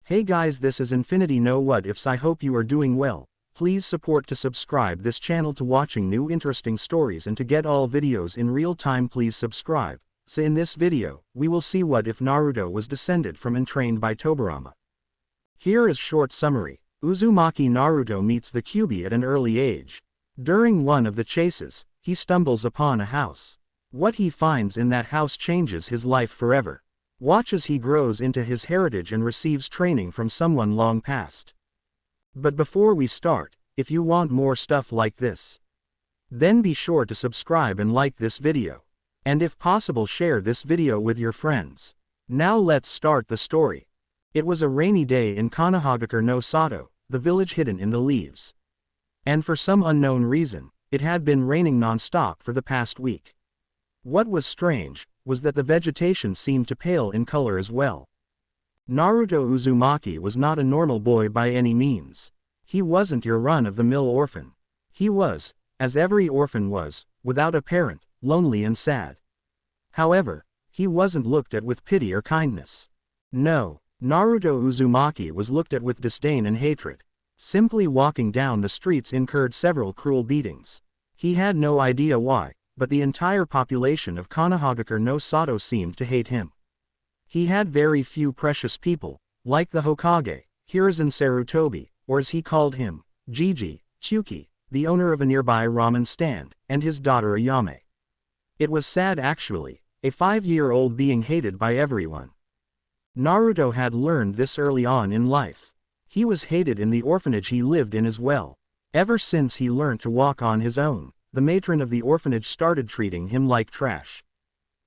Hey guys, this is Infinity No What Ifs. I hope you are doing well. Please support to subscribe this channel to watching new interesting stories and to get all videos in real time. Please subscribe. So in this video, we will see what if Naruto was descended from and trained by Tobirama. Here is short summary. Uzumaki Naruto meets the Kyuubi at an early age. During one of the chases, he stumbles upon a house. What he finds in that house changes his life forever. Watch as he grows into his heritage and receives training from someone long past. But before we start, if you want more stuff like this, then be sure to subscribe and like this video. And if possible, share this video with your friends. Now let's start the story. It was a rainy day in Konohagakure no Sato, the village hidden in the leaves. And for some unknown reason, it had been raining non-stop for the past week. What was strange was that the vegetation seemed to pale in color as well. Naruto Uzumaki was not a normal boy by any means. He wasn't your run-of-the-mill orphan. He was, as every orphan was, without a parent, lonely and sad. However, he wasn't looked at with pity or kindness. No, Naruto Uzumaki was looked at with disdain and hatred. Simply walking down the streets incurred several cruel beatings. He had no idea why, but the entire population of Konohagakure no Sato seemed to hate him. He had very few precious people, like the Hokage, Hiruzen Sarutobi, or as he called him, Jiji, Chuki, the owner of a nearby ramen stand, and his daughter Ayame. It was sad actually, a 5-year-old being hated by everyone. Naruto had learned this early on in life. He was hated in the orphanage he lived in as well. Ever since he learned to walk on his own, the matron of the orphanage started treating him like trash.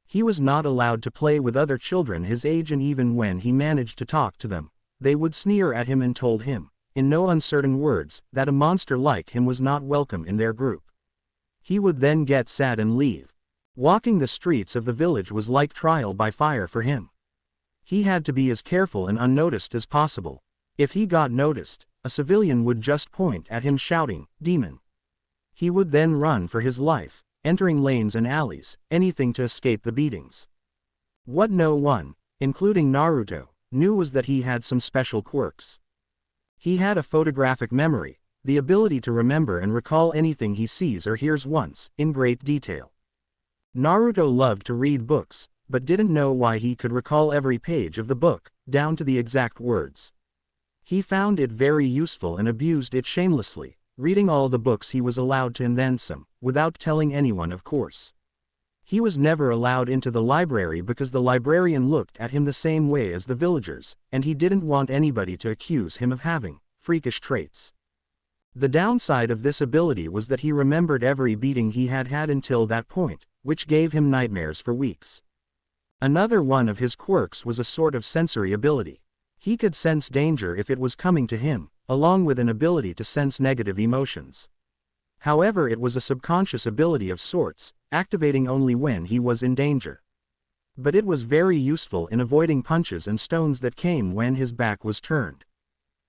He was not allowed to play with other children his age, and even when he managed to talk to them, they would sneer at him and told him, in no uncertain words, that a monster like him was not welcome in their group. He would then get sad and leave. Walking the streets of the village was like trial by fire for him. He had to be as careful and unnoticed as possible. If he got noticed, a civilian would just point at him shouting, "Demon." He would then run for his life, entering lanes and alleys, anything to escape the beatings. What no one, including Naruto, knew was that he had some special quirks. He had a photographic memory, the ability to remember and recall anything he sees or hears once, in great detail. Naruto loved to read books, but didn't know why he could recall every page of the book, down to the exact words. He found it very useful and abused it shamelessly, reading all the books he was allowed to and then some, without telling anyone of course. He was never allowed into the library because the librarian looked at him the same way as the villagers, and he didn't want anybody to accuse him of having freakish traits. The downside of this ability was that he remembered every beating he had had until that point, which gave him nightmares for weeks. Another one of his quirks was a sort of sensory ability. He could sense danger if it was coming to him, along with an ability to sense negative emotions. However, it was a subconscious ability of sorts, activating only when he was in danger. But it was very useful in avoiding punches and stones that came when his back was turned.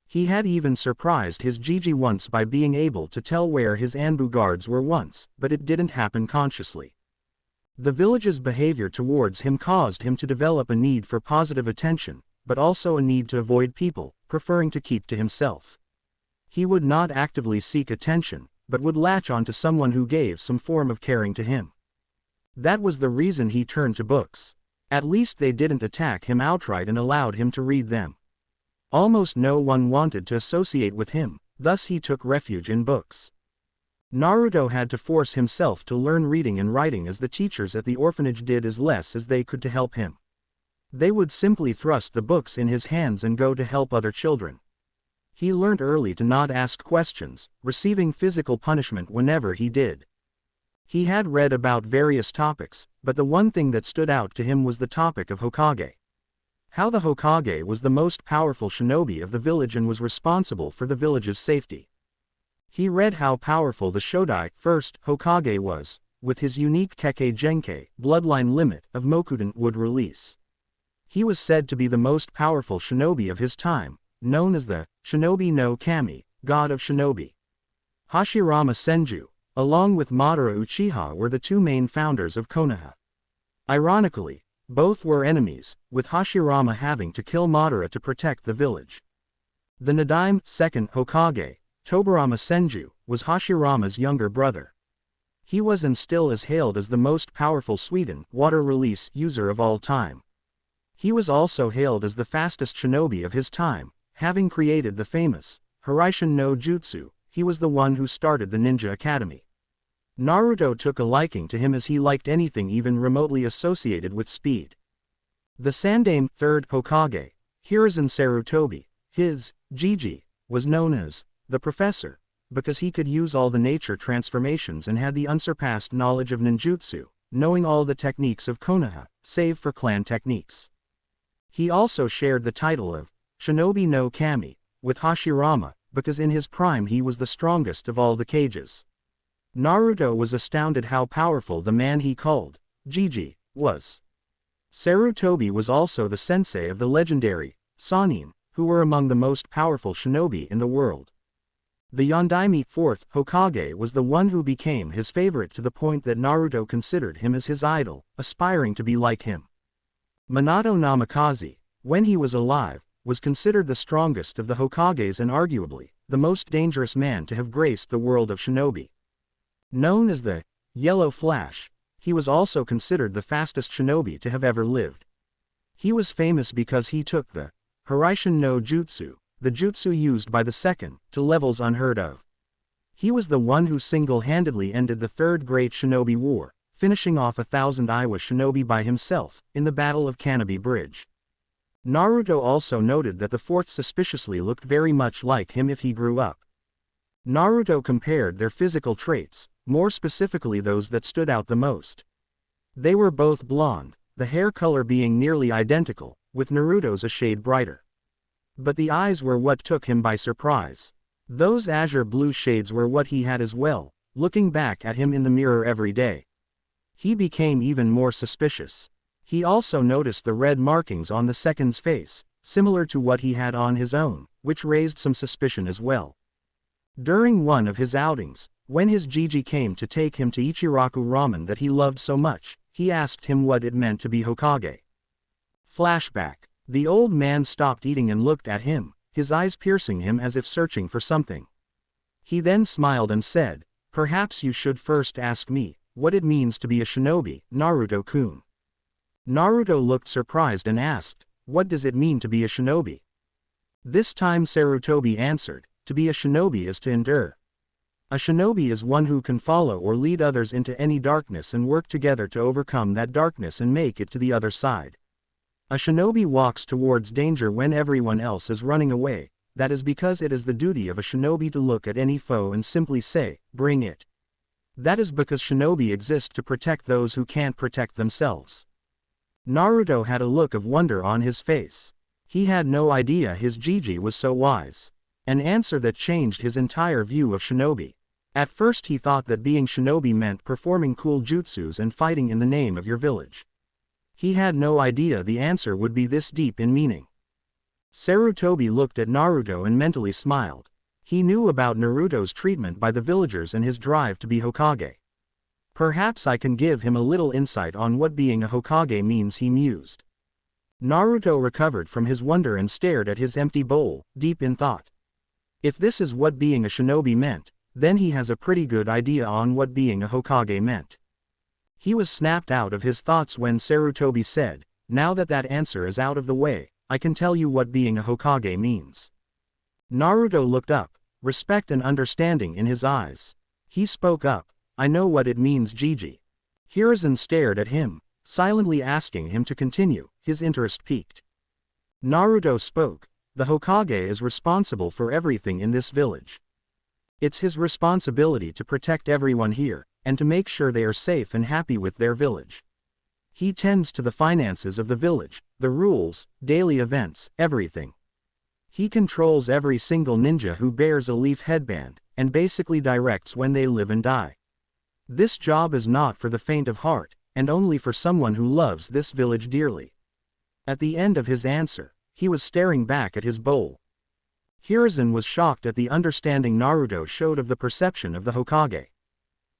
He had even surprised his Jiji once by being able to tell where his Anbu guards were once, but it didn't happen consciously. The village's behavior towards him caused him to develop a need for positive attention, but also a need to avoid people, preferring to keep to himself. He would not actively seek attention, but would latch on to someone who gave some form of caring to him. That was the reason he turned to books. At least they didn't attack him outright and allowed him to read them. Almost no one wanted to associate with him, thus he took refuge in books. Naruto had to force himself to learn reading and writing, as the teachers at the orphanage did as less as they could to help him. They would simply thrust the books in his hands and go to help other children. He learned early to not ask questions, receiving physical punishment whenever he did. He had read about various topics, but the one thing that stood out to him was the topic of Hokage. How the Hokage was the most powerful shinobi of the village and was responsible for the village's safety. He read how powerful the Shodai, first Hokage was, with his unique Kekkei Genkei, bloodline limit, of Mokuden would release. He was said to be the most powerful shinobi of his time, known as the Shinobi no Kami, god of shinobi. Hashirama Senju, along with Madara Uchiha, were the two main founders of Konoha. Ironically, Both were enemies, with Hashirama having to kill Madara to protect the village. The Nadaime, second Hokage, Tobirama Senju, was Hashirama's younger brother. He was and still is hailed as the most powerful Suidan water release user of all time. He was also hailed as the fastest shinobi of his time, having created the famous Hiraishin no Jutsu. He was the one who started the Ninja Academy. Naruto took a liking to him as he liked anything even remotely associated with speed. The Sandaime, third Hokage, Hiruzen Sarutobi, his Jiji, was known as the Professor, because he could use all the nature transformations and had the unsurpassed knowledge of ninjutsu, knowing all the techniques of Konoha, save for clan techniques. He also shared the title of Shinobi no Kami with Hashirama, because in his prime he was the strongest of all the Kages. Naruto was astounded how powerful the man he called Jiji was. Sarutobi was also the sensei of the legendary Sannin, who were among the most powerful shinobi in the world. The Yondaime, fourth Hokage, was the one who became his favorite to the point that Naruto considered him as his idol, aspiring to be like him. Minato Namikaze, when he was alive, was considered the strongest of the Hokages and arguably the most dangerous man to have graced the world of shinobi. Known as the Yellow Flash, he was also considered the fastest shinobi to have ever lived. He was famous because he took the Hiraishin no Jutsu, the jutsu used by the second, to levels unheard of. He was the one who single-handedly ended the Third Great Shinobi War, finishing off 1,000 Iwa shinobi by himself, in the Battle of Kanobi Bridge. Naruto also noted that the fourth suspiciously looked very much like him if he grew up. Naruto compared their physical traits, more specifically those that stood out the most. They were both blonde, the hair color being nearly identical, with Naruto's a shade brighter. But the eyes were what took him by surprise. Those azure blue shades were what he had as well, looking back at him in the mirror every day. He became even more suspicious. He also noticed the red markings on the second's face, similar to what he had on his own, which raised some suspicion as well. During one of his outings, when his Jiji came to take him to Ichiraku ramen that he loved so much, he asked him what it meant to be Hokage. Flashback. The old man stopped eating and looked at him, his eyes piercing him as if searching for something. He then smiled and said, "Perhaps you should first ask me what it means to be a shinobi, Naruto-kun." Naruto looked surprised and asked, "What does it mean to be a shinobi?" This time Sarutobi answered, "To be a shinobi is to endure. A shinobi is one who can follow or lead others into any darkness and work together to overcome that darkness and make it to the other side. A shinobi walks towards danger when everyone else is running away. That is because it is the duty of a shinobi to look at any foe and simply say, 'Bring it.' That is because shinobi exist to protect those who can't protect themselves." Naruto had a look of wonder on his face. He had no idea his Jiji was so wise. An answer that changed his entire view of shinobi. At first he thought that being shinobi meant performing cool jutsus and fighting in the name of your village. He had no idea the answer would be this deep in meaning. Sarutobi looked at Naruto and mentally smiled. He knew about Naruto's treatment by the villagers and his drive to be Hokage. "Perhaps I can give him a little insight on what being a Hokage means," he mused. Naruto recovered from his wonder and stared at his empty bowl, deep in thought. If this is what being a shinobi meant, then he has a pretty good idea on what being a Hokage meant. He was snapped out of his thoughts when Sarutobi said, "Now that that answer is out of the way, I can tell you what being a Hokage means." Naruto looked up, respect and understanding in his eyes. He spoke up, "I know what it means, Jiji." Hiruzen stared at him, silently asking him to continue, his interest piqued. Naruto spoke, "The Hokage is responsible for everything in this village. It's his responsibility to protect everyone here, and to make sure they are safe and happy with their village. He tends to the finances of the village, the rules, daily events, everything. He controls every single ninja who bears a leaf headband, and basically directs when they live and die. This job is not for the faint of heart, and only for someone who loves this village dearly." At the end of his answer, he was staring back at his bowl. Hiruzen was shocked at the understanding Naruto showed of the perception of the Hokage.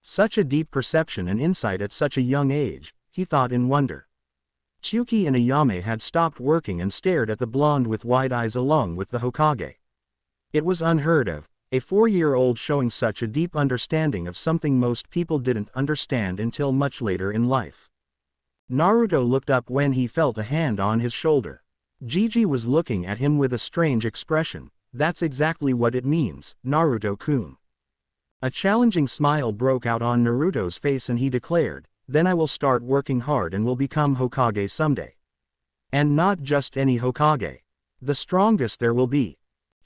Such a deep perception and insight at such a young age, he thought in wonder. Tsuki and Ayame had stopped working and stared at the blonde with wide eyes along with the Hokage. It was unheard of, a 4-year-old showing such a deep understanding of something most people didn't understand until much later in life. Naruto looked up when he felt a hand on his shoulder. Gigi was looking at him with a strange expression. That's exactly what it means, Naruto-kun. A challenging smile broke out on Naruto's face and he declared, then I will start working hard and will become Hokage someday. And not just any Hokage. The strongest there will be.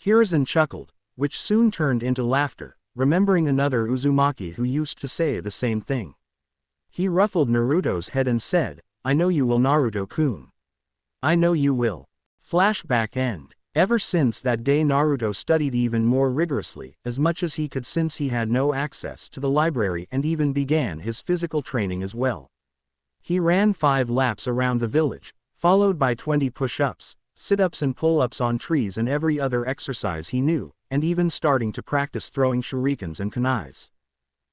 Hiruzen chuckled, which soon turned into laughter, remembering another Uzumaki who used to say the same thing. He ruffled Naruto's head and said, I know you will, Naruto-kun. I know you will. Flashback end. Ever since that day Naruto studied even more rigorously, as much as he could since he had no access to the library, and even began his physical training as well. He ran 5 laps around the village, followed by 20 push-ups, sit-ups and pull-ups on trees and every other exercise he knew, and even starting to practice throwing shurikens and kunais.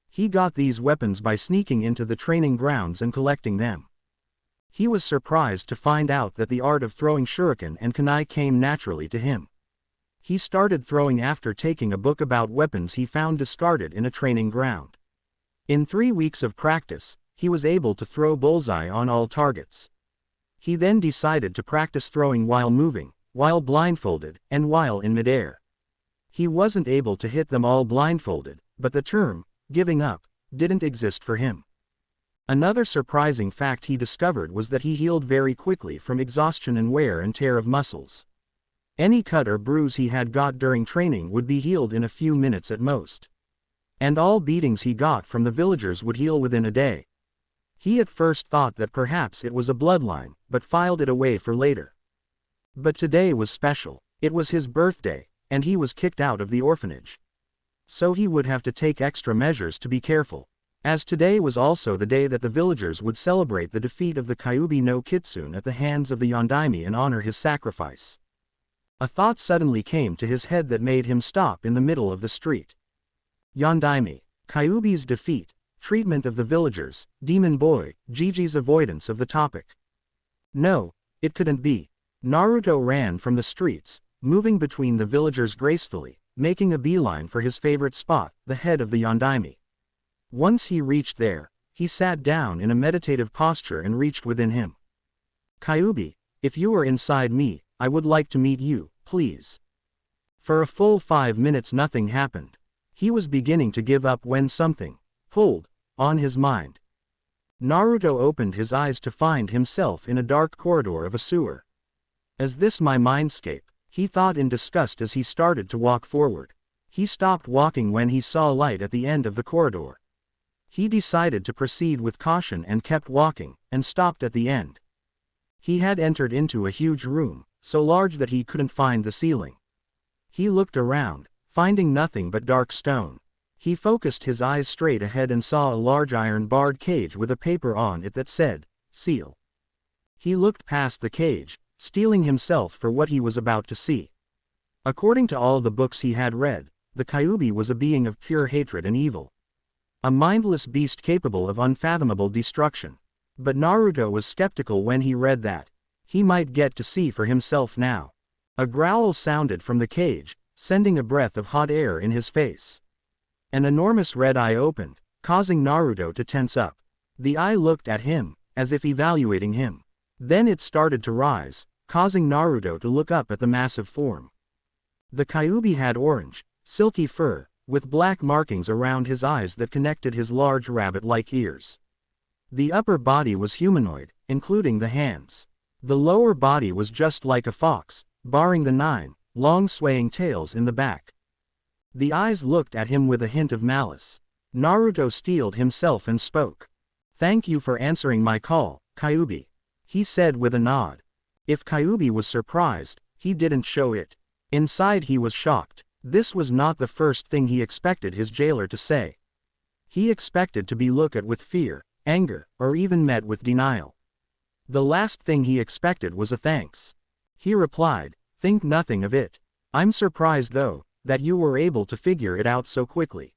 He got these weapons by sneaking into the training grounds and collecting them. He was surprised to find out that the art of throwing shuriken and kunai came naturally to him. He started throwing after taking a book about weapons he found discarded in a training ground. In 3 weeks of practice, he was able to throw bullseye on all targets. He then decided to practice throwing while moving, while blindfolded, and while in midair. He wasn't able to hit them all blindfolded, but the term, giving up, didn't exist for him. Another surprising fact he discovered was that he healed very quickly from exhaustion and wear and tear of muscles. Any cut or bruise he had got during training would be healed in a few minutes at most. And all beatings he got from the villagers would heal within a day. He at first thought that perhaps it was a bloodline, but filed it away for later. But today was special. It was his birthday, and he was kicked out of the orphanage. So he would have to take extra measures to be careful. As today was also the day that the villagers would celebrate the defeat of the Kyuubi no Kitsune at the hands of the Yondaime and honor his sacrifice. A thought suddenly came to his head that made him stop in the middle of the street. Yondaime, Kyuubi's defeat, treatment of the villagers, Demon Boy, Gigi's avoidance of the topic. No, it couldn't be. Naruto ran from the streets, moving between the villagers gracefully, making a beeline for his favorite spot, the head of the Yondaime. Once he reached there, he sat down in a meditative posture and reached within him. Kyuubi, if you are inside me, I would like to meet you, please. For a full 5 minutes nothing happened. He was beginning to give up when something pulled on his mind. Naruto opened his eyes to find himself in a dark corridor of a sewer. Is this my mindscape? He thought in disgust as he started to walk forward. He stopped walking when he saw light at the end of the corridor. He decided to proceed with caution and kept walking, and stopped at the end. He had entered into a huge room, so large that he couldn't find the ceiling. He looked around, finding nothing but dark stone. He focused his eyes straight ahead and saw a large iron-barred cage with a paper on it that said, "Seal." He looked past the cage, steeling himself for what he was about to see. According to all the books he had read, the Kyuubi was a being of pure hatred and evil. A mindless beast capable of unfathomable destruction. But Naruto was skeptical when he read that. He might get to see for himself now. A growl sounded from the cage, sending a breath of hot air in his face. An enormous red eye opened, causing Naruto to tense up. The eye looked at him, as if evaluating him. Then it started to rise, causing Naruto to look up at the massive form. The Kyuubi had orange, silky fur, with black markings around his eyes that connected his large rabbit-like ears. The upper body was humanoid, including the hands. The lower body was just like a fox, barring the 9 long swaying tails in the back. The eyes looked at him with a hint of malice. Naruto steeled himself and spoke. "Thank you for answering my call, Kyuubi," he said with a nod. If Kyuubi was surprised, he didn't show it. Inside he was shocked. This was not the first thing he expected his jailer to say. He expected to be looked at with fear, anger, or even met with denial. The last thing he expected was a thanks. He replied, "Think nothing of it. I'm surprised though, that you were able to figure it out so quickly."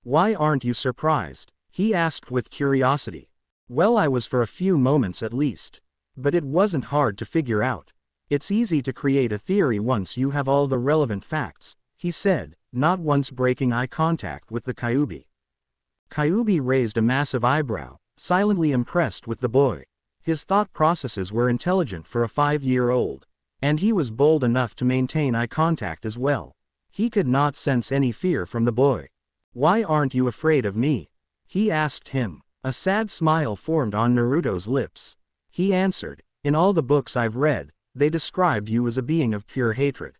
"Why aren't you surprised?" he asked with curiosity. "Well, I was for a few moments at least. But it wasn't hard to figure out. It's easy to create a theory once you have all the relevant facts, he said, not once breaking eye contact with the Kyuubi. Kyuubi raised a massive eyebrow, silently impressed with the boy. His thought processes were intelligent for a 5-year-old. And he was bold enough to maintain eye contact as well. He could not sense any fear from the boy. "Why aren't you afraid of me?" he asked him. A sad smile formed on Naruto's lips. He answered, "In all the books I've read, they described you as a being of pure hatred.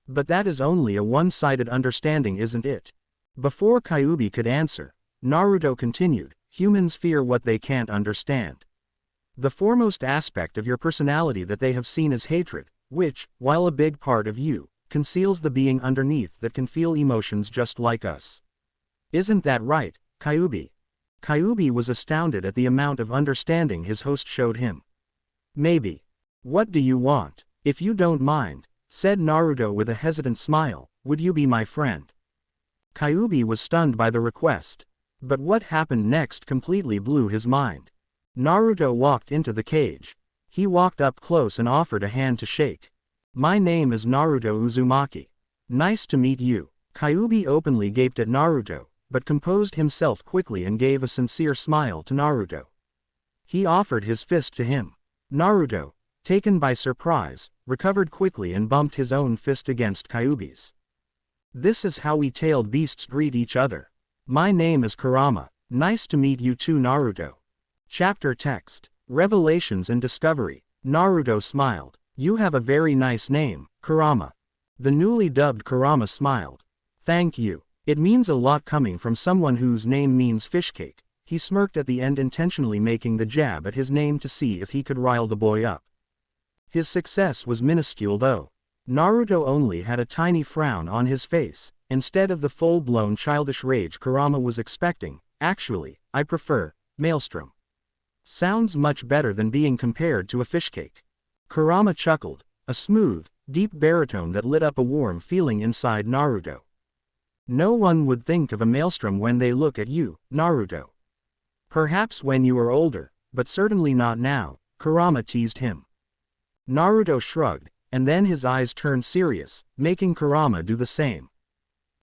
But that is only a one-sided understanding, isn't it?" Before Kyuubi could answer, Naruto continued, "Humans fear what they can't understand. The foremost aspect of your personality that they have seen is hatred, which, while a big part of you, conceals the being underneath that can feel emotions just like us. Isn't that right, Kyuubi?" Kyuubi was astounded at the amount of understanding his host showed him. "Maybe. What do you want? If you don't mind," said Naruto with a hesitant smile, "would you be my friend?" Kyuubi was stunned by the request. But what happened next completely blew his mind. Naruto walked into the cage. He walked up close and offered a hand to shake. "My name is Naruto Uzumaki. Nice to meet you." Kyuubi openly gaped at Naruto, but composed himself quickly and gave a sincere smile to Naruto. He offered his fist to him. Naruto, taken by surprise, recovered quickly and bumped his own fist against Kyuubi's. "This is how we tailed beasts greet each other. My name is Kurama. Nice to meet you too, Naruto." Chapter text. Revelations and Discovery. Naruto smiled. "You have a very nice name, Kurama." The newly dubbed Kurama smiled. "Thank you. It means a lot coming from someone whose name means fish cake." He smirked at the end, intentionally making the jab at his name to see if he could rile the boy up. His success was minuscule though. Naruto only had a tiny frown on his face, instead of the full-blown childish rage Kurama was expecting. "Actually, I prefer Maelstrom. Sounds much better than being compared to a fish cake." Kurama chuckled, a smooth, deep baritone that lit up a warm feeling inside Naruto. "No one would think of a maelstrom when they look at you, Naruto. Perhaps when you are older, but certainly not now," Kurama teased him. Naruto shrugged, and then his eyes turned serious, making Kurama do the same.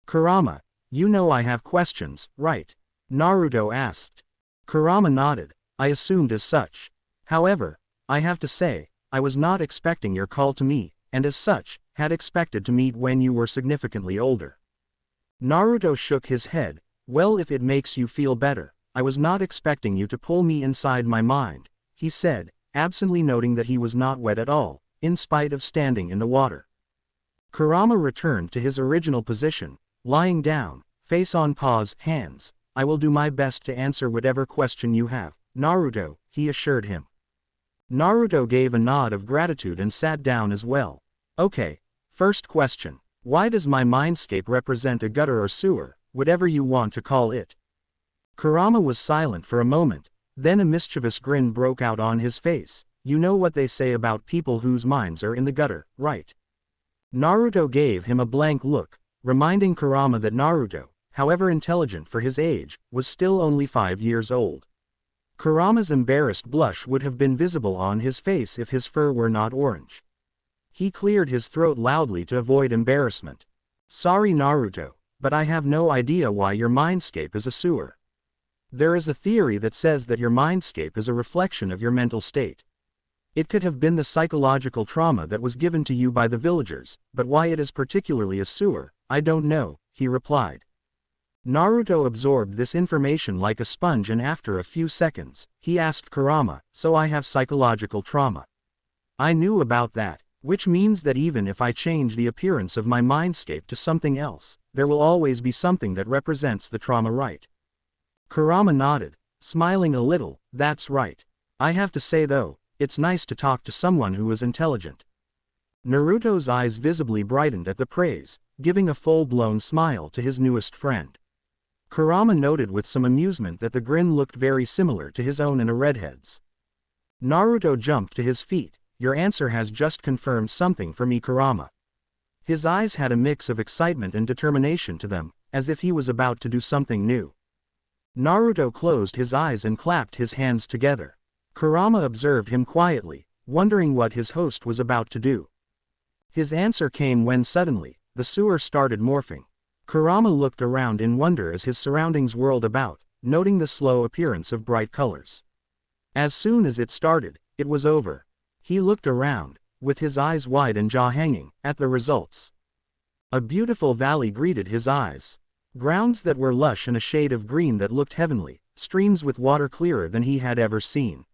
"Kurama, you know I have questions, right?" Naruto asked. Kurama nodded. "I assumed as such. However, I have to say, I was not expecting your call to me, and as such, had expected to meet when you were significantly older." Naruto shook his head. "Well, if it makes you feel better, I was not expecting you to pull me inside my mind," he said, absently noting that he was not wet at all, in spite of standing in the water. Kurama returned to his original position, lying down, face on paws, hands. "I will do my best to answer whatever question you have, Naruto," he assured him. Naruto gave a nod of gratitude and sat down as well. "Okay, first question. Why does my mindscape represent a gutter or sewer, whatever you want to call it?" Kurama was silent for a moment, then a mischievous grin broke out on his face. "You know what they say about people whose minds are in the gutter, right?" Naruto gave him a blank look, reminding Kurama that Naruto, however intelligent for his age, was still only 5 years old. Kurama's embarrassed blush would have been visible on his face if his fur were not orange. He cleared his throat loudly to avoid embarrassment. "Sorry, Naruto, but I have no idea why your mindscape is a sewer. There is a theory that says that your mindscape is a reflection of your mental state. It could have been the psychological trauma that was given to you by the villagers, but why it is particularly a sewer, I don't know," he replied. Naruto absorbed this information like a sponge, and after a few seconds, he asked Kurama, "So I have psychological trauma?" "I knew about that, which means that even if I change the appearance of my mindscape to something else, there will always be something that represents the trauma, right?" Kurama nodded, smiling a little. "That's right. I have to say though, it's nice to talk to someone who is intelligent." Naruto's eyes visibly brightened at the praise, giving a full-blown smile to his newest friend. Kurama noted with some amusement that the grin looked very similar to his own and a redhead's. Naruto jumped to his feet. "Your answer has just confirmed something for me, Kurama." His eyes had a mix of excitement and determination to them, as if he was about to do something new. Naruto closed his eyes and clapped his hands together. Kurama observed him quietly, wondering what his host was about to do. His answer came when suddenly, the sewer started morphing. Kurama looked around in wonder as his surroundings whirled about, noting the slow appearance of bright colors. As soon as it started, it was over. He looked around, with his eyes wide and jaw hanging, at the results. A beautiful valley greeted his eyes. Grounds that were lush and a shade of green that looked heavenly, streams with water clearer than he had ever seen.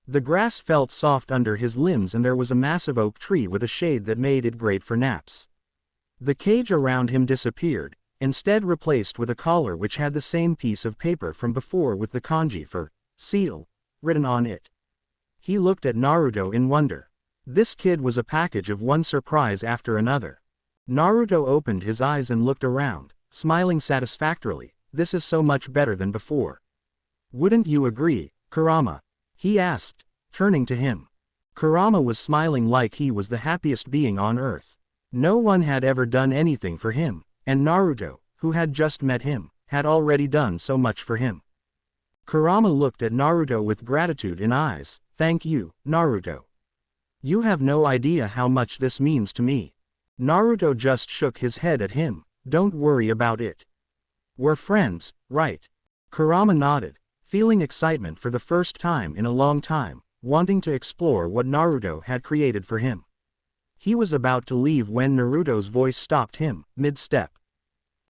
The grass felt soft under his limbs and there was a massive oak tree with a shade that made it great for naps. The cage around him disappeared, instead replaced with a collar which had the same piece of paper from before with the kanji for seal written on it. He looked at Naruto in wonder. This kid was a package of one surprise after another. Naruto opened his eyes and looked around, smiling satisfactorily. This is so much better than before. Wouldn't you agree, Kurama? He asked, turning to him. Kurama was smiling like he was the happiest being on earth. No one had ever done anything for him, and Naruto, who had just met him, had already done so much for him. Kurama looked at Naruto with gratitude in eyes. Thank you, Naruto. You have no idea how much this means to me. Naruto just shook his head at him. Don't worry about it. We're friends, right? Kurama nodded, feeling excitement for the first time in a long time, wanting to explore what Naruto had created for him. He was about to leave when Naruto's voice stopped him, mid-step.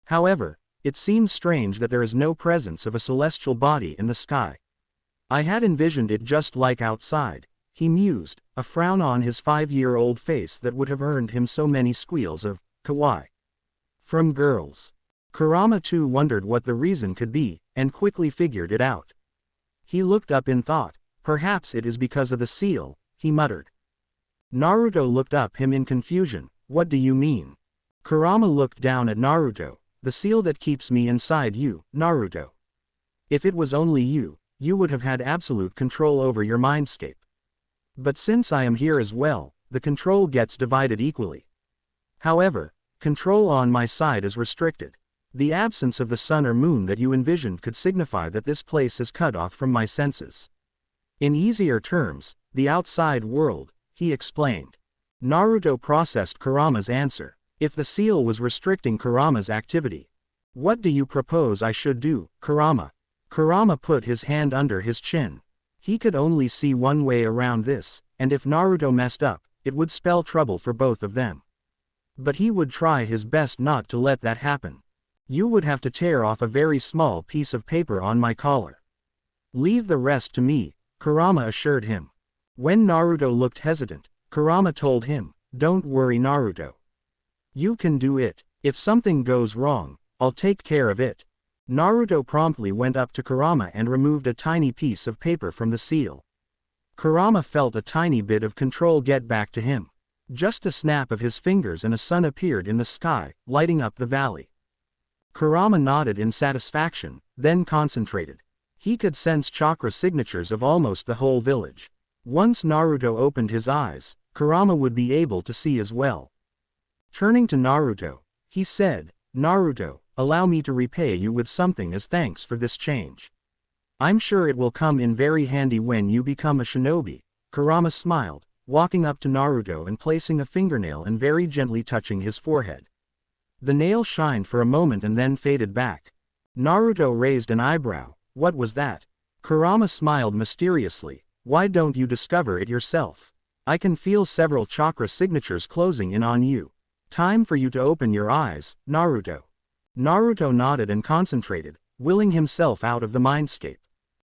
However, it seems strange that there is no presence of a celestial body in the sky. I had envisioned it just like outside, he mused, a frown on his 5-year-old face that would have earned him so many squeals of kawaii from girls. Kurama too wondered what the reason could be, and quickly figured it out. He looked up in thought. Perhaps it is because of the seal, he muttered. Naruto looked up him in confusion. What do you mean? Kurama looked down at Naruto. The seal that keeps me inside you, Naruto. If it was only you, you would have had absolute control over your mindscape. But since I am here as well, the control gets divided equally. However, control on my side is restricted. The absence of the sun or moon that you envisioned could signify that this place is cut off from my senses. In easier terms, the outside world, he explained. Naruto processed Kurama's answer. If the seal was restricting Kurama's activity, what do you propose I should do, Kurama? Kurama put his hand under his chin. He could only see one way around this, and if Naruto messed up, it would spell trouble for both of them. But he would try his best not to let that happen. You would have to tear off a very small piece of paper on my collar. Leave the rest to me, Kurama assured him. When Naruto looked hesitant, Kurama told him, don't worry Naruto. You can do it. If something goes wrong, I'll take care of it. Naruto promptly went up to Kurama and removed a tiny piece of paper from the seal. Kurama felt a tiny bit of control get back to him. Just a snap of his fingers and a sun appeared in the sky, lighting up the valley. Kurama nodded in satisfaction, then concentrated. He could sense chakra signatures of almost the whole village. Once Naruto opened his eyes, Kurama would be able to see as well. Turning to Naruto, he said, Naruto, allow me to repay you with something as thanks for this change. I'm sure it will come in very handy when you become a shinobi. Kurama smiled, walking up to Naruto and placing a fingernail and very gently touching his forehead. The nail shined for a moment and then faded back. Naruto raised an eyebrow. What was that? Kurama smiled mysteriously. Why don't you discover it yourself? I can feel several chakra signatures closing in on you. Time for you to open your eyes, Naruto. Naruto nodded and concentrated, willing himself out of the mindscape.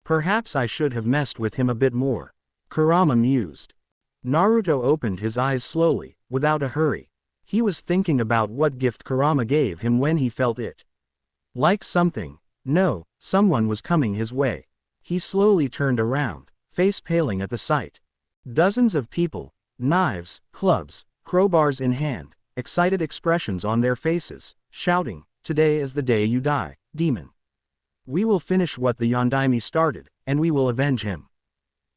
Perhaps I should have messed with him a bit more. Kurama mused. Naruto opened his eyes slowly, without a hurry. He was thinking about what gift Kurama gave him when he felt it. Like something. No, someone was coming his way. He slowly turned around, face paling at the sight. Dozens of people, knives, clubs, crowbars in hand, excited expressions on their faces, shouting, today is the day you die, demon. We will finish what the Yondaime started, and we will avenge him.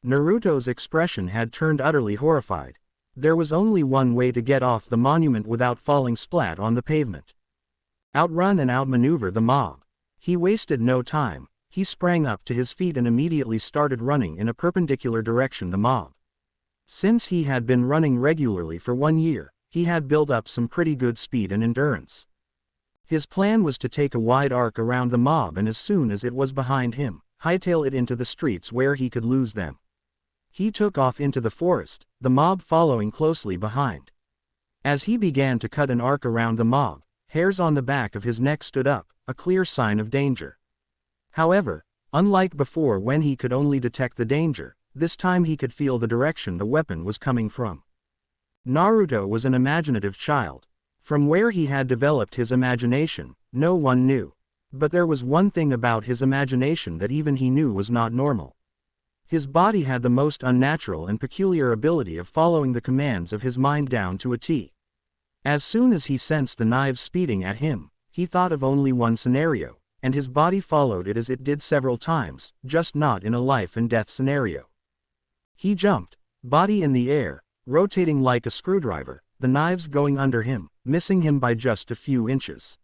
Naruto's expression had turned utterly horrified. There was only one way to get off the monument without falling splat on the pavement. Outrun and outmaneuver the mob. He wasted no time, He sprang up to his feet and immediately started running in a perpendicular direction the mob. Since he had been running regularly for 1 year, he had built up some pretty good speed and endurance. His plan was to take a wide arc around the mob and as soon as it was behind him, hightail it into the streets where he could lose them. He took off into the forest, the mob following closely behind. As he began to cut an arc around the mob, hairs on the back of his neck stood up, a clear sign of danger. However, unlike before when he could only detect the danger, this time he could feel the direction the weapon was coming from. Naruto was an imaginative child. From where he had developed his imagination, no one knew. But there was one thing about his imagination that even he knew was not normal. His body had the most unnatural and peculiar ability of following the commands of his mind down to a T. As soon as he sensed the knives speeding at him, he thought of only one scenario, and his body followed it as it did several times, just not in a life and death scenario. He jumped, body in the air, rotating like a screwdriver, the knives going under him, missing him by just a few inches.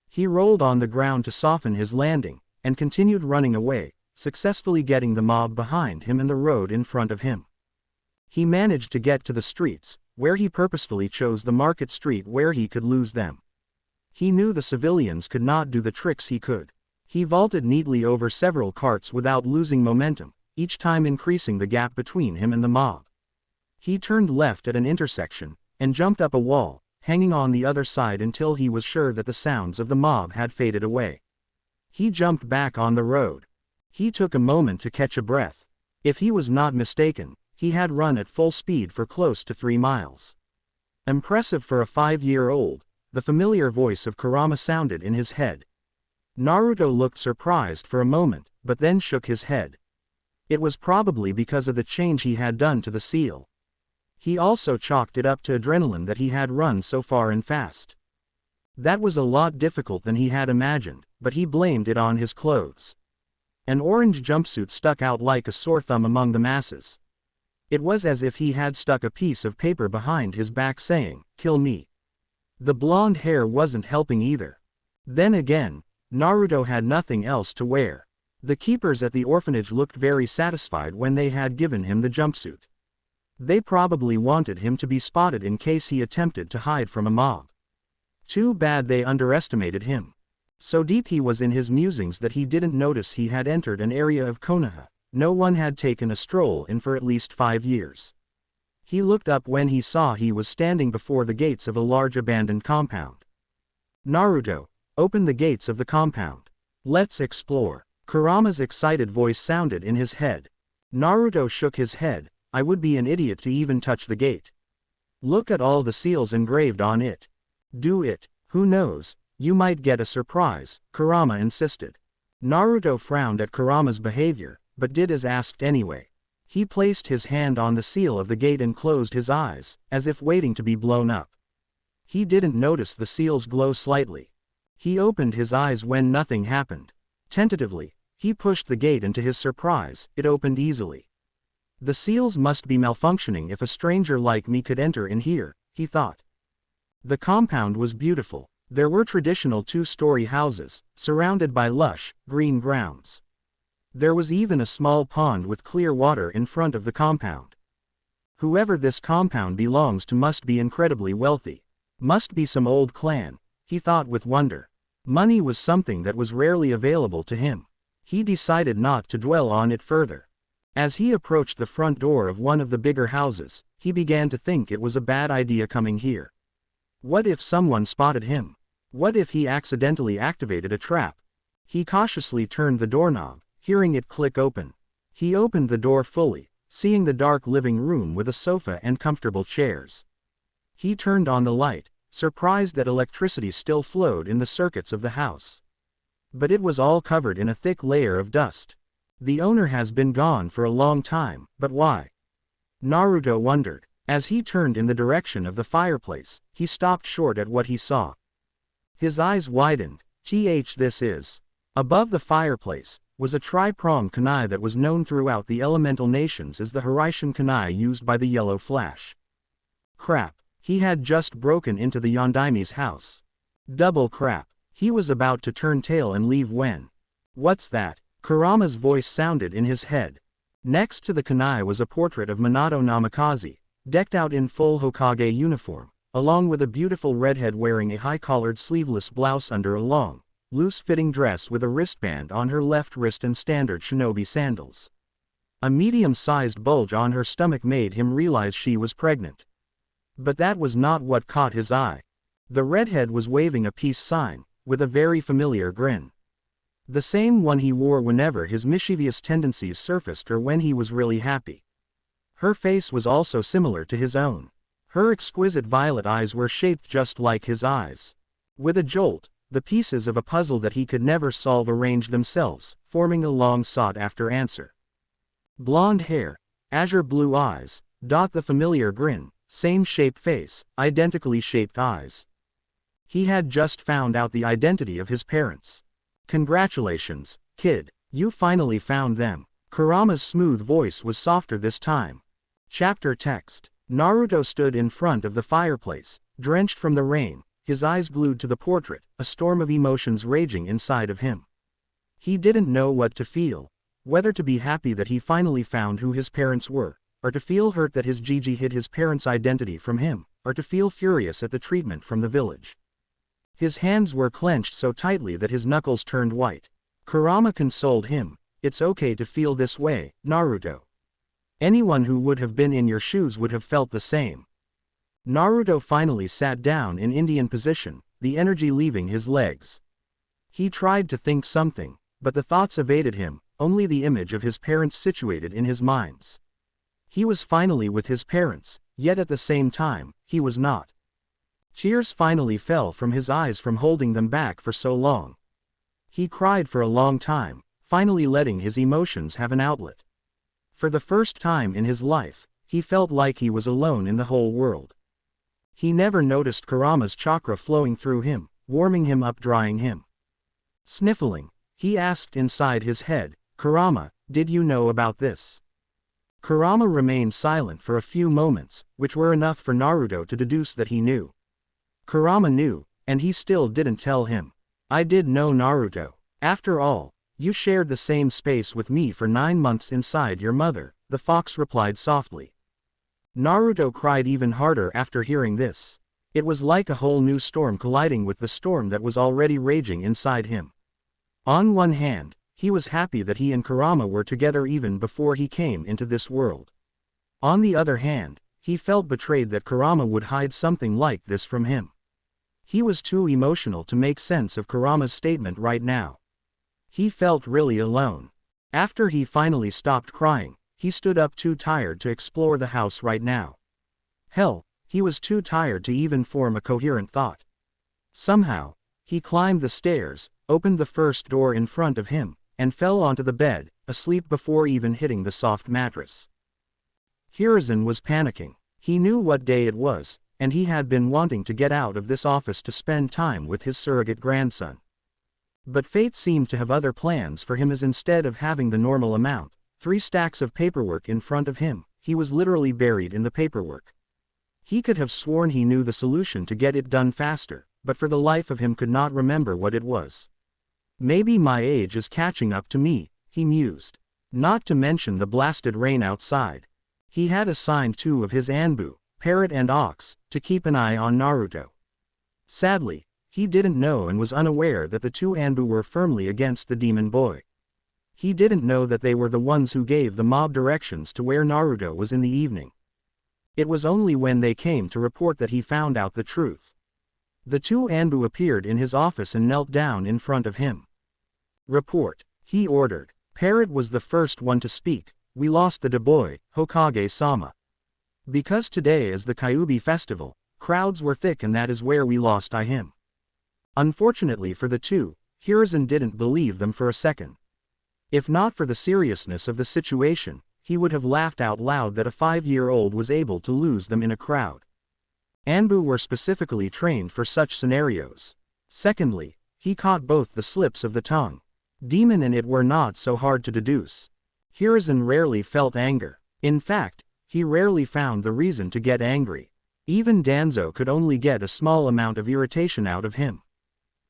He rolled on the ground to soften his landing, and continued running away, successfully getting the mob behind him and the road in front of him. He managed to get to the streets, where he purposefully chose the market street where he could lose them. He knew the civilians could not do the tricks he could. He vaulted neatly over several carts without losing momentum, each time increasing the gap between him and the mob. He turned left at an intersection, and jumped up a wall, hanging on the other side until he was sure that the sounds of the mob had faded away. He jumped back on the road. He took a moment to catch a breath. If he was not mistaken, he had run at full speed for close to 3 miles. Impressive for a 5-year-old, the familiar voice of Kurama sounded in his head. Naruto looked surprised for a moment, but then shook his head. It was probably because of the change he had done to the seal. He also chalked it up to adrenaline that he had run so far and fast. That was a lot difficult than he had imagined, but he blamed it on his clothes. An orange jumpsuit stuck out like a sore thumb among the masses. It was as if he had stuck a piece of paper behind his back saying, "Kill me." The blonde hair wasn't helping either. Then again, Naruto had nothing else to wear. The keepers at the orphanage looked very satisfied when they had given him the jumpsuit. They probably wanted him to be spotted in case he attempted to hide from a mob. Too bad they underestimated him. So deep he was in his musings that he didn't notice he had entered an area of Konoha no one had taken a stroll in for at least 5 years. He looked up when he saw he was standing before the gates of a large abandoned compound. "Naruto, open the gates of the compound. Let's explore." Kurama's excited voice sounded in his head. Naruto shook his head. "I would be an idiot to even touch the gate. Look at all the seals engraved on it. Do it. Who knows, you might get a surprise," Kurama insisted. Naruto frowned at Kurama's behavior, but did as asked anyway. He placed his hand on the seal of the gate and closed his eyes, as if waiting to be blown up. He didn't notice the seals glow slightly. He opened his eyes when nothing happened. Tentatively, he pushed the gate and to his surprise, it opened easily. The seals must be malfunctioning if a stranger like me could enter in here, he thought. The compound was beautiful. There were traditional 2-story houses, surrounded by lush, green grounds. There was even a small pond with clear water in front of the compound. Whoever this compound belongs to must be incredibly wealthy. Must be some old clan, he thought with wonder. Money was something that was rarely available to him. He decided not to dwell on it further. As he approached the front door of one of the bigger houses, he began to think it was a bad idea coming here. What if someone spotted him? What if he accidentally activated a trap? He cautiously turned the doorknob, hearing it click open. He opened the door fully, seeing the dark living room with a sofa and comfortable chairs. He turned on the light, surprised that electricity still flowed in the circuits of the house. But it was all covered in a thick layer of dust. The owner has been gone for a long time, but why? Naruto wondered. As he turned in the direction of the fireplace, he stopped short at what he saw. His eyes widened. This is. Above the fireplace was a tri-pronged kunai that was known throughout the elemental nations as the Hiraishin kunai used by the Yellow Flash. Crap, he had just broken into the Yondaime's house. Double crap, he was about to turn tail and leave when. What's that? Kurama's voice sounded in his head. Next to the kunai was a portrait of Minato Namikaze, decked out in full Hokage uniform, along with a beautiful redhead wearing a high-collared sleeveless blouse under a long, loose-fitting dress with a wristband on her left wrist and standard shinobi sandals. A medium-sized bulge on her stomach made him realize she was pregnant. But that was not what caught his eye. The redhead was waving a peace sign, with a very familiar grin. The same one he wore whenever his mischievous tendencies surfaced or when he was really happy. Her face was also similar to his own. Her exquisite violet eyes were shaped just like his eyes. With a jolt, the pieces of a puzzle that he could never solve arranged themselves, forming a long sought-after answer. Blonde hair, azure blue eyes, the familiar grin, same shape face, identically shaped eyes. He had just found out the identity of his parents. Congratulations, kid, you finally found them. Kurama's smooth voice was softer this time. Chapter text. Naruto stood in front of the fireplace, drenched from the rain, his eyes glued to the portrait, a storm of emotions raging inside of him. He didn't know what to feel, whether to be happy that he finally found who his parents were, or to feel hurt that his Gigi hid his parents' identity from him, or to feel furious at the treatment from the village. His hands were clenched so tightly that his knuckles turned white. Kurama consoled him. It's okay to feel this way, Naruto. Anyone who would have been in your shoes would have felt the same. Naruto finally sat down in Indian position, the energy leaving his legs. He tried to think something, but the thoughts evaded him, only the image of his parents situated in his minds. He was finally with his parents, yet at the same time, he was not. Tears finally fell from his eyes from holding them back for so long. He cried for a long time, finally letting his emotions have an outlet. For the first time in his life, he felt like he was alone in the whole world. He never noticed Kurama's chakra flowing through him, warming him up, drying him. Sniffling, he asked inside his head, Kurama, did you know about this? Kurama remained silent for a few moments, which were enough for Naruto to deduce that he knew. Kurama knew, and he still didn't tell him. I did know, Naruto. After all, you shared the same space with me for 9 months inside your mother, the fox replied softly. Naruto cried even harder after hearing this. It was like a whole new storm colliding with the storm that was already raging inside him. On one hand, he was happy that he and Kurama were together even before he came into this world. On the other hand, he felt betrayed that Kurama would hide something like this from him. He was too emotional to make sense of Kurama's statement right now. He felt really alone. After he finally stopped crying, he stood up, too tired to explore the house right now. Hell, he was too tired to even form a coherent thought. Somehow, he climbed the stairs, opened the first door in front of him, and fell onto the bed, asleep before even hitting the soft mattress. Hiruzen was panicking. He knew what day it was, and he had been wanting to get out of this office to spend time with his surrogate grandson. But fate seemed to have other plans for him, as instead of having the normal amount, 3 stacks of paperwork in front of him, he was literally buried in the paperwork. He could have sworn he knew the solution to get it done faster, but for the life of him could not remember what it was. Maybe my age is catching up to me, he mused. Not to mention the blasted rain outside. He had assigned 2 of his Anbu, Parrot and Ox, to keep an eye on Naruto. Sadly, he didn't know and was unaware that the 2 Anbu were firmly against the demon boy. He didn't know that they were the ones who gave the mob directions to where Naruto was in the evening. It was only when they came to report that he found out the truth. The 2 Anbu appeared in his office and knelt down in front of him. Report, he ordered. Parrot was the first one to speak. We lost the boy, Hokage-sama. Because today is the Kyuubi festival, crowds were thick and that is where we lost him. Unfortunately for the 2, Hiruzen didn't believe them for a second. If not for the seriousness of the situation, he would have laughed out loud that a 5-year-old was able to lose them in a crowd. Anbu were specifically trained for such scenarios. Secondly, he caught both the slips of the tongue. Demon and it were not so hard to deduce. Hiruzen rarely felt anger. In fact, he rarely found the reason to get angry. Even Danzo could only get a small amount of irritation out of him.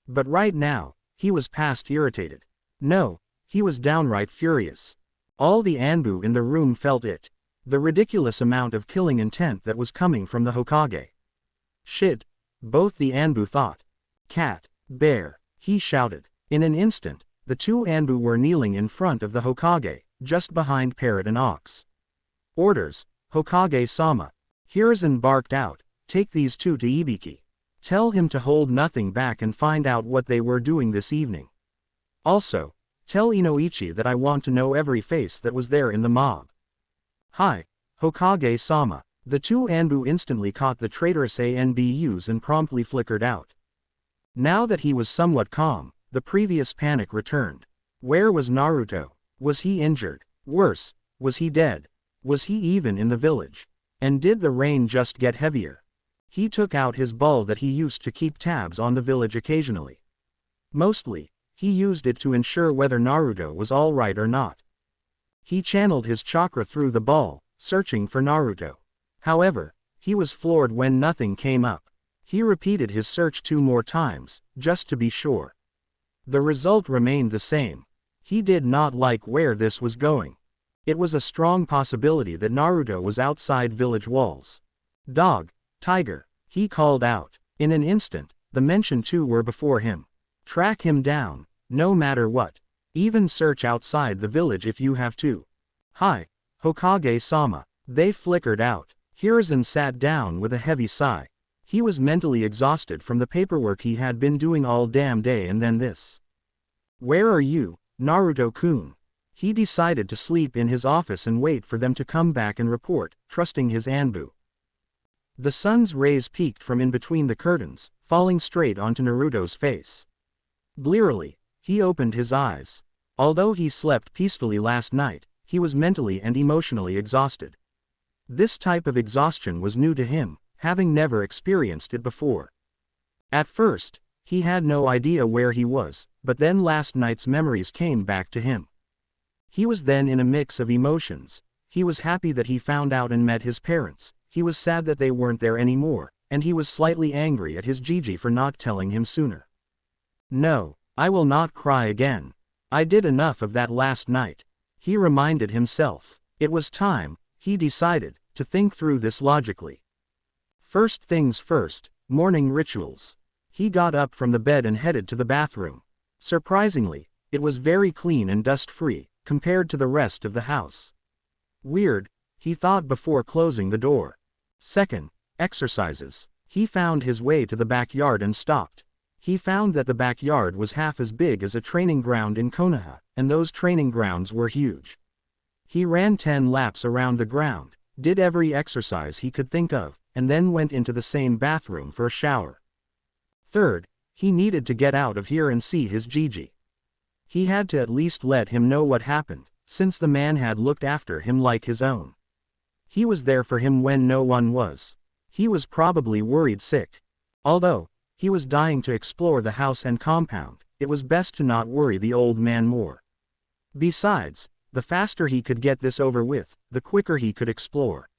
But right now, he was past irritated. No, He was downright furious. All the Anbu in the room felt it. The ridiculous amount of killing intent that was coming from the Hokage. Shit, both the Anbu thought. Cat, bear, he shouted. In an instant, the two Anbu were kneeling in front of the Hokage, just behind Parrot and Ox. Orders, Hokage-sama. Hiruzen barked out, take these two to Ibiki. Tell him to hold nothing back and find out what they were doing this evening. Also, tell Inoichi that I want to know every face that was there in the mob. Hi, Hokage-sama. The two Anbu instantly caught the traitorous ANBUs and promptly flickered out. Now that he was somewhat calm, the previous panic returned. Where was Naruto? Was he injured? Worse, was he dead? Was he even in the village? And did the rain just get heavier? He took out his ball that he used to keep tabs on the village occasionally. Mostly, he used it to ensure whether Naruto was alright or not. He channeled his chakra through the ball, searching for Naruto. However, he was floored when nothing came up. He repeated his search 2 more times, just to be sure. The result remained the same. He did not like where this was going. It was a strong possibility that Naruto was outside village walls. Dog, tiger, he called out. In an instant, the mentioned two were before him. Track him down, no matter what. Even search outside the village if you have to. Hi, Hokage-sama. They flickered out. Hiruzen sat down with a heavy sigh. He was mentally exhausted from the paperwork he had been doing all damn day and then this. Where are you, Naruto-kun? He decided to sleep in his office and wait for them to come back and report, trusting his Anbu. The sun's rays peeked from in between the curtains, falling straight onto Naruto's face. Blearily, he opened his eyes. Although he slept peacefully last night, he was mentally and emotionally exhausted. This type of exhaustion was new to him, having never experienced it before. At first, he had no idea where he was, but then last night's memories came back to him. He was then in a mix of emotions. He was happy that he found out and met his parents, he was sad that they weren't there anymore, and he was slightly angry at his Gigi for not telling him sooner. No, I will not cry again. I did enough of that last night. He reminded himself. It was time, he decided, to think through this logically. First things first, morning rituals. He got up from the bed and headed to the bathroom. Surprisingly, it was very clean and dust-free, compared to the rest of the house. Weird, he thought before closing the door. Second, exercises. He found his way to the backyard and stopped. He found that the backyard was half as big as a training ground in Konoha, and those training grounds were huge. He ran 10 laps around the ground, did every exercise he could think of, and then went into the same bathroom for a shower. Third, he needed to get out of here and see his Gigi. He had to at least let him know what happened, since the man had looked after him like his own. He was there for him when no one was. He was probably worried sick. Although, he was dying to explore the house and compound, it was best to not worry the old man more. Besides, the faster he could get this over with, the quicker he could explore.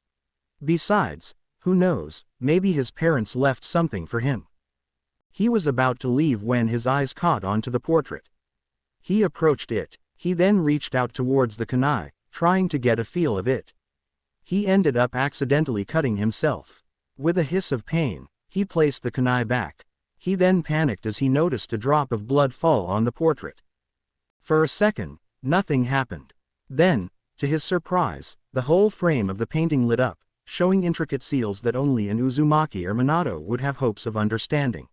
Besides, who knows, maybe his parents left something for him. He was about to leave when his eyes caught onto the portrait. He approached it. He then reached out towards the kunai, trying to get a feel of it. He ended up accidentally cutting himself. With a hiss of pain, he placed the kunai back. He then panicked as he noticed a drop of blood fall on the portrait. For a second, nothing happened. Then, to his surprise, the whole frame of the painting lit up, showing intricate seals that only an Uzumaki or Minato would have hopes of understanding.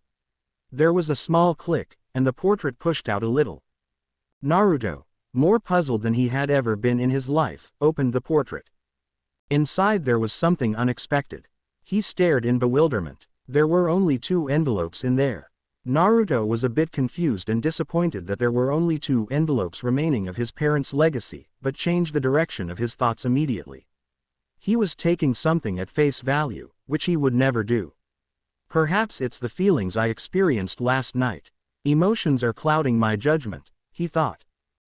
There was a small click, and the portrait pushed out a little. Naruto, more puzzled than he had ever been in his life, opened the portrait. Inside there was something unexpected. He stared in bewilderment. There were only 2 envelopes in there. Naruto was a bit confused and disappointed that there were only 2 envelopes remaining of his parents' legacy, but changed the direction of his thoughts immediately. He was taking something at face value, which he would never do. Perhaps it's the feelings I experienced last night. Emotions are clouding my judgment, he thought.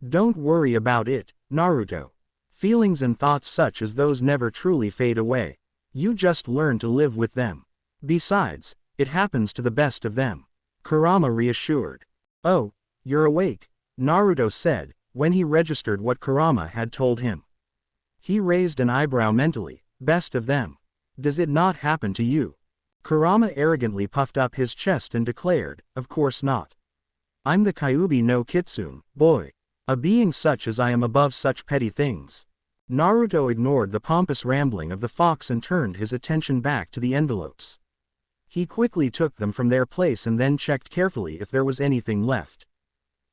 Don't worry about it, Naruto. Feelings and thoughts such as those never truly fade away. You just learn to live with them. Besides, it happens to the best of them. Kurama reassured. Oh, you're awake, Naruto said, when he registered what Kurama had told him. He raised an eyebrow mentally. Best of them. Does it not happen to you? Kurama arrogantly puffed up his chest and declared, of course not. I'm the Kyuubi no Kitsune, boy. A being such as I am above such petty things. Naruto ignored the pompous rambling of the fox and turned his attention back to the envelopes. He quickly took them from their place and then checked carefully if there was anything left.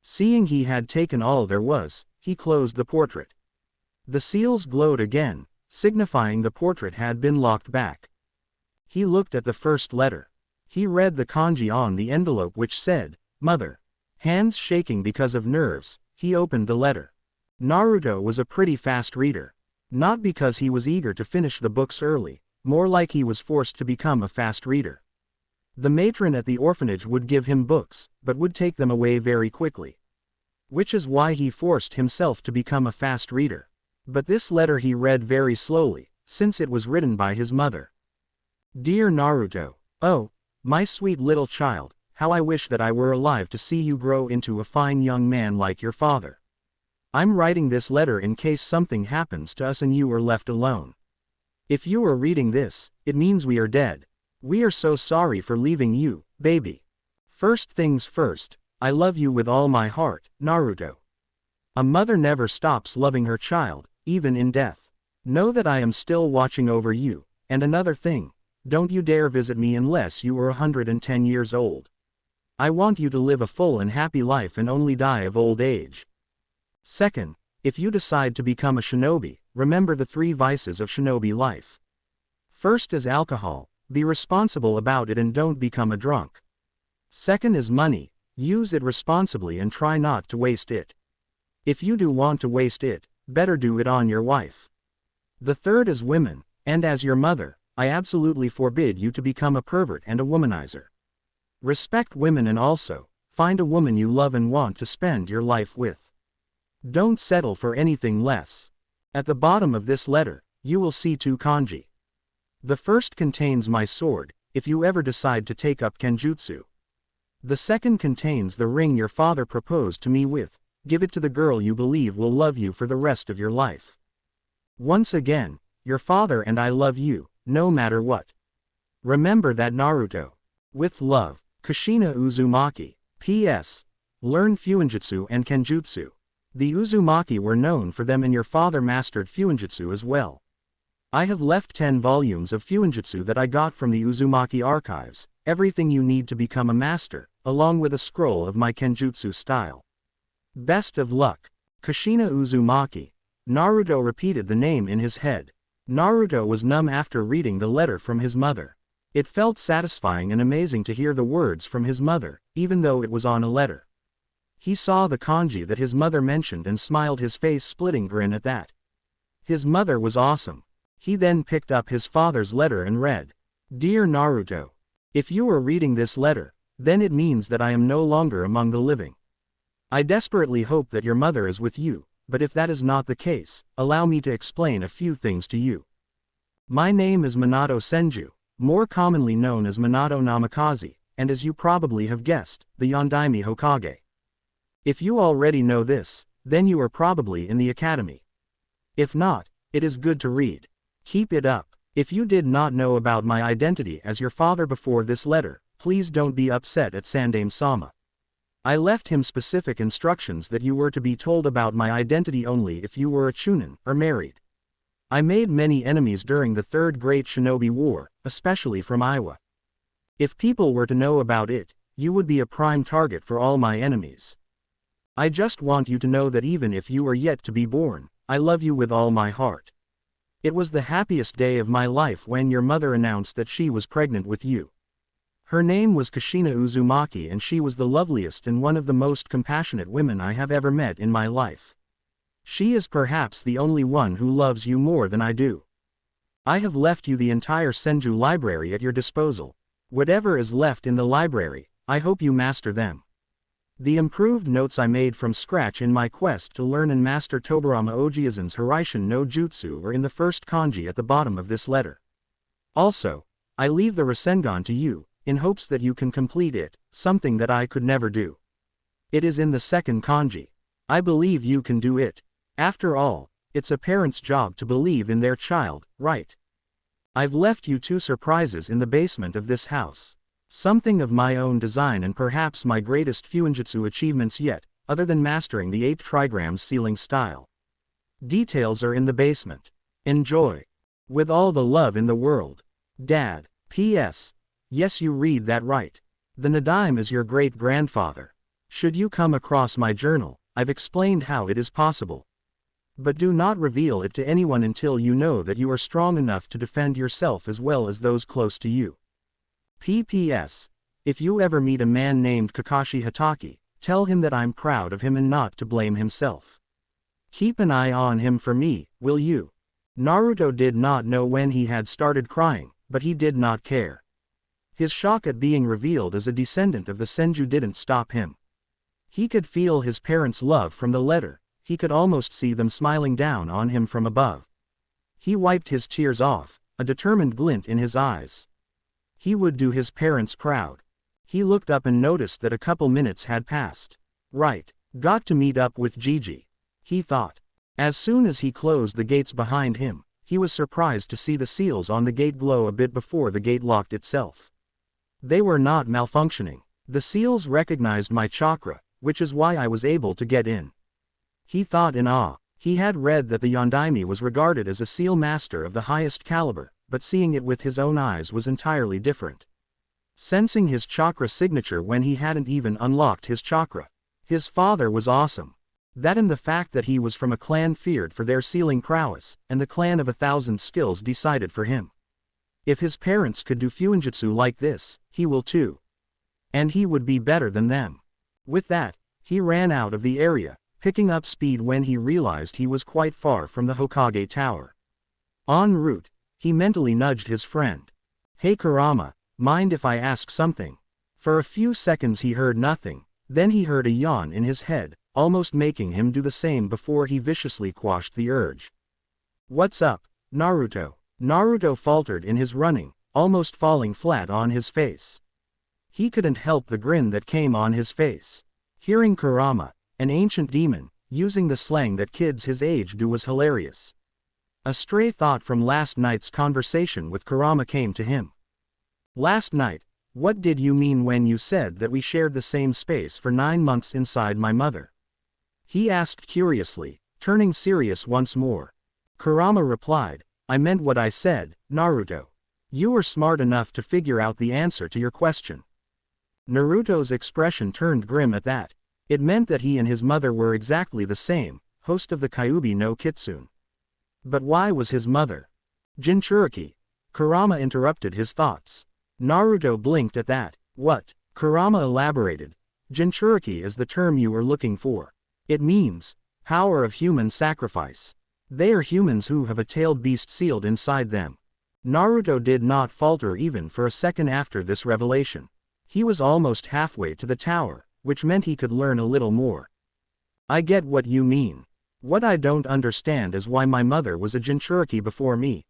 Seeing he had taken all there was, he closed the portrait. The seals glowed again, signifying the portrait had been locked back. He looked at the first letter. He read the kanji on the envelope which said, Mother. Hands shaking because of nerves, he opened the letter. Naruto was a pretty fast reader. Not because he was eager to finish the books early, more like he was forced to become a fast reader. The matron at the orphanage would give him books, but would take them away very quickly. Which is why he forced himself to become a fast reader. But this letter he read very slowly, since it was written by his mother. Dear Naruto, oh, my sweet little child, how I wish that I were alive to see you grow into a fine young man like your father. I'm writing this letter in case something happens to us and you are left alone. If you are reading this, it means we are dead. We are so sorry for leaving you, baby. First things first, I love you with all my heart, Naruto. A mother never stops loving her child, even in death. Know that I am still watching over you, and another thing, don't you dare visit me unless you are 110 years old. I want you to live a full and happy life and only die of old age. Second, if you decide to become a shinobi, remember the 3 vices of shinobi life. First is alcohol, be responsible about it and don't become a drunk. Second is money, use it responsibly and try not to waste it. If you do want to waste it, better do it on your wife. The third is women, and as your mother, I absolutely forbid you to become a pervert and a womanizer. Respect women and also, find a woman you love and want to spend your life with. Don't settle for anything less. At the bottom of this letter, you will see 2 kanji. The first contains my sword, if you ever decide to take up kenjutsu. The second contains the ring your father proposed to me with, give it to the girl you believe will love you for the rest of your life. Once again, your father and I love you, no matter what. Remember that, Naruto. With love, Kushina Uzumaki. P.S. Learn Fuinjutsu and Kenjutsu. The Uzumaki were known for them and your father mastered Fuinjutsu as well. I have left 10 volumes of Fuinjutsu that I got from the Uzumaki archives, everything you need to become a master, along with a scroll of my Kenjutsu style. Best of luck. Kushina Uzumaki. Naruto repeated the name in his head. Naruto was numb after reading the letter from his mother. It felt satisfying and amazing to hear the words from his mother, even though it was on a letter. He saw the kanji that his mother mentioned and smiled, his face splitting grin at that. His mother was awesome. He then picked up his father's letter and read, Dear Naruto. If you are reading this letter, then it means that I am no longer among the living. I desperately hope that your mother is with you, but if that is not the case, allow me to explain a few things to you. My name is Minato Senju, more commonly known as Minato Namikaze, and as you probably have guessed, the Yondaime Hokage. If you already know this, then you are probably in the academy. If not, it is good to read. Keep it up. If you did not know about my identity as your father before this letter, please don't be upset at Sandaime-sama. I left him specific instructions that you were to be told about my identity only if you were a chunin, or married. I made many enemies during the Third Great Shinobi War, especially from Iwa. If people were to know about it, you would be a prime target for all my enemies. I just want you to know that even if you are yet to be born, I love you with all my heart. It was the happiest day of my life when your mother announced that she was pregnant with you. Her name was Kushina Uzumaki and she was the loveliest and one of the most compassionate women I have ever met in my life. She is perhaps the only one who loves you more than I do. I have left you the entire Senju library at your disposal. Whatever is left in the library, I hope you master them. The improved notes I made from scratch in my quest to learn and master Tobirama Ojiazen's Hiraishin no Jutsu are in the first kanji at the bottom of this letter. Also, I leave the Rasengan to you, in hopes that you can complete it, something that I could never do. It is in the second kanji. I believe you can do it. After all, it's a parent's job to believe in their child, right? I've left you 2 surprises in the basement of this house. Something of my own design and perhaps my greatest Fuinjutsu achievements yet, other than mastering the 8 trigrams sealing style. Details are in the basement. Enjoy. With all the love in the world. Dad. P.S. Yes, you read that right. The Nadaime is your great-grandfather. Should you come across my journal, I've explained how it is possible. But do not reveal it to anyone until you know that you are strong enough to defend yourself as well as those close to you. P.P.S. If you ever meet a man named Kakashi Hatake, tell him that I'm proud of him and not to blame himself. Keep an eye on him for me, will you? Naruto did not know when he had started crying, but he did not care. His shock at being revealed as a descendant of the Senju didn't stop him. He could feel his parents' love from the letter, he could almost see them smiling down on him from above. He wiped his tears off, a determined glint in his eyes. He would do his parents proud. He looked up and noticed that a couple minutes had passed. Right, got to meet up with Gigi, he thought. As soon as he closed the gates behind him, he was surprised to see the seals on the gate glow a bit before the gate locked itself. They were not malfunctioning. The seals recognized my chakra, which is why I was able to get in. He thought in awe. He had read that the Yondaime was regarded as a seal master of the highest caliber, but seeing it with his own eyes was entirely different. Sensing his chakra signature when he hadn't even unlocked his chakra. His father was awesome. That and the fact that he was from a clan feared for their sealing prowess, and the clan of 1,000 skills decided for him. If his parents could do Fuinjutsu like this, he will too. And he would be better than them. With that, he ran out of the area, picking up speed when he realized he was quite far from the Hokage Tower. En route, he mentally nudged his friend. Hey Kurama, mind if I ask something? For a few seconds he heard nothing, then he heard a yawn in his head, almost making him do the same before he viciously quashed the urge. What's up, Naruto? Naruto faltered in his running, almost falling flat on his face. He couldn't help the grin that came on his face. Hearing Kurama, an ancient demon, using the slang that kids his age do was hilarious. A stray thought from last night's conversation with Kurama came to him. Last night, what did you mean when you said that we shared the same space for 9 months inside my mother? He asked curiously, turning serious once more. Kurama replied, I meant what I said, Naruto. You were smart enough to figure out the answer to your question. Naruto's expression turned grim at that. It meant that he and his mother were exactly the same, host of the Kyuubi no Kitsune. But why was his mother Jinchuriki? Kurama interrupted his thoughts. Naruto blinked at that. What? Kurama elaborated. Jinchuriki is the term you are looking for. It means power of human sacrifice. They are humans who have a tailed beast sealed inside them. Naruto did not falter even for a second after this revelation. He was almost halfway to the tower, which meant he could learn a little more. I get what you mean. What I don't understand is why my mother was a Jinchuriki before me.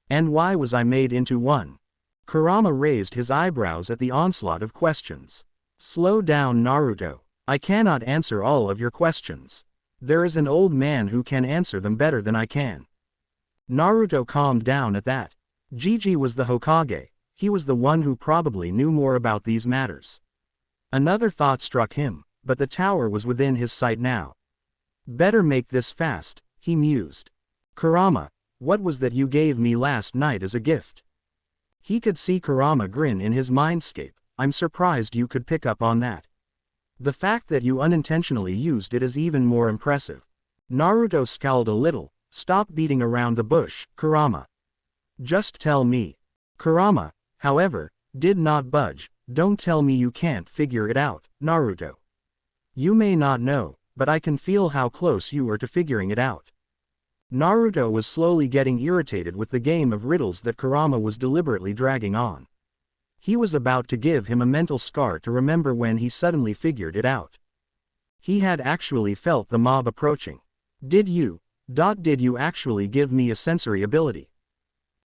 And why was I made into one? Kurama raised his eyebrows at the onslaught of questions. Slow down, Naruto. I cannot answer all of your questions. There is an old man who can answer them better than I can. Naruto calmed down at that. Gigi was the Hokage. He was the one who probably knew more about these matters. Another thought struck him, but the tower was within his sight now. Better make this fast, he mused. Kurama, what was that you gave me last night as a gift? He could see Kurama grin in his mindscape. I'm surprised you could pick up on that. The fact that you unintentionally used it is even more impressive. Naruto scowled a little. Stop beating around the bush, Kurama. Just tell me. Kurama, however, did not budge. Don't tell me you can't figure it out, Naruto. You may not know, but I can feel how close you are to figuring it out. Naruto was slowly getting irritated with the game of riddles that Kurama was deliberately dragging on. He was about to give him a mental scar to remember when he suddenly figured it out. He had actually felt the mob approaching. Did you actually give me a sensory ability?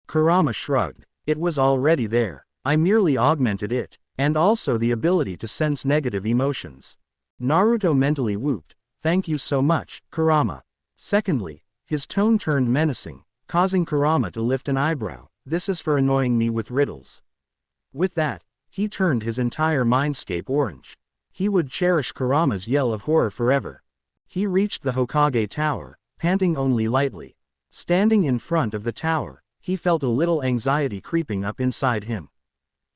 Kurama shrugged. It was already there. I merely augmented it, and also the ability to sense negative emotions. Naruto mentally whooped. Thank you so much, Kurama. Secondly, his tone turned menacing, causing Kurama to lift an eyebrow. This is for annoying me with riddles. With that, he turned his entire mindscape orange. He would cherish Kurama's yell of horror forever. He reached the Hokage Tower, panting only lightly. Standing in front of the tower, he felt a little anxiety creeping up inside him.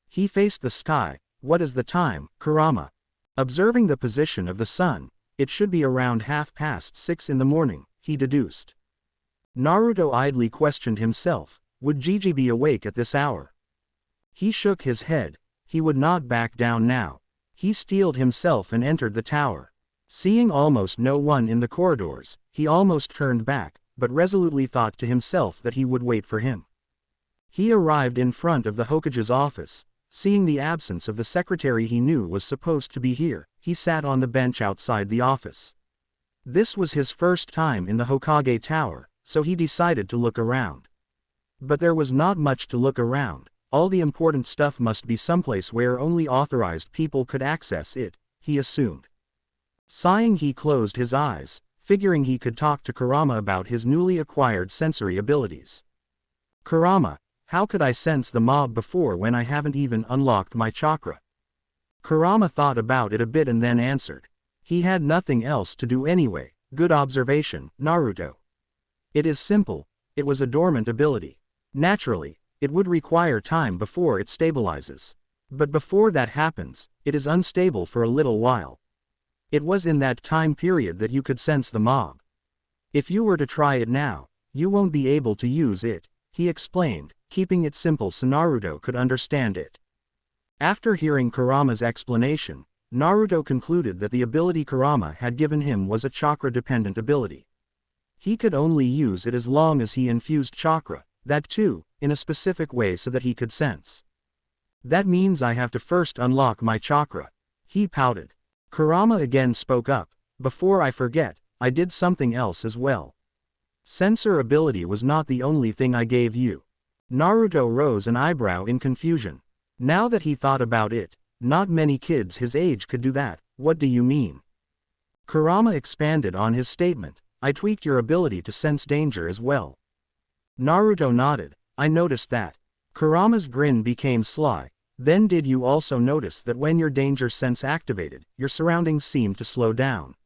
He faced the sky. What is the time, Kurama? Observing the position of the sun, it should be around 6:30 in the morning, he deduced. Naruto idly questioned himself, would Gigi be awake at this hour? He shook his head. He would not back down now. He steeled himself and entered the tower. Seeing almost no one in the corridors, he almost turned back, but resolutely thought to himself that he would wait for him. He arrived in front of the Hokage's office. Seeing the absence of the secretary he knew was supposed to be here, he sat on the bench outside the office. This was his first time in the Hokage Tower, so he decided to look around. But there was not much to look around. All the important stuff must be someplace where only authorized people could access it, he assumed. Sighing, he closed his eyes, figuring he could talk to Kurama about his newly acquired sensory abilities. Kurama, how could I sense the mob before when I haven't even unlocked my chakra? Kurama thought about it a bit and then answered. He had nothing else to do anyway. Good observation, Naruto. It is simple. It was a dormant ability. Naturally, it would require time before it stabilizes. But before that happens, it is unstable for a little while. It was in that time period that you could sense the mob. If you were to try it now, you won't be able to use it, he explained, keeping it simple so Naruto could understand it. After hearing Kurama's explanation, Naruto concluded that the ability Kurama had given him was a chakra-dependent ability. He could only use it as long as he infused chakra, that too, in a specific way so that he could sense. That means I have to first unlock my chakra. He pouted. Kurama again spoke up. Before I forget, I did something else as well. Sensor ability was not the only thing I gave you. Naruto rose an eyebrow in confusion. Now that he thought about it, not many kids his age could do that. What do you mean? Kurama expanded on his statement. I tweaked your ability to sense danger as well. Naruto nodded. I noticed that. Kurama's grin became sly. Then did you also notice that when your danger sense activated, your surroundings seemed to slow down?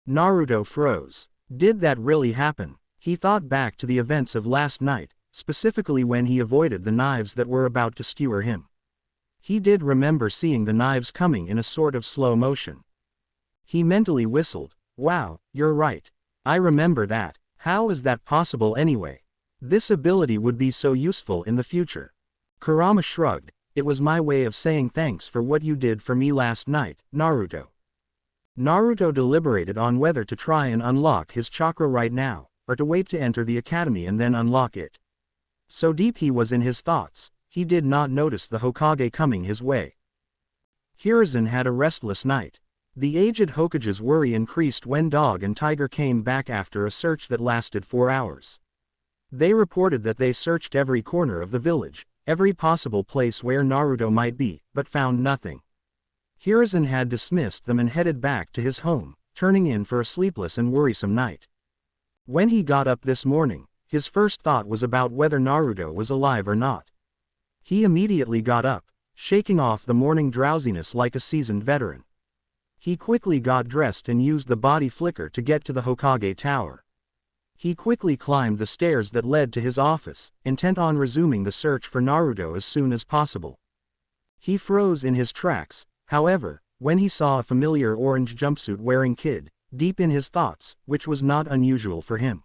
Naruto froze. Did that really happen? He thought back to the events of last night, specifically when he avoided the knives that were about to skewer him. He did remember seeing the knives coming in a sort of slow motion. He mentally whistled. Wow, you're right. I remember that. How is that possible anyway? This ability would be so useful in the future. Kurama shrugged. It was my way of saying thanks for what you did for me last night, Naruto. Naruto deliberated on whether to try and unlock his chakra right now, or to wait to enter the academy and then unlock it. So deep he was in his thoughts, he did not notice the Hokage coming his way. Hiruzen had a restless night. The aged Hokage's worry increased when Dog and Tiger came back after a search that lasted 4 hours. They reported that they searched every corner of the village, every possible place where Naruto might be, but found nothing. Hiruzen had dismissed them and headed back to his home, turning in for a sleepless and worrisome night. When he got up this morning, his first thought was about whether Naruto was alive or not. He immediately got up, shaking off the morning drowsiness like a seasoned veteran. He quickly got dressed and used the body flicker to get to the Hokage Tower. He quickly climbed the stairs that led to his office, intent on resuming the search for Naruto as soon as possible. He froze in his tracks, however, when he saw a familiar orange jumpsuit-wearing kid, deep in his thoughts, which was not unusual for him.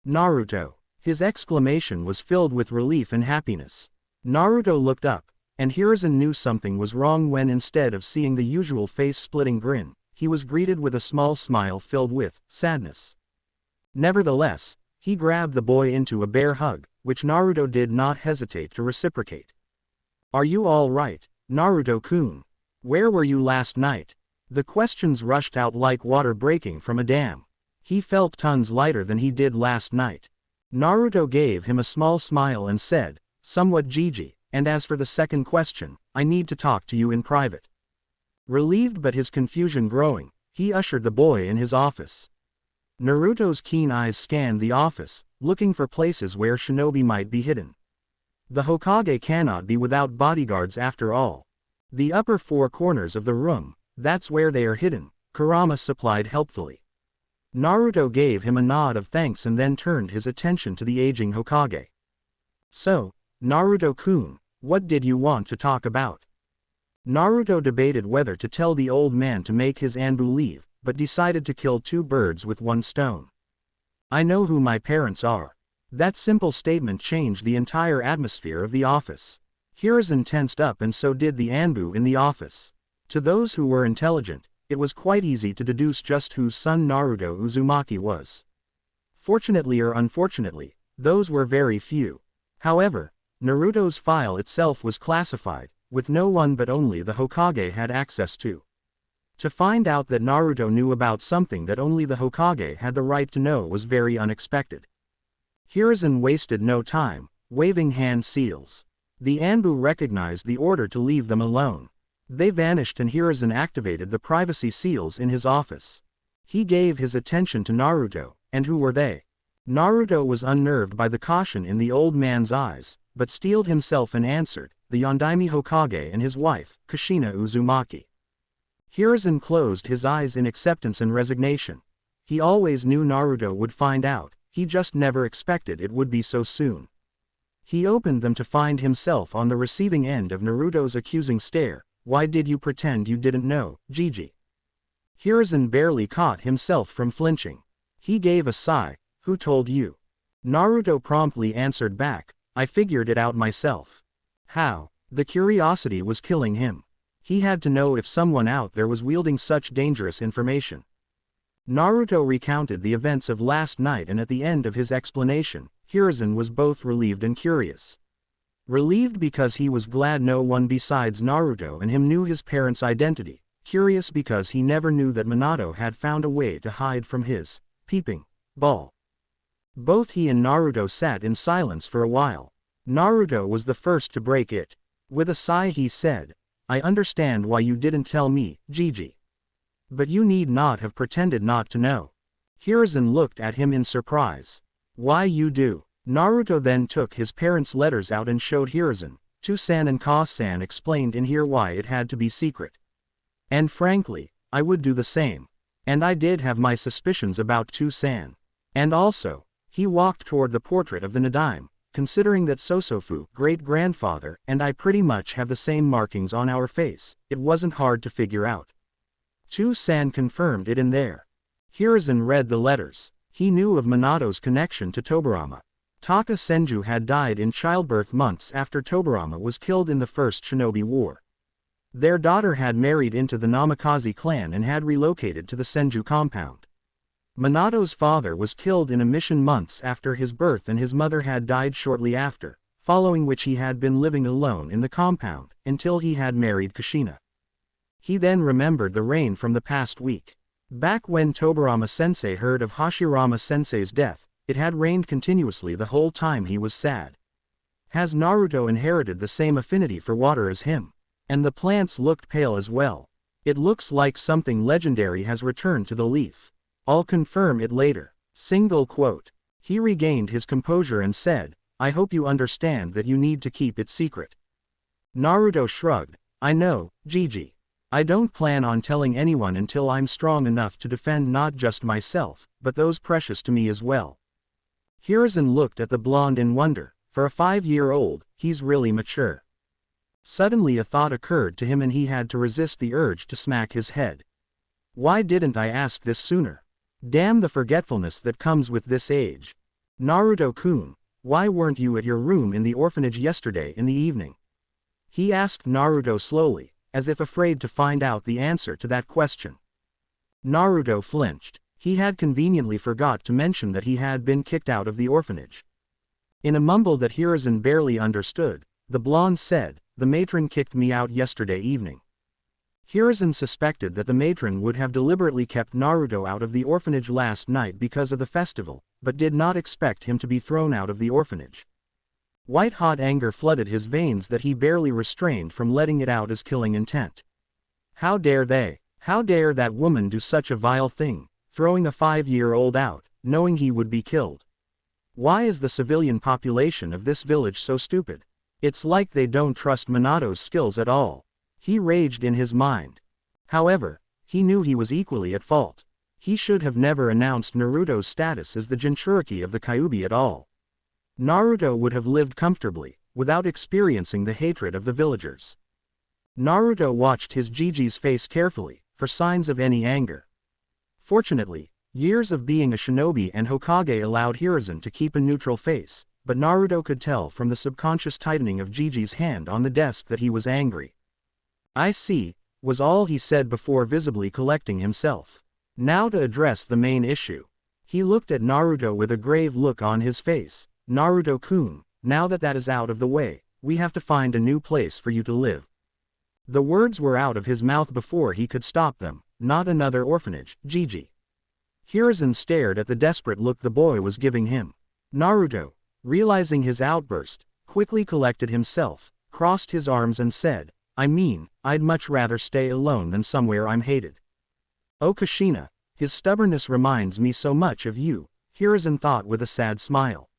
Naruto! His exclamation was filled with relief and happiness. Naruto looked up, and Hiruzen knew something was wrong when instead of seeing the usual face-splitting grin, he was greeted with a small smile filled with sadness. Nevertheless, he grabbed the boy into a bear hug, which Naruto did not hesitate to reciprocate. Are you all right, Naruto-kun? Where were you last night? The questions rushed out like water breaking from a dam. He felt tons lighter than he did last night. Naruto gave him a small smile and said, somewhat Gigi, and as for the second question, I need to talk to you in private. Relieved but his confusion growing, He ushered the boy in his office. Naruto's keen eyes scanned the office, looking for places where shinobi might be hidden. The Hokage cannot be without bodyguards after all. The upper four corners of the room, that's where they are hidden, Kurama supplied helpfully. Naruto gave him a nod of thanks and then turned his attention to the aging Hokage. So, Naruto-kun, what did you want to talk about? Naruto debated whether to tell the old man to make his Anbu leave, but decided to kill two birds with one stone. I know who my parents are. That simple statement changed the entire atmosphere of the office. Hiruzen tensed up and so did the Anbu in the office. To those who were intelligent, it was quite easy to deduce just whose son Naruto Uzumaki was. Fortunately or unfortunately, those were very few. However, Naruto's file itself was classified, with no one but only the Hokage had access to. To find out that Naruto knew about something that only the Hokage had the right to know was very unexpected. Hiruzen wasted no time, waving hand seals. The Anbu recognized the order to leave them alone. They vanished and Hiruzen activated the privacy seals in his office. He gave his attention to Naruto, and who were they? Naruto was unnerved by the caution in the old man's eyes, but steeled himself and answered, the Yondaime Hokage and his wife, Kushina Uzumaki. Hiruzen closed his eyes in acceptance and resignation. He always knew Naruto would find out, he just never expected it would be so soon. He opened them to find himself on the receiving end of Naruto's accusing stare. Why did you pretend you didn't know, Gigi? Hiruzen barely caught himself from flinching. He gave a sigh. Who told you? Naruto promptly answered back, I figured it out myself. How? The curiosity was killing him. He had to know if someone out there was wielding such dangerous information. Naruto recounted the events of last night and at the end of his explanation, Hiruzen was both relieved and curious. Relieved because he was glad no one besides Naruto and him knew his parents' identity, curious because he never knew that Minato had found a way to hide from his peeping ball. Both he and Naruto sat in silence for a while. Naruto was the first to break it. With a sigh he said, I understand why you didn't tell me, Gigi. But you need not have pretended not to know. Hiruzen looked at him in surprise. Why you do? Naruto then took his parents' letters out and showed Hiruzen. To-san and Ka-san explained in here why it had to be secret. And frankly, I would do the same. And I did have my suspicions about To-san. And also, he walked toward the portrait of the Nadaime, considering that Sosofu, great-grandfather, and I pretty much have the same markings on our face, it wasn't hard to figure out. To-san confirmed it in there. Hiruzen read the letters. He knew of Minato's connection to Tobirama. Taka Senju had died in childbirth months after Tobirama was killed in the First Shinobi War. Their daughter had married into the Namikaze clan and had relocated to the Senju compound. Minato's father was killed in a mission months after his birth and his mother had died shortly after, following which he had been living alone in the compound, until he had married Kushina. He then remembered the rain from the past week. Back when Tobirama-sensei heard of Hashirama-sensei's death, it had rained continuously the whole time he was sad. Has Naruto inherited the same affinity for water as him? And the plants looked pale as well. It looks like something legendary has returned to the leaf. I'll confirm it later. Single quote. He regained his composure and said, I hope you understand that you need to keep it secret. Naruto shrugged. I know, Gigi. I don't plan on telling anyone until I'm strong enough to defend not just myself, but those precious to me as well. Hiruzen looked at the blonde in wonder. For a 5-year-old, he's really mature. Suddenly a thought occurred to him and he had to resist the urge to smack his head. Why didn't I ask this sooner? Damn the forgetfulness that comes with this age. Naruto-kun, why weren't you at your room in the orphanage yesterday in the evening? He asked Naruto slowly, as if afraid to find out the answer to that question. Naruto flinched. He had conveniently forgot to mention that he had been kicked out of the orphanage. In a mumble that Hiruzen barely understood, the blonde said, the matron kicked me out yesterday evening. Hiruzen suspected that the matron would have deliberately kept Naruto out of the orphanage last night because of the festival, but did not expect him to be thrown out of the orphanage. White-hot anger flooded his veins that he barely restrained from letting it out as killing intent. How dare they? How dare that woman do such a vile thing, throwing a 5-year-old out, knowing he would be killed. Why is the civilian population of this village so stupid? It's like they don't trust Minato's skills at all. He raged in his mind. However, he knew he was equally at fault. He should have never announced Naruto's status as the Jinchuriki of the Kyuubi at all. Naruto would have lived comfortably, without experiencing the hatred of the villagers. Naruto watched his Gigi's face carefully, for signs of any anger. Fortunately, years of being a shinobi and Hokage allowed Hiruzen to keep a neutral face, but Naruto could tell from the subconscious tightening of Gigi's hand on the desk that he was angry. "I see," was all he said before visibly collecting himself. Now to address the main issue. He looked at Naruto with a grave look on his face. "Naruto-kun, now that is out of the way, we have to find a new place for you to live." The words were out of his mouth before he could stop them. "Not another orphanage, Gigi." Hiruzen stared at the desperate look the boy was giving him. Naruto, realizing his outburst, quickly collected himself, crossed his arms and said, "I mean, I'd much rather stay alone than somewhere I'm hated." "Oh Kushina, his stubbornness reminds me so much of you," Hiruzen thought with a sad smile.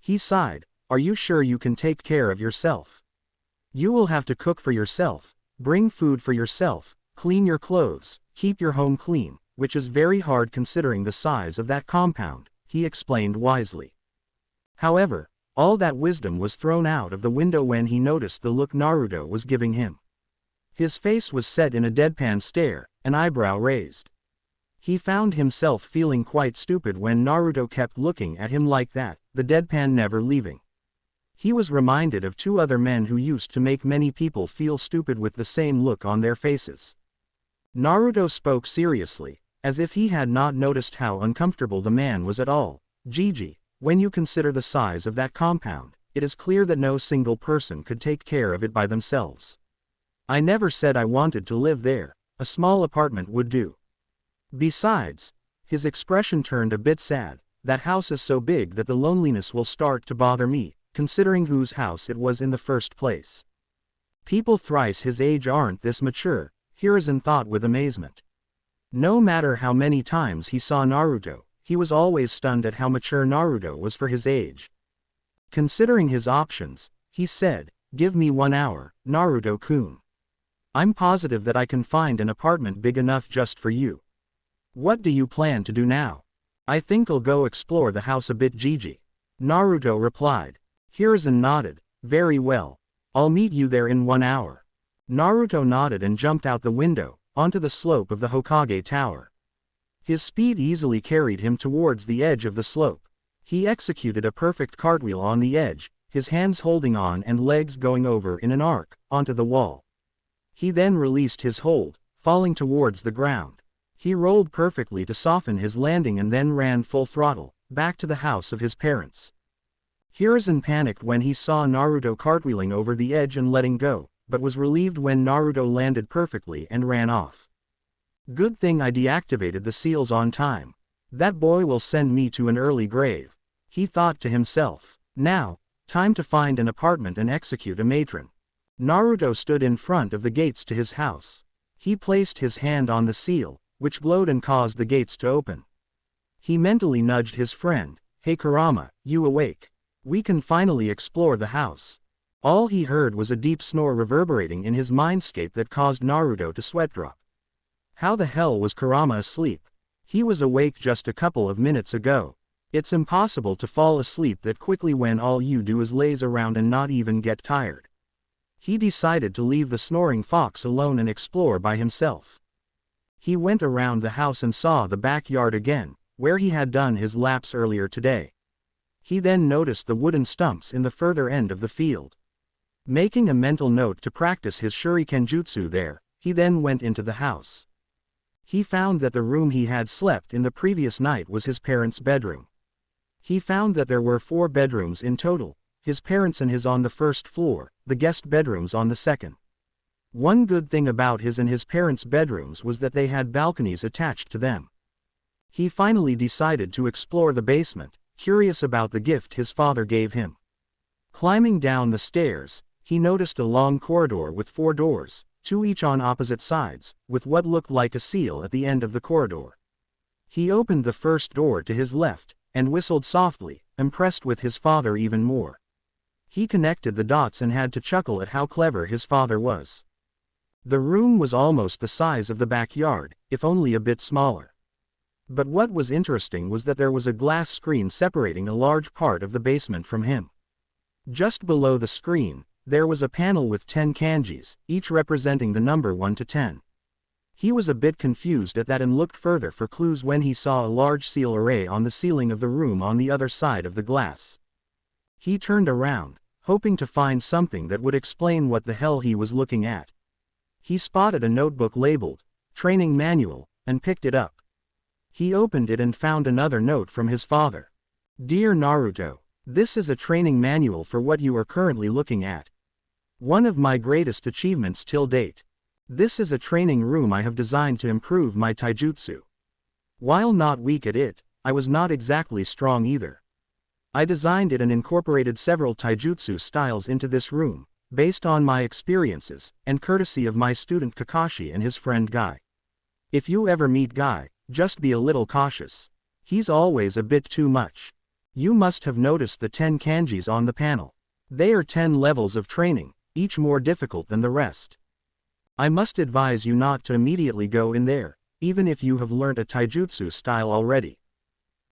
He sighed, "Are you sure you can take care of yourself? You will have to cook for yourself, bring food for yourself, clean your clothes, keep your home clean, which is very hard considering the size of that compound," he explained wisely. However, all that wisdom was thrown out of the window when he noticed the look Naruto was giving him. His face was set in a deadpan stare, an eyebrow raised. He found himself feeling quite stupid when Naruto kept looking at him like that, the deadpan never leaving. He was reminded of 2 other men who used to make many people feel stupid with the same look on their faces. Naruto spoke seriously, as if he had not noticed how uncomfortable the man was at all. "Gigi, when you consider the size of that compound, it is clear that no single person could take care of it by themselves. I never said I wanted to live there, a small apartment would do. Besides," his expression turned a bit sad, "that house is so big that the loneliness will start to bother me, considering whose house it was in the first place. People thrice his age aren't this mature," Hiruzen thought with amazement. No matter how many times he saw Naruto, he was always stunned at how mature Naruto was for his age. Considering his options, he said, "Give me 1 hour, Naruto-kun. I'm positive that I can find an apartment big enough just for you. What do you plan to do now?" "I think I'll go explore the house a bit, Gigi," Naruto replied. Hiruzen nodded, "Very well. I'll meet you there in 1 hour." Naruto nodded and jumped out the window, onto the slope of the Hokage Tower. His speed easily carried him towards the edge of the slope. He executed a perfect cartwheel on the edge, his hands holding on and legs going over in an arc, onto the wall. He then released his hold, falling towards the ground. He rolled perfectly to soften his landing and then ran full throttle, back to the house of his parents. Hiruzen panicked when he saw Naruto cartwheeling over the edge and letting go, but was relieved when Naruto landed perfectly and ran off. "Good thing I deactivated the seals on time. That boy will send me to an early grave," he thought to himself. Now, time to find an apartment and execute a matron. Naruto stood in front of the gates to his house. He placed his hand on the seal, which glowed and caused the gates to open. He mentally nudged his friend, "Hey Kurama, you awake? We can finally explore the house." All he heard was a deep snore reverberating in his mindscape that caused Naruto to sweat drop. How the hell was Kurama asleep? He was awake just a couple of minutes ago. It's impossible to fall asleep that quickly when all you do is laze around and not even get tired. He decided to leave the snoring fox alone and explore by himself. He went around the house and saw the backyard again, where he had done his laps earlier today. He then noticed the wooden stumps in the further end of the field. Making a mental note to practice his shuriken jutsu there, he then went into the house. He found that the room he had slept in the previous night was his parents' bedroom. He found that there were 4 bedrooms in total, his parents and his on the first floor, the guest bedrooms on the second. One good thing about his and his parents' bedrooms was that they had balconies attached to them. He finally decided to explore the basement, curious about the gift his father gave him. Climbing down the stairs, he noticed a long corridor with 4 doors. two each on opposite sides, with what looked like a seal at the end of the corridor. He opened the first door to his left, and whistled softly, impressed with his father even more. He connected the dots and had to chuckle at how clever his father was. The room was almost the size of the backyard, if only a bit smaller. But what was interesting was that there was a glass screen separating a large part of the basement from him. Just below the screen, there was a panel with 10 kanjis, each representing the number 1 to 10. He was a bit confused at that and looked further for clues when he saw a large seal array on the ceiling of the room on the other side of the glass. He turned around, hoping to find something that would explain what the hell he was looking at. He spotted a notebook labeled, "Training Manual," and picked it up. He opened it and found another note from his father. "Dear Naruto, this is a training manual for what you are currently looking at. One of my greatest achievements till date. This is a training room I have designed to improve my taijutsu. While not weak at it, I was not exactly strong either. I designed it and incorporated several taijutsu styles into this room, based on my experiences, and courtesy of my student Kakashi and his friend Guy. If you ever meet Guy, just be a little cautious. He's always a bit too much. You must have noticed the 10 kanjis on the panel. They are 10 levels of training, each more difficult than the rest. I must advise you not to immediately go in there, even if you have learnt a taijutsu style already.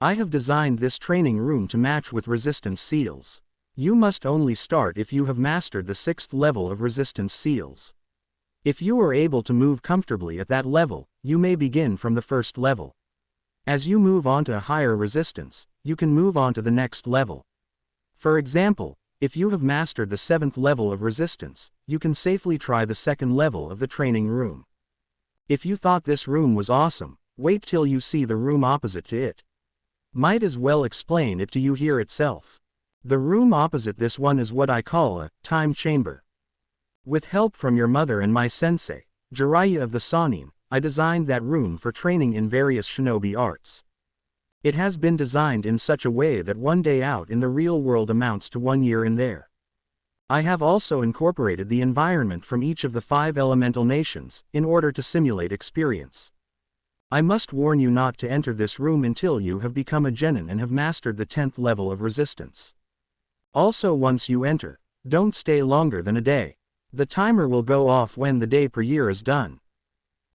I have designed this training room to match with resistance seals. You must only start if you have mastered the 6th level of resistance seals. If you are able to move comfortably at that level, you may begin from the 1st level. As you move on to a higher resistance, you can move on to the next level. For example, if you have mastered the 7th level of resistance, you can safely try the 2nd level of the training room. If you thought this room was awesome, wait till you see the room opposite to it. Might as well explain it to you here itself. The room opposite this one is what I call a time chamber. With help from your mother and my sensei, Jiraiya of the Sannin, I designed that room for training in various shinobi arts. It has been designed in such a way that one day out in the real world amounts to 1 year in there. I have also incorporated the environment from each of the 5 elemental nations, in order to simulate experience. I must warn you not to enter this room until you have become a genin and have mastered the 10th level of resistance. Also, once you enter, don't stay longer than a day. The timer will go off when the day per year is done.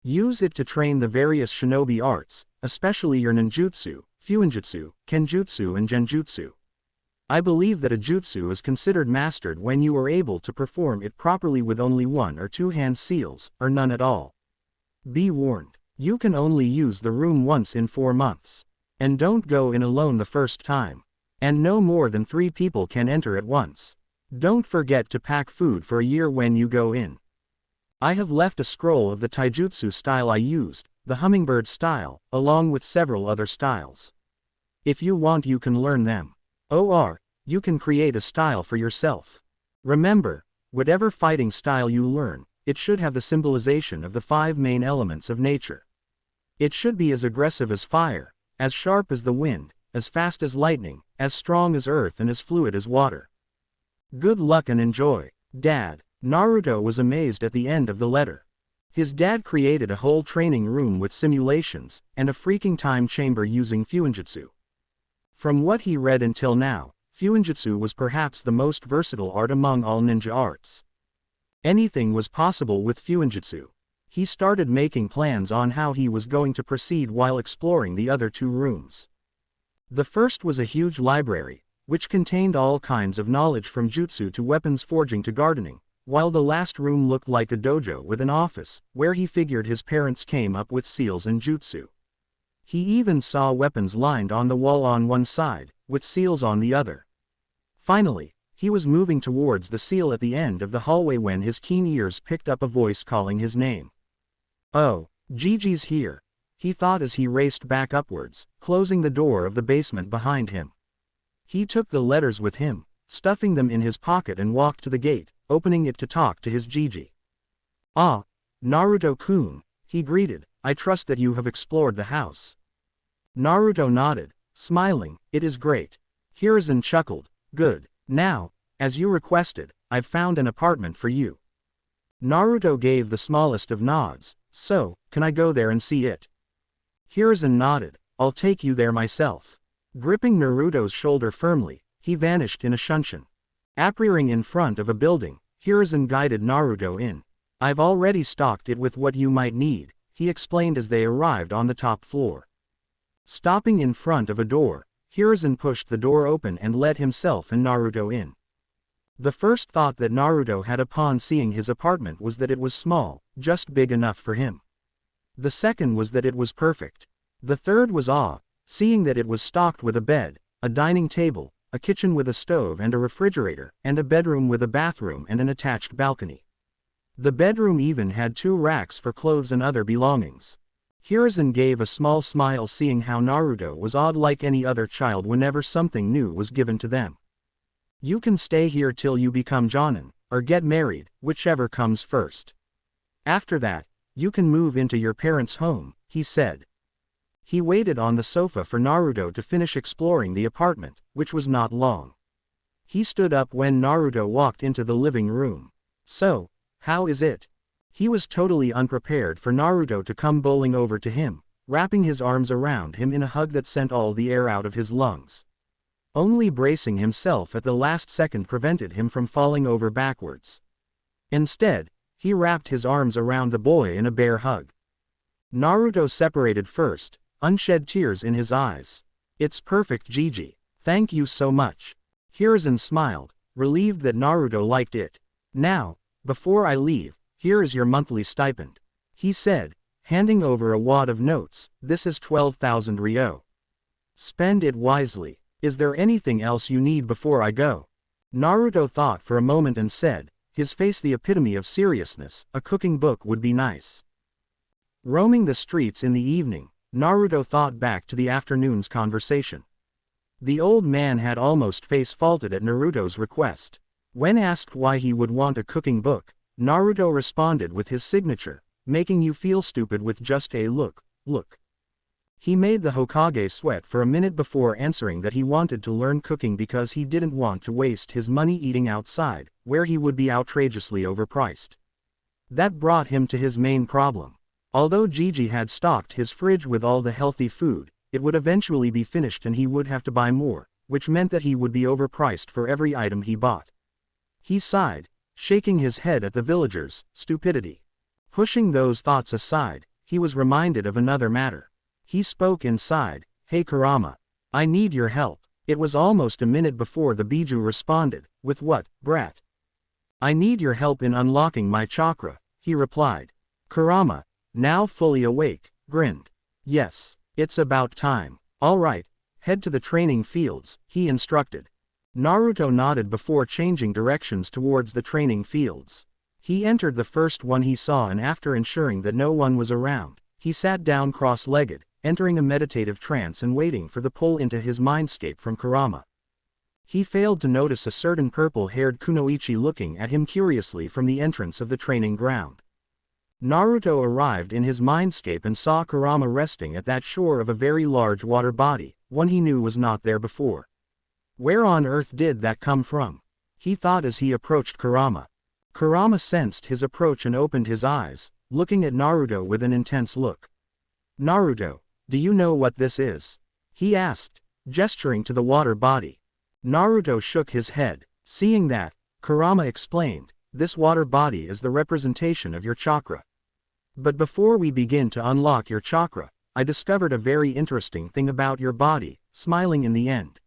Use it to train the various shinobi arts, especially your ninjutsu, fuinjutsu, kenjutsu and genjutsu. I believe that a jutsu is considered mastered when you are able to perform it properly with only 1 or 2 hand seals, or none at all. Be warned, you can only use the room once in 4 months. And don't go in alone the first time. And no more than 3 people can enter at once. Don't forget to pack food for a year when you go in. I have left a scroll of the taijutsu style I used, the hummingbird style, along with several other styles. If you want you can learn them. Or, you can create a style for yourself. Remember, whatever fighting style you learn, it should have the symbolization of the 5 main elements of nature. It should be as aggressive as fire, as sharp as the wind, as fast as lightning, as strong as earth and as fluid as water. Good luck and enjoy. Dad. Naruto was amazed at the end of the letter. His dad created a whole training room with simulations, and a freaking time chamber using fuinjutsu. From what he read until now, fuinjutsu was perhaps the most versatile art among all ninja arts. Anything was possible with fuinjutsu. He started making plans on how he was going to proceed while exploring the other 2 rooms. The first was a huge library, which contained all kinds of knowledge from jutsu to weapons forging to gardening, while the last room looked like a dojo with an office, where he figured his parents came up with seals and jutsu. He even saw weapons lined on the wall on one side, with seals on the other. Finally, he was moving towards the seal at the end of the hallway when his keen ears picked up a voice calling his name. Oh, Gigi's here, he thought as he raced back upwards, closing the door of the basement behind him. He took the letters with him, stuffing them in his pocket and walked to the gate, opening it to talk to his Gigi. Ah, Naruto-kun, he greeted, I trust that you have explored the house. Naruto nodded, smiling, it is great. Hiruzen chuckled, good, now, as you requested, I've found an apartment for you. Naruto gave the smallest of nods. So, can I go there and see it? Hiruzen nodded. I'll take you there myself. Gripping Naruto's shoulder firmly, he vanished in a shunshin. Appearing in front of a building, Hiruzen guided Naruto in. I've already stocked it with what you might need, he explained as they arrived on the top floor. Stopping in front of a door, Hiruzen pushed the door open and let himself and Naruto in. The first thought that Naruto had upon seeing his apartment was that it was small, just big enough for him. The second was that it was perfect. The third was awe, seeing that it was stocked with a bed, a dining table, a kitchen with a stove and a refrigerator, and a bedroom with a bathroom and an attached balcony. The bedroom even had 2 racks for clothes and other belongings. Hiruzen gave a small smile seeing how Naruto was odd like any other child whenever something new was given to them. You can stay here till you become Jonin, or get married, whichever comes first. After that, you can move into your parents' home, he said. He waited on the sofa for Naruto to finish exploring the apartment, which was not long. He stood up when Naruto walked into the living room. So, how is it? He was totally unprepared for Naruto to come bowling over to him, wrapping his arms around him in a hug that sent all the air out of his lungs. Only bracing himself at the last second prevented him from falling over backwards. Instead, he wrapped his arms around the boy in a bear hug. Naruto separated first, unshed tears in his eyes. It's perfect, Gigi. Thank you so much. Hiruzen smiled, relieved that Naruto liked it. Now, before I leave, here is your monthly stipend, he said, handing over a wad of notes. This is 12,000 ryo. Spend it wisely. Is there anything else you need before I go? Naruto thought for a moment and said, his face the epitome of seriousness, a cooking book would be nice. Roaming the streets in the evening, Naruto thought back to the afternoon's conversation. The old man had almost face-faulted at Naruto's request. When asked why he would want a cooking book, Naruto responded with his signature, making you feel stupid with just a look. He made the Hokage sweat for a minute before answering that he wanted to learn cooking because he didn't want to waste his money eating outside, where he would be outrageously overpriced. That brought him to his main problem. Although Gigi had stocked his fridge with all the healthy food, it would eventually be finished and he would have to buy more, which meant that he would be overpriced for every item he bought. He sighed, shaking his head at the villagers' stupidity. Pushing those thoughts aside, he was reminded of another matter. He spoke inside, Hey Kurama. I need your help. It was almost a minute before the Biju responded, with what, brat? I need your help in unlocking my chakra, he replied. Kurama, now fully awake, grinned. Yes, it's about time. All right, head to the training fields, he instructed. Naruto nodded before changing directions towards the training fields. He entered the first one he saw and after ensuring that no one was around, he sat down cross-legged, entering a meditative trance and waiting for the pull into his mindscape from Kurama. He failed to notice a certain purple-haired Kunoichi looking at him curiously from the entrance of the training ground. Naruto arrived in his mindscape and saw Kurama resting at that shore of a very large water body, one he knew was not there before. Where on earth did that come from? He thought as he approached Kurama. Kurama sensed his approach and opened his eyes, looking at Naruto with an intense look. Naruto, do you know what this is? He asked, gesturing to the water body. Naruto shook his head. Seeing that, Kurama explained, this water body is the representation of your chakra. But before we begin to unlock your chakra, I discovered a very interesting thing about your body, smiling in the end.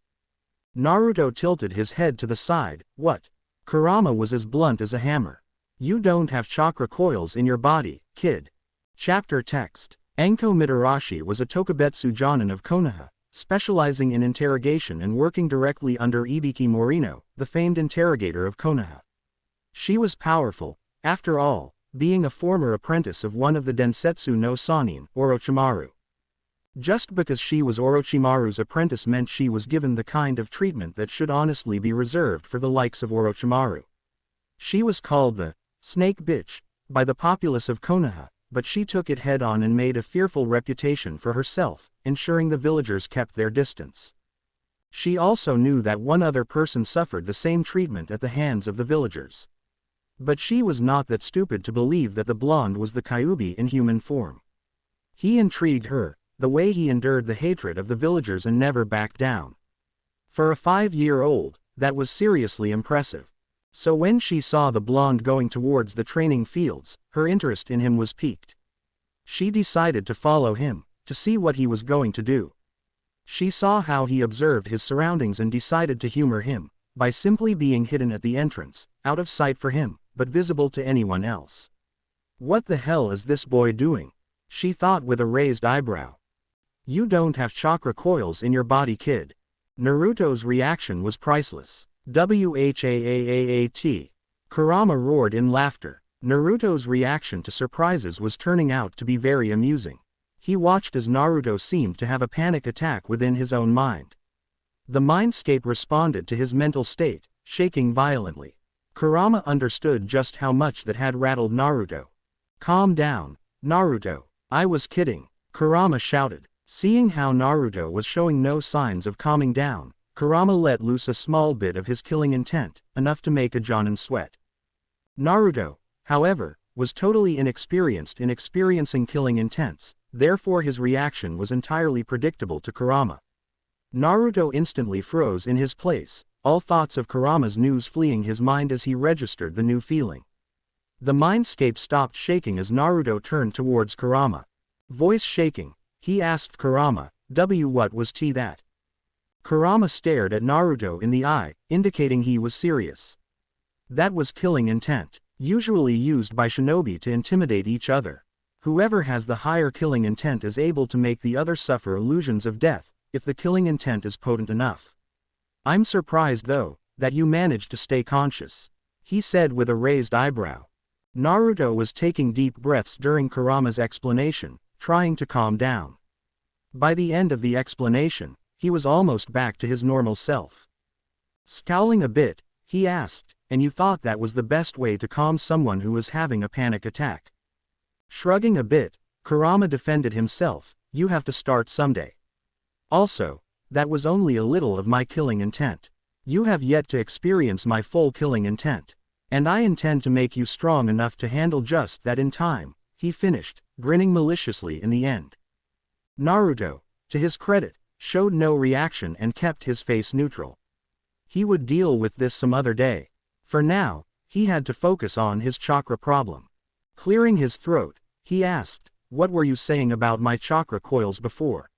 Naruto tilted his head to the side. What? Kurama was as blunt as a hammer. You don't have chakra coils in your body, kid. Chapter text. Enko Mitarashi was a Tokubetsu Jonin of Konoha, specializing in interrogation and working directly under Ibiki Morino, the famed interrogator of Konoha. She was powerful, after all, being a former apprentice of one of the Densetsu no Sannin, Orochimaru. Just because she was Orochimaru's apprentice meant she was given the kind of treatment that should honestly be reserved for the likes of Orochimaru. She was called the Snake Bitch by the populace of Konoha, but she took it head-on and made a fearful reputation for herself, ensuring the villagers kept their distance. She also knew that one other person suffered the same treatment at the hands of the villagers. But she was not that stupid to believe that the blonde was the Kyuubi in human form. He intrigued her, the way he endured the hatred of the villagers and never backed down. For a 5-year-old, that was seriously impressive. So when she saw the blonde going towards the training fields, her interest in him was piqued. She decided to follow him, to see what he was going to do. She saw how he observed his surroundings and decided to humor him, by simply being hidden at the entrance, out of sight for him, but visible to anyone else. What the hell is this boy doing? She thought with a raised eyebrow. You don't have chakra coils in your body, kid. Naruto's reaction was priceless. Whaat. Kurama roared in laughter. Naruto's reaction to surprises was turning out to be very amusing. He watched as Naruto seemed to have a panic attack within his own mind. The mindscape responded to his mental state, shaking violently. Kurama understood just how much that had rattled Naruto. Calm down, Naruto. I was kidding, Kurama shouted. Seeing how Naruto was showing no signs of calming down, Kurama let loose a small bit of his killing intent, enough to make a Jonin sweat. Naruto, however, was totally inexperienced in experiencing killing intents, therefore his reaction was entirely predictable to Kurama. Naruto instantly froze in his place, all thoughts of Kurama's news fleeing his mind as he registered the new feeling. The mindscape stopped shaking as Naruto turned towards Kurama. Voice shaking, he asked Kurama, what was that? Kurama stared at Naruto in the eye, indicating he was serious. That was killing intent, usually used by shinobi to intimidate each other. Whoever has the higher killing intent is able to make the other suffer illusions of death, if the killing intent is potent enough. I'm surprised though, that you managed to stay conscious, he said with a raised eyebrow. Naruto was taking deep breaths during Kurama's explanation, trying to calm down. By the end of the explanation, he was almost back to his normal self. Scowling a bit, he asked, and you thought that was the best way to calm someone who was having a panic attack? Shrugging a bit, Kurama defended himself, you have to start someday. Also, that was only a little of my killing intent. You have yet to experience my full killing intent. And I intend to make you strong enough to handle just that in time, he finished, grinning maliciously in the end. Naruto, to his credit, showed no reaction and kept his face neutral. He would deal with this some other day. For now, he had to focus on his chakra problem. Clearing his throat, he asked, what were you saying about my chakra coils before?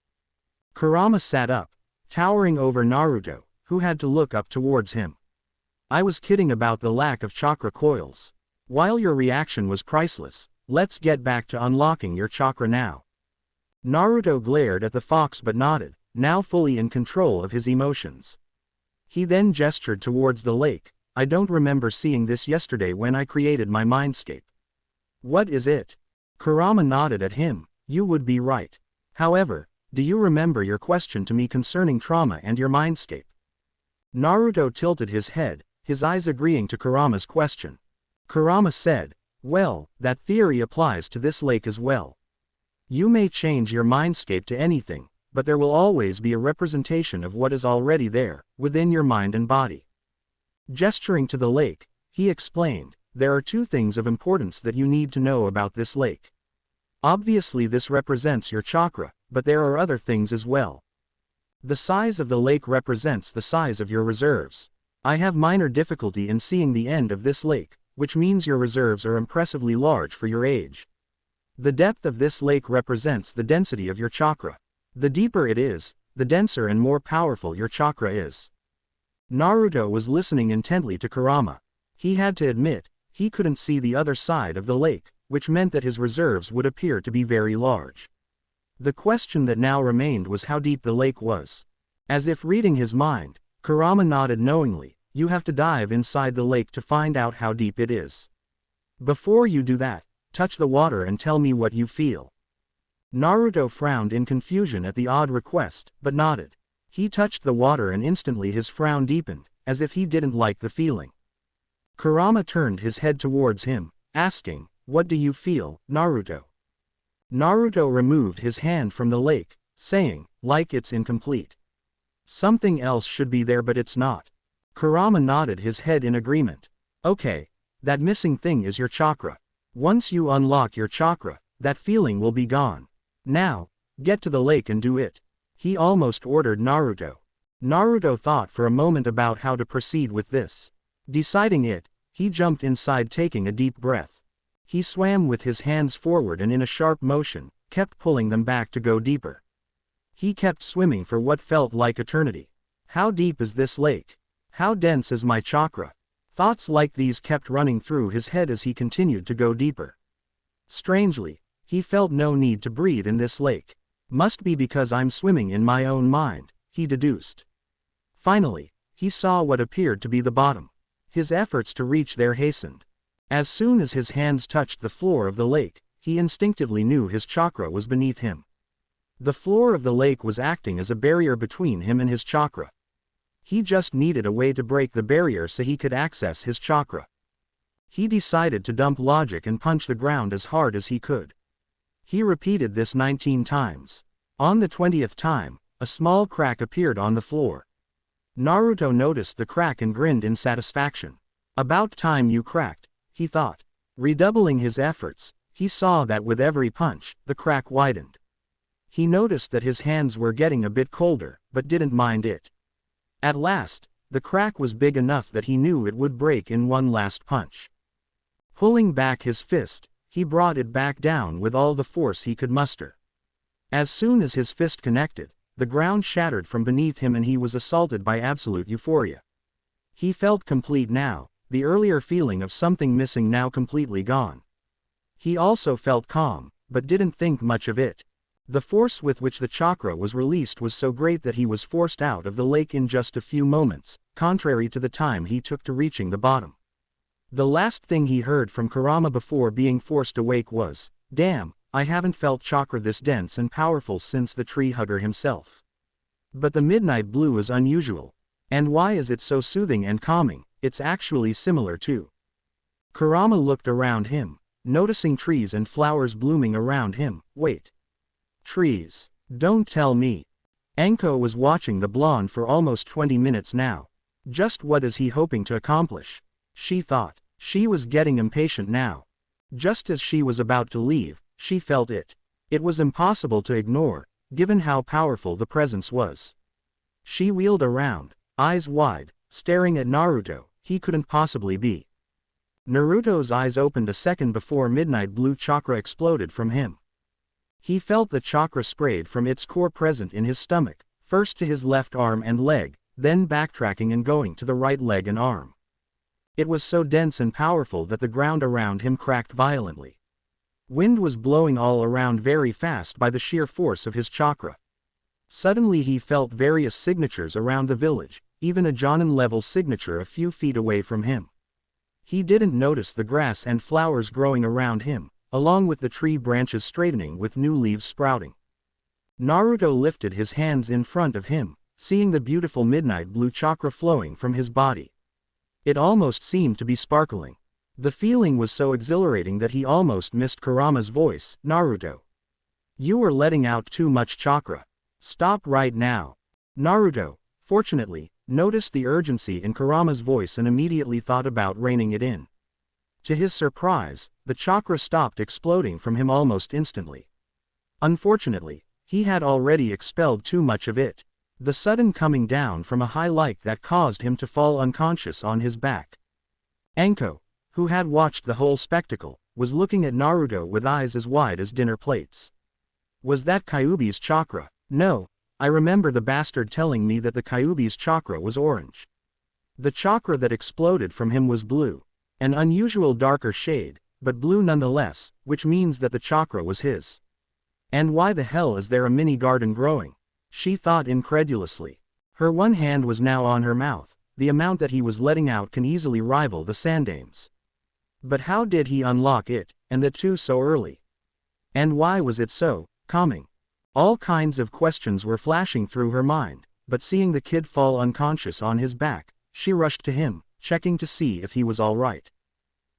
Kurama sat up, towering over Naruto, who had to look up towards him. I was kidding about the lack of chakra coils. While your reaction was priceless, let's get back to unlocking your chakra now. Naruto glared at the fox but nodded, now fully in control of his emotions. He then gestured towards the lake. I don't remember seeing this yesterday when I created my mindscape. What is it? Kurama nodded at him, you would be right. However, do you remember your question to me concerning trauma and your mindscape? Naruto tilted his head, his eyes agreeing to Kurama's question. Kurama said, well, that theory applies to this lake as well. You may change your mindscape to anything, but there will always be a representation of what is already there, within your mind and body. Gesturing to the lake, he explained, there are two things of importance that you need to know about this lake. Obviously this represents your chakra, but there are other things as well. The size of the lake represents the size of your reserves. I have minor difficulty in seeing the end of this lake, which means your reserves are impressively large for your age. The depth of this lake represents the density of your chakra. The deeper it is, the denser and more powerful your chakra is. Naruto was listening intently to Kurama. He had to admit, he couldn't see the other side of the lake, which meant that his reserves would appear to be very large. The question that now remained was how deep the lake was. As if reading his mind, Kurama nodded knowingly, you have to dive inside the lake to find out how deep it is. Before you do that, touch the water and tell me what you feel. Naruto frowned in confusion at the odd request, but nodded. He touched the water and instantly his frown deepened, as if he didn't like the feeling. Kurama turned his head towards him, asking, what do you feel, Naruto? Naruto removed his hand from the lake, saying, like it's incomplete. Something else should be there but it's not. Kurama nodded his head in agreement. Okay, That missing thing is your chakra. Once you unlock your chakra, that feeling will be gone. Now, get to the lake and do it. He almost ordered Naruto. Naruto thought for a moment about how to proceed with this. Deciding it, he jumped inside, taking a deep breath. He swam with his hands forward and in a sharp motion, kept pulling them back to go deeper. He kept swimming for what felt like eternity. How deep is this lake? How dense is my chakra? Thoughts like these kept running through his head as he continued to go deeper. Strangely, he felt no need to breathe in this lake. Must be because I'm swimming in my own mind, he deduced. Finally, he saw what appeared to be the bottom. His efforts to reach there hastened. As soon as his hands touched the floor of the lake, he instinctively knew his chakra was beneath him. The floor of the lake was acting as a barrier between him and his chakra. He just needed a way to break the barrier so he could access his chakra. He decided to dump logic and punch the ground as hard as he could. He repeated this 19 times. On the 20th time, a small crack appeared on the floor. Naruto noticed the crack and grinned in satisfaction. About time you cracked, he thought. Redoubling his efforts, he saw that with every punch, the crack widened. He noticed that his hands were getting a bit colder, but didn't mind it. At last, the crack was big enough that he knew it would break in one last punch. Pulling back his fist, he brought it back down with all the force he could muster. As soon as his fist connected, the ground shattered from beneath him and he was assaulted by absolute euphoria. He felt complete now, the earlier feeling of something missing now completely gone. He also felt calm, but didn't think much of it. The force with which the chakra was released was so great that he was forced out of the lake in just a few moments, contrary to the time he took to reaching the bottom. The last thing he heard from Kurama before being forced awake was, "Damn, I haven't felt chakra this dense and powerful since the tree hugger himself. But the midnight blue is unusual. And why is it so soothing and calming? It's actually similar to." Kurama looked around him, noticing trees and flowers blooming around him. Wait. Trees. Don't tell me. Enko was watching the blonde for almost 20 minutes now. Just what is he hoping to accomplish? She thought. She was getting impatient now. Just as she was about to leave, she felt it. It was impossible to ignore, given how powerful the presence was. She wheeled around, eyes wide, staring at Naruto. He couldn't possibly be. Naruto's eyes opened a second before midnight blue chakra exploded from him. He felt the chakra sprayed from its core present in his stomach, first to his left arm and leg, then backtracking and going to the right leg and arm. It was so dense and powerful that the ground around him cracked violently. Wind was blowing all around very fast by the sheer force of his chakra. Suddenly he felt various signatures around the village, even a Jonin-level signature a few feet away from him. He didn't notice the grass and flowers growing around him, along with the tree branches straightening with new leaves sprouting. Naruto lifted his hands in front of him, seeing the beautiful midnight blue chakra flowing from his body. It almost seemed to be sparkling. The feeling was so exhilarating that he almost missed Kurama's voice. "Naruto. You are letting out too much chakra. Stop right now." Naruto, fortunately, noticed the urgency in Kurama's voice and immediately thought about reining it in. To his surprise, the chakra stopped exploding from him almost instantly. Unfortunately, he had already expelled too much of it. The sudden coming down from a high like that caused him to fall unconscious on his back. Enko, who had watched the whole spectacle, was looking at Naruto with eyes as wide as dinner plates. Was that Kyuubi's chakra? No, I remember the bastard telling me that the Kyuubi's chakra was orange. The chakra that exploded from him was blue. An unusual darker shade, but blue nonetheless, which means that the chakra was his. And why the hell is there a mini garden growing? She thought incredulously. Her one hand was now on her mouth. The amount that he was letting out can easily rival the Sandame's. But how did he unlock it, and the two so early? And why was it so calming? All kinds of questions were flashing through her mind, but seeing the kid fall unconscious on his back, she rushed to him, checking to see if he was all right.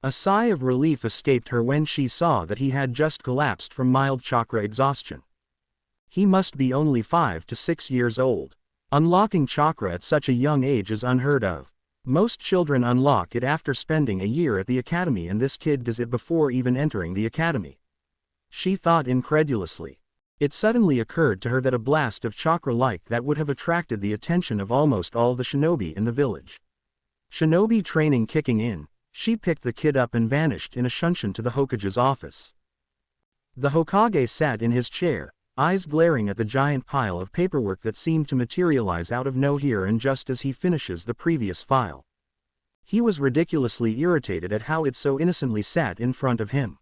A sigh of relief escaped her when she saw that he had just collapsed from mild chakra exhaustion. He must be only 5 to 6 years old. Unlocking chakra at such a young age is unheard of. Most children unlock it after spending a year at the academy, and this kid does it before even entering the academy. She thought incredulously. It suddenly occurred to her that a blast of chakra like that would have attracted the attention of almost all the shinobi in the village. Shinobi training kicking in, she picked the kid up and vanished in a shunshin to the Hokage's office. The Hokage sat in his chair, eyes glaring at the giant pile of paperwork that seemed to materialize out of nowhere and just as he finishes the previous file. He was ridiculously irritated at how it so innocently sat in front of him.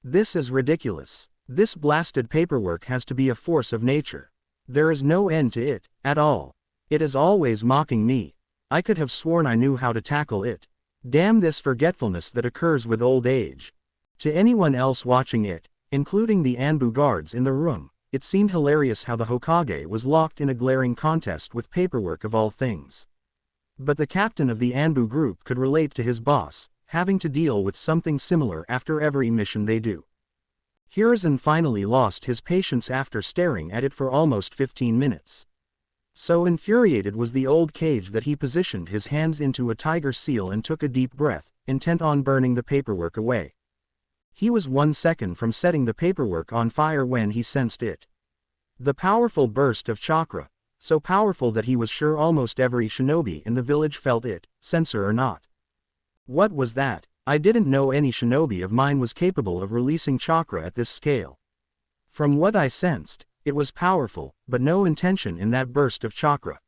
This is ridiculous. This blasted paperwork has to be a force of nature. There is no end to it, at all. It is always mocking me. I could have sworn I knew how to tackle it. Damn this forgetfulness that occurs with old age. To anyone else watching it, including the Anbu guards in the room, it seemed hilarious how the Hokage was locked in a glaring contest with paperwork of all things. But the captain of the Anbu group could relate to his boss, having to deal with something similar after every mission they do. Hiruzen finally lost his patience after staring at it for almost 15 minutes. So infuriated was the old cage that he positioned his hands into a tiger seal and took a deep breath, intent on burning the paperwork away. He was 1 second from setting the paperwork on fire when he sensed it. The powerful burst of chakra, so powerful that he was sure almost every shinobi in the village felt it, censor or not. What was that? I didn't know any shinobi of mine was capable of releasing chakra at this scale. From what I sensed, it was powerful, but no intention in that burst of chakra.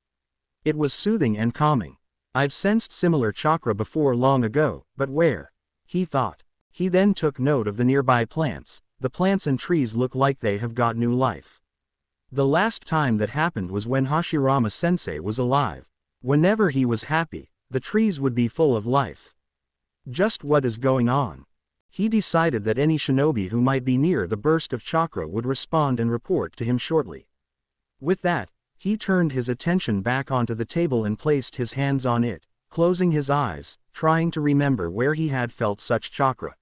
It was soothing and calming. I've sensed similar chakra before long ago, but where? He thought. He then took note of the nearby plants. The plants and trees look like they have got new life. The last time that happened was when Hashirama-sensei was alive. Whenever he was happy, the trees would be full of life. Just what is going on? He decided that any shinobi who might be near the burst of chakra would respond and report to him shortly. With that, he turned his attention back onto the table and placed his hands on it, closing his eyes, trying to remember where he had felt such chakra.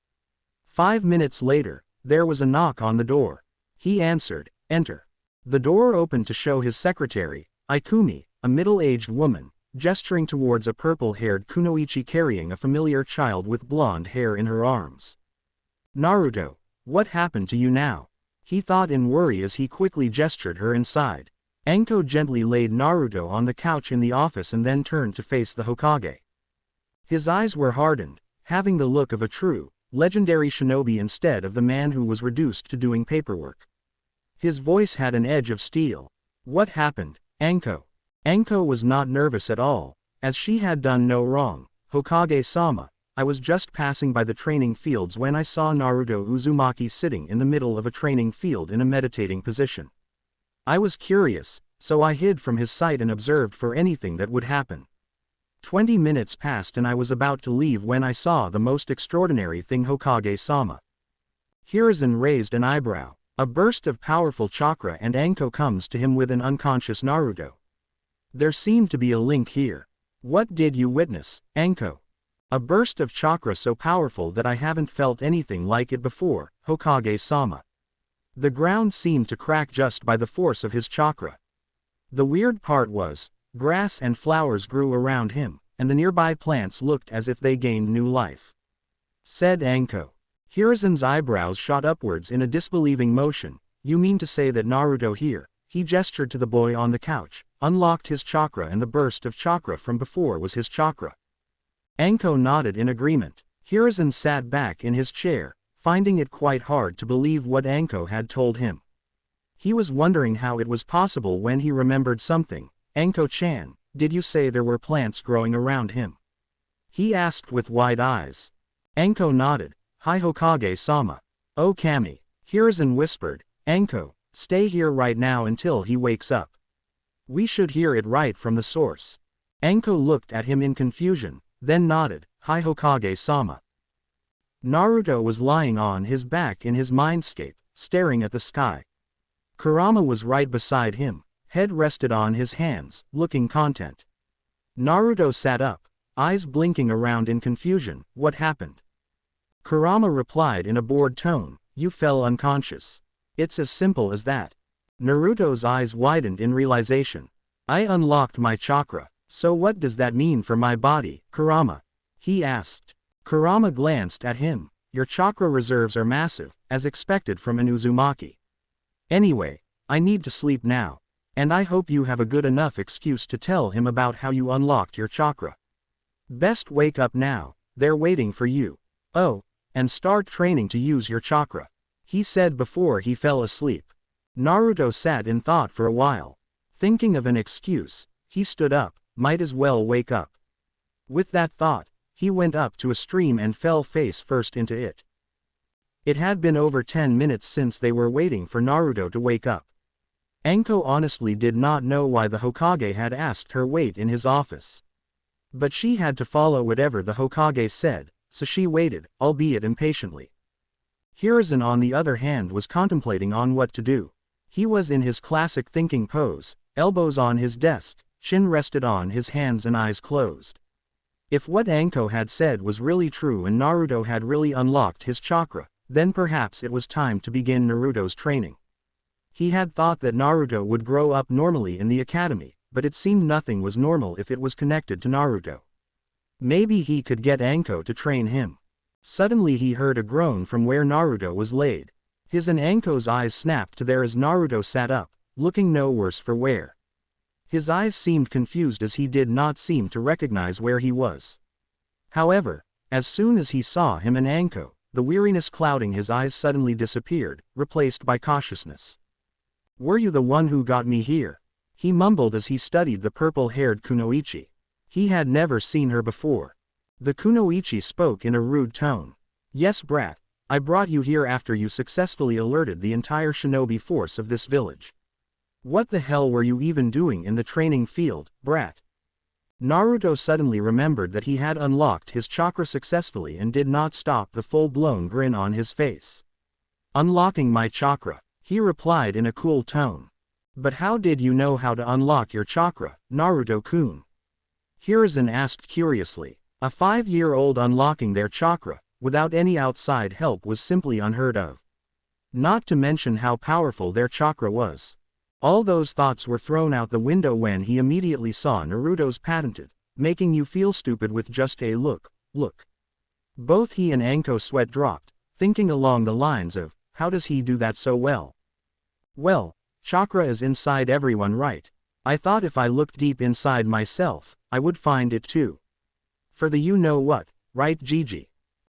5 minutes later, there was a knock on the door. He answered, "Enter." The door opened to show his secretary, Ikumi, a middle-aged woman, gesturing towards a purple-haired kunoichi carrying a familiar child with blonde hair in her arms. "Naruto, what happened to you now?" he thought in worry as he quickly gestured her inside. Anko gently laid Naruto on the couch in the office and then turned to face the Hokage. His eyes were hardened, having the look of a true, legendary shinobi instead of the man who was reduced to doing paperwork. His voice had an edge of steel. "What happened, Anko?" Anko was not nervous at all, as she had done no wrong. "Hokage-sama, I was just passing by the training fields when I saw Naruto Uzumaki sitting in the middle of a training field in a meditating position. I was curious, so I hid from his sight and observed for anything that would happen. 20 minutes passed and I was about to leave when I saw the most extraordinary thing, Hokage-sama." Hiruzen raised an eyebrow. A burst of powerful chakra and Anko comes to him with an unconscious Naruto. There seemed to be a link here. "What did you witness, Anko?" "A burst of chakra so powerful that I haven't felt anything like it before, Hokage-sama." The ground seemed to crack just by the force of his chakra. The weird part was, grass and flowers grew around him, and the nearby plants looked as if they gained new life. Said Anko. Hiruzen's eyebrows shot upwards in a disbelieving motion. "You mean to say that Naruto here," he gestured to the boy on the couch, "unlocked his chakra and the burst of chakra from before was his chakra?" Anko nodded in agreement. Hiruzen sat back in his chair, finding it quite hard to believe what Anko had told him. He was wondering how it was possible when he remembered something. "Anko-chan, did you say there were plants growing around him?" he asked with wide eyes. Anko nodded. "Hi Hokage-sama." "Oh Kami," Hiruzen whispered. "Anko, stay here right now until he wakes up. We should hear it right from the source." Anko looked at him in confusion, then nodded. "Hi Hokage-sama." Naruto was lying on his back in his mindscape, staring at the sky. Kurama was right beside him, head rested on his hands, looking content. Naruto sat up, eyes blinking around in confusion. "What happened?" Kurama replied in a bored tone, "You fell unconscious. It's as simple as that." Naruto's eyes widened in realization. "I unlocked my chakra. So what does that mean for my body, Kurama? He asked. Kurama glanced at him. Your chakra reserves are massive, as expected from an Uzumaki. Anyway, I need to sleep now. And I hope you have a good enough excuse to tell him about how you unlocked your chakra. Best wake up now, they're waiting for you. Oh, and start training to use your chakra, he said before he fell asleep. Naruto sat in thought for a while. Thinking of an excuse, he stood up, might as well wake up. With that thought, he went up to a stream and fell face first into it. It had been over 10 minutes since they were waiting for Naruto to wake up. Anko honestly did not know why the Hokage had asked her wait in his office. But she had to follow whatever the Hokage said, so she waited, albeit impatiently. Hiruzen on the other hand was contemplating on what to do. He was in his classic thinking pose, elbows on his desk, chin rested on his hands and eyes closed. If what Anko had said was really true and Naruto had really unlocked his chakra, then perhaps it was time to begin Naruto's training. He had thought that Naruto would grow up normally in the academy, but it seemed nothing was normal if it was connected to Naruto. Maybe he could get Anko to train him. Suddenly he heard a groan from where Naruto was laid. His and Anko's eyes snapped to there as Naruto sat up, looking no worse for wear. His eyes seemed confused as he did not seem to recognize where he was. However, as soon as he saw him and Anko, the weariness clouding his eyes suddenly disappeared, replaced by cautiousness. Were you the one who got me here? He mumbled as he studied the purple-haired Kunoichi. He had never seen her before. The Kunoichi spoke in a rude tone. Yes, brat, I brought you here after you successfully alerted the entire shinobi force of this village. What the hell were you even doing in the training field, brat? Naruto suddenly remembered that he had unlocked his chakra successfully and did not stop the full-blown grin on his face. Unlocking my chakra, he replied in a cool tone. But how did you know how to unlock your chakra, Naruto-kun? Hiruzen asked curiously. A 5-year-old unlocking their chakra, without any outside help was simply unheard of. Not to mention how powerful their chakra was. All those thoughts were thrown out the window when he immediately saw Naruto's patented, making you feel stupid with just a look. Both he and Anko sweat dropped, thinking along the lines of, how does he do that so well? Well, chakra is inside everyone, right? I thought if I looked deep inside myself, I would find it too. For the you-know-what, right Gigi?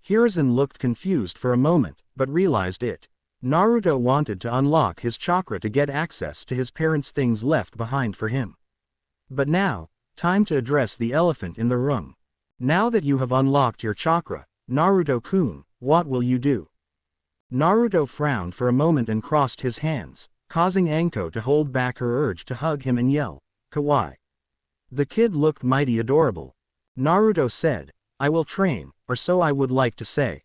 Hiruzen looked confused for a moment, but realized it. Naruto wanted to unlock his chakra to get access to his parents' things left behind for him. But now, time to address the elephant in the room. Now that you have unlocked your chakra, Naruto-kun, what will you do? Naruto frowned for a moment and crossed his hands, causing Anko to hold back her urge to hug him and yell, "Kawaii." The kid looked mighty adorable. Naruto said, I will train, or so I would like to say.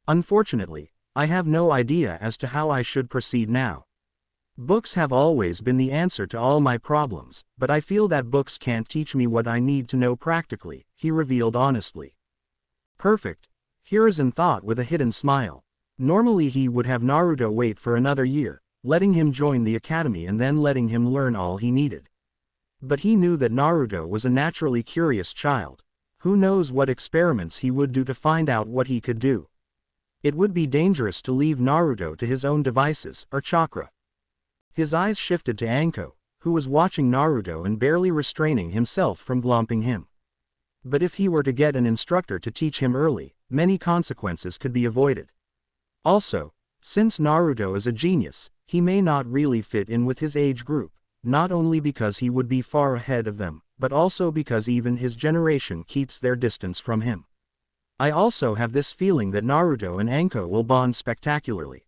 Unfortunately, I have no idea as to how I should proceed now. Books have always been the answer to all my problems, but I feel that books can't teach me what I need to know practically, he revealed honestly. Perfect, Hiruzen thought with a hidden smile. Normally he would have Naruto wait for another year, letting him join the academy and then letting him learn all he needed. But he knew that Naruto was a naturally curious child. Who knows what experiments he would do to find out what he could do. It would be dangerous to leave Naruto to his own devices, or chakra. His eyes shifted to Anko, who was watching Naruto and barely restraining himself from glomping him. But if he were to get an instructor to teach him early, many consequences could be avoided. Also, since Naruto is a genius, he may not really fit in with his age group, not only because he would be far ahead of them, but also because even his generation keeps their distance from him. I also have this feeling that Naruto and Anko will bond spectacularly.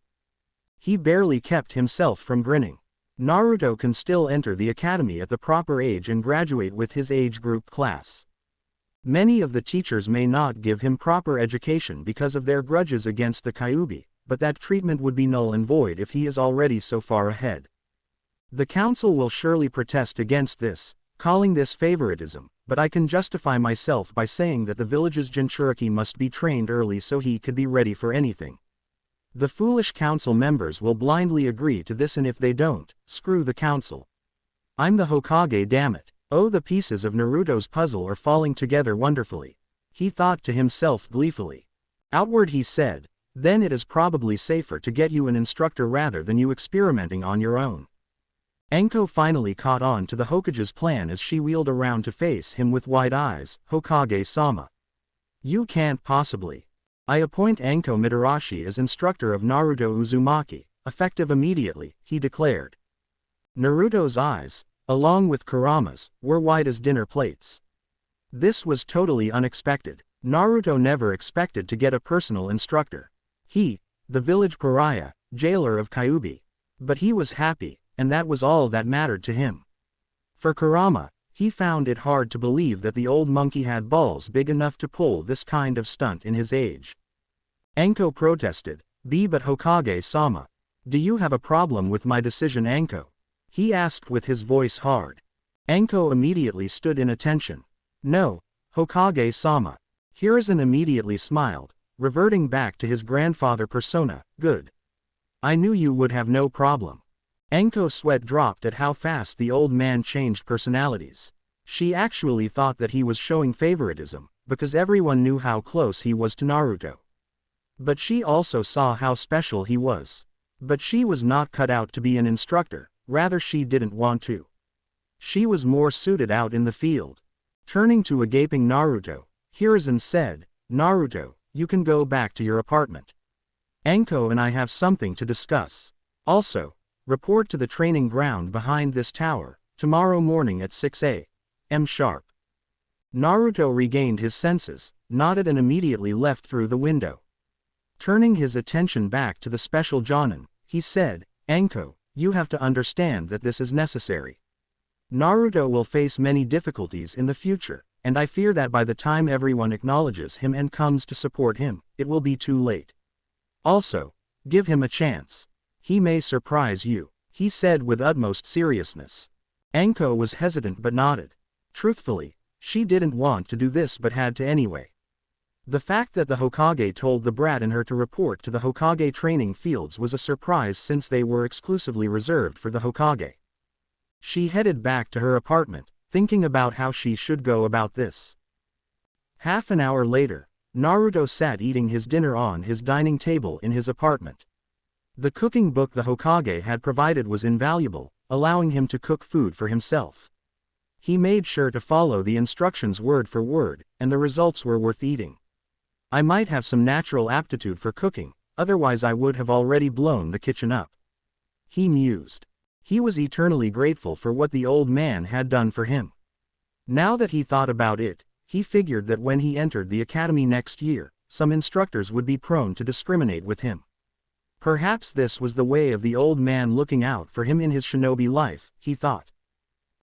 He barely kept himself from grinning. Naruto can still enter the academy at the proper age and graduate with his age group class. Many of the teachers may not give him proper education because of their grudges against the Kyuubi, but that treatment would be null and void if he is already so far ahead. The council will surely protest against this, calling this favoritism, but I can justify myself by saying that the village's Jinchuriki must be trained early so he could be ready for anything. The foolish council members will blindly agree to this, and if they don't, screw the council. I'm the Hokage, damn it. Oh, the pieces of Naruto's puzzle are falling together wonderfully. He thought to himself gleefully. Outward he said, then it is probably safer to get you an instructor rather than you experimenting on your own. Anko finally caught on to the Hokage's plan as she wheeled around to face him with wide eyes. Hokage-sama. You can't possibly. I appoint Anko Mitarashi as instructor of Naruto Uzumaki, effective immediately, he declared. Naruto's eyes, along with Kurama's, were wide as dinner plates. This was totally unexpected. Naruto never expected to get a personal instructor. He, the village pariah, jailer of Kyubi. But he was happy, and that was all that mattered to him. For Kurama, he found it hard to believe that the old monkey had balls big enough to pull this kind of stunt in his age. Anko protested, but Hokage-sama. Do you have a problem with my decision, Anko? He asked with his voice hard. Anko immediately stood in attention. No, Hokage-sama. Hiruzen immediately smiled, reverting back to his grandfather persona. Good. I knew you would have no problem. Anko's sweat dropped at how fast the old man changed personalities. She actually thought that he was showing favoritism, because everyone knew how close he was to Naruto. But she also saw how special he was. But she was not cut out to be an instructor, rather she didn't want to. She was more suited out in the field. Turning to a gaping Naruto, Hiruzen said, Naruto, you can go back to your apartment. Anko and I have something to discuss. Also, report to the training ground behind this tower, tomorrow morning at 6 a.m. sharp. Naruto regained his senses, nodded and immediately left through the window. Turning his attention back to the special Jonin, he said, Anko, you have to understand that this is necessary. Naruto will face many difficulties in the future, and I fear that by the time everyone acknowledges him and comes to support him, it will be too late. Also, give him a chance. He may surprise you, he said with utmost seriousness. Anko was hesitant but nodded. Truthfully, she didn't want to do this but had to anyway. The fact that the Hokage told the brat and her to report to the Hokage training fields was a surprise since they were exclusively reserved for the Hokage. She headed back to her apartment, thinking about how she should go about this. Half an hour later, Naruto sat eating his dinner on his dining table in his apartment. The cooking book the Hokage had provided was invaluable, allowing him to cook food for himself. He made sure to follow the instructions word for word, and the results were worth eating. I might have some natural aptitude for cooking, otherwise I would have already blown the kitchen up. He mused. He was eternally grateful for what the old man had done for him. Now that he thought about it, he figured that when he entered the academy next year, some instructors would be prone to discriminate with him. Perhaps this was the way of the old man looking out for him in his shinobi life, he thought.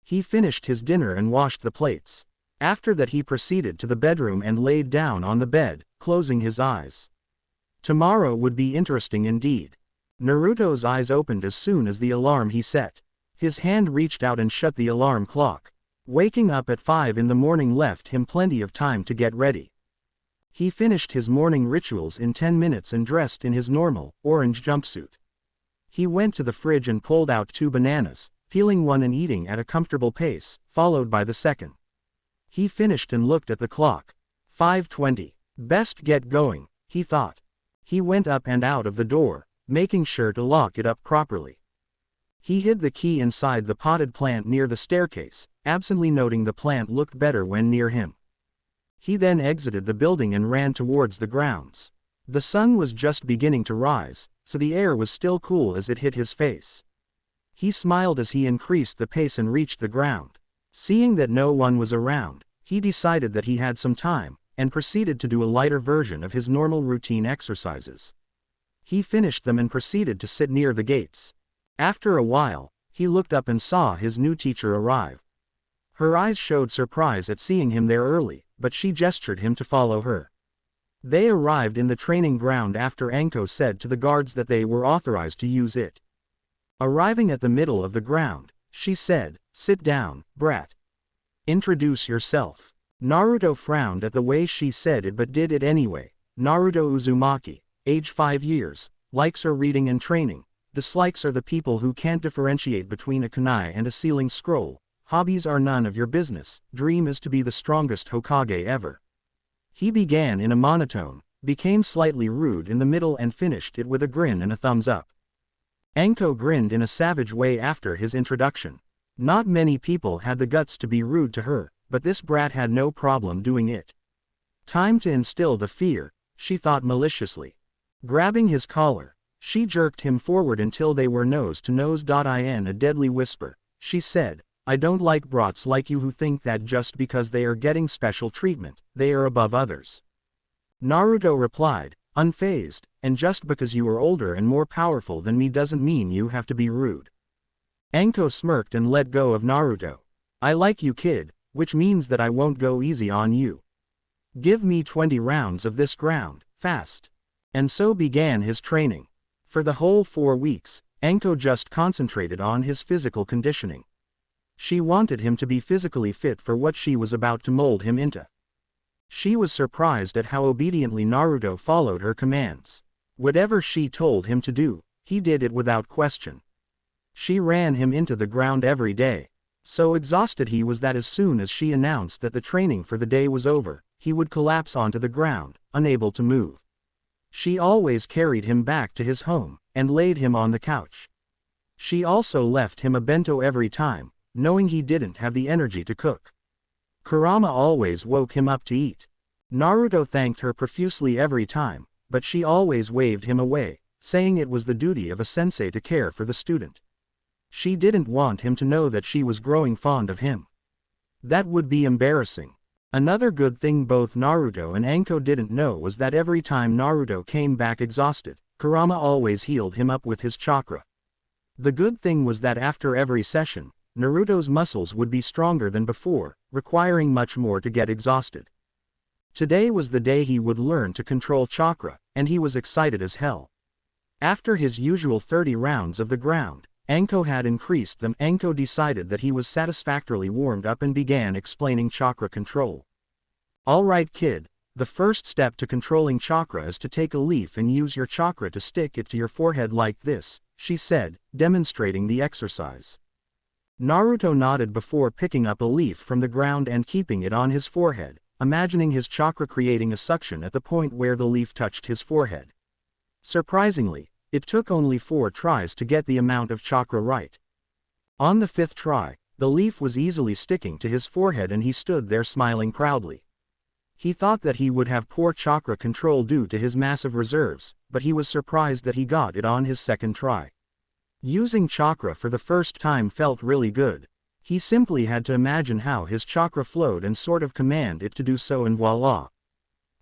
He finished his dinner and washed the plates. After that he proceeded to the bedroom and laid down on the bed, closing his eyes. Tomorrow would be interesting indeed. Naruto's eyes opened as soon as the alarm he set. His hand reached out and shut the alarm clock. Waking up at 5 in the morning left him plenty of time to get ready. He finished his morning rituals in 10 minutes and dressed in his normal, orange jumpsuit. He went to the fridge and pulled out 2 bananas, peeling one and eating at a comfortable pace, followed by the second. He finished and looked at the clock. 5:20. Best get going, he thought. He went up and out of the door, making sure to lock it up properly. He hid the key inside the potted plant near the staircase, absently noting the plant looked better when near him. He then exited the building and ran towards the grounds. The sun was just beginning to rise, so the air was still cool as it hit his face. He smiled as he increased the pace and reached the ground. Seeing that no one was around, he decided that he had some time, and proceeded to do a lighter version of his normal routine exercises. He finished them and proceeded to sit near the gates. After a while, he looked up and saw his new teacher arrive. Her eyes showed surprise at seeing him there early, but she gestured him to follow her. They arrived in the training ground after Anko said to the guards that they were authorized to use it. Arriving at the middle of the ground, she said, "Sit down, brat. Introduce yourself." Naruto frowned at the way she said it but did it anyway. Naruto Uzumaki, age 5 years, likes her reading and training, dislikes are the people who can't differentiate between a kunai and a sealing scroll, hobbies are none of your business, dream is to be the strongest Hokage ever. He began in a monotone, became slightly rude in the middle and finished it with a grin and a thumbs up. Anko grinned in a savage way after his introduction. Not many people had the guts to be rude to her, but this brat had no problem doing it. Time to instill the fear, she thought maliciously. Grabbing his collar, she jerked him forward until they were nose to nose. In a deadly whisper, she said, I don't like brats like you who think that just because they are getting special treatment, they are above others. Naruto replied, unfazed, and just because you are older and more powerful than me doesn't mean you have to be rude. Anko smirked and let go of Naruto. I like you, kid, which means that I won't go easy on you. Give me 20 rounds of this ground, fast. And so began his training. For the whole 4 weeks, Anko just concentrated on his physical conditioning. She wanted him to be physically fit for what she was about to mold him into. She was surprised at how obediently Naruto followed her commands. Whatever she told him to do, he did it without question. She ran him into the ground every day. So exhausted he was that as soon as she announced that the training for the day was over, he would collapse onto the ground, unable to move. She always carried him back to his home, and laid him on the couch. She also left him a bento every time, knowing he didn't have the energy to cook. Kurama always woke him up to eat. Naruto thanked her profusely every time, but she always waved him away, saying it was the duty of a sensei to care for the student. She didn't want him to know that she was growing fond of him. That would be embarrassing. Another good thing both Naruto and Anko didn't know was that every time Naruto came back exhausted, Kurama always healed him up with his chakra. The good thing was that after every session, Naruto's muscles would be stronger than before, requiring much more to get exhausted. Today was the day he would learn to control chakra, and he was excited as hell. After his usual 30 rounds of the ground, Anko had increased them. Anko decided that he was satisfactorily warmed up and began explaining chakra control. Alright kid, the first step to controlling chakra is to take a leaf and use your chakra to stick it to your forehead like this, she said, demonstrating the exercise. Naruto nodded before picking up a leaf from the ground and keeping it on his forehead, imagining his chakra creating a suction at the point where the leaf touched his forehead. Surprisingly, it took only 4 tries to get the amount of chakra right. On the 5th try, the leaf was easily sticking to his forehead and he stood there smiling proudly. He thought that he would have poor chakra control due to his massive reserves, but he was surprised that he got it on his 2nd try. Using chakra for the first time felt really good. He simply had to imagine how his chakra flowed and sort of command it to do so, and voila.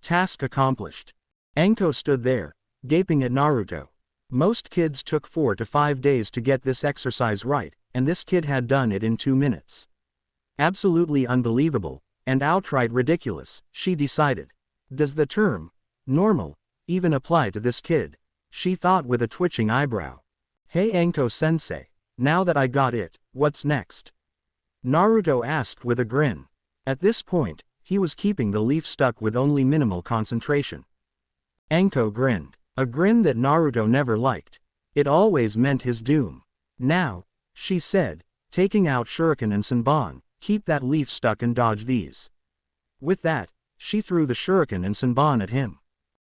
Task accomplished. Anko stood there, gaping at Naruto. Most kids took 4 to 5 days to get this exercise right, and this kid had done it in 2 minutes. Absolutely unbelievable, and outright ridiculous, she decided. Does the term normal even apply to this kid? She thought with a twitching eyebrow. Hey Anko-sensei, now that I got it, what's next? Naruto asked with a grin. At this point, he was keeping the leaf stuck with only minimal concentration. Anko grinned. A grin that Naruto never liked. It always meant his doom. Now, she said, taking out shuriken and senbon, keep that leaf stuck and dodge these. With that, she threw the shuriken and senbon at him.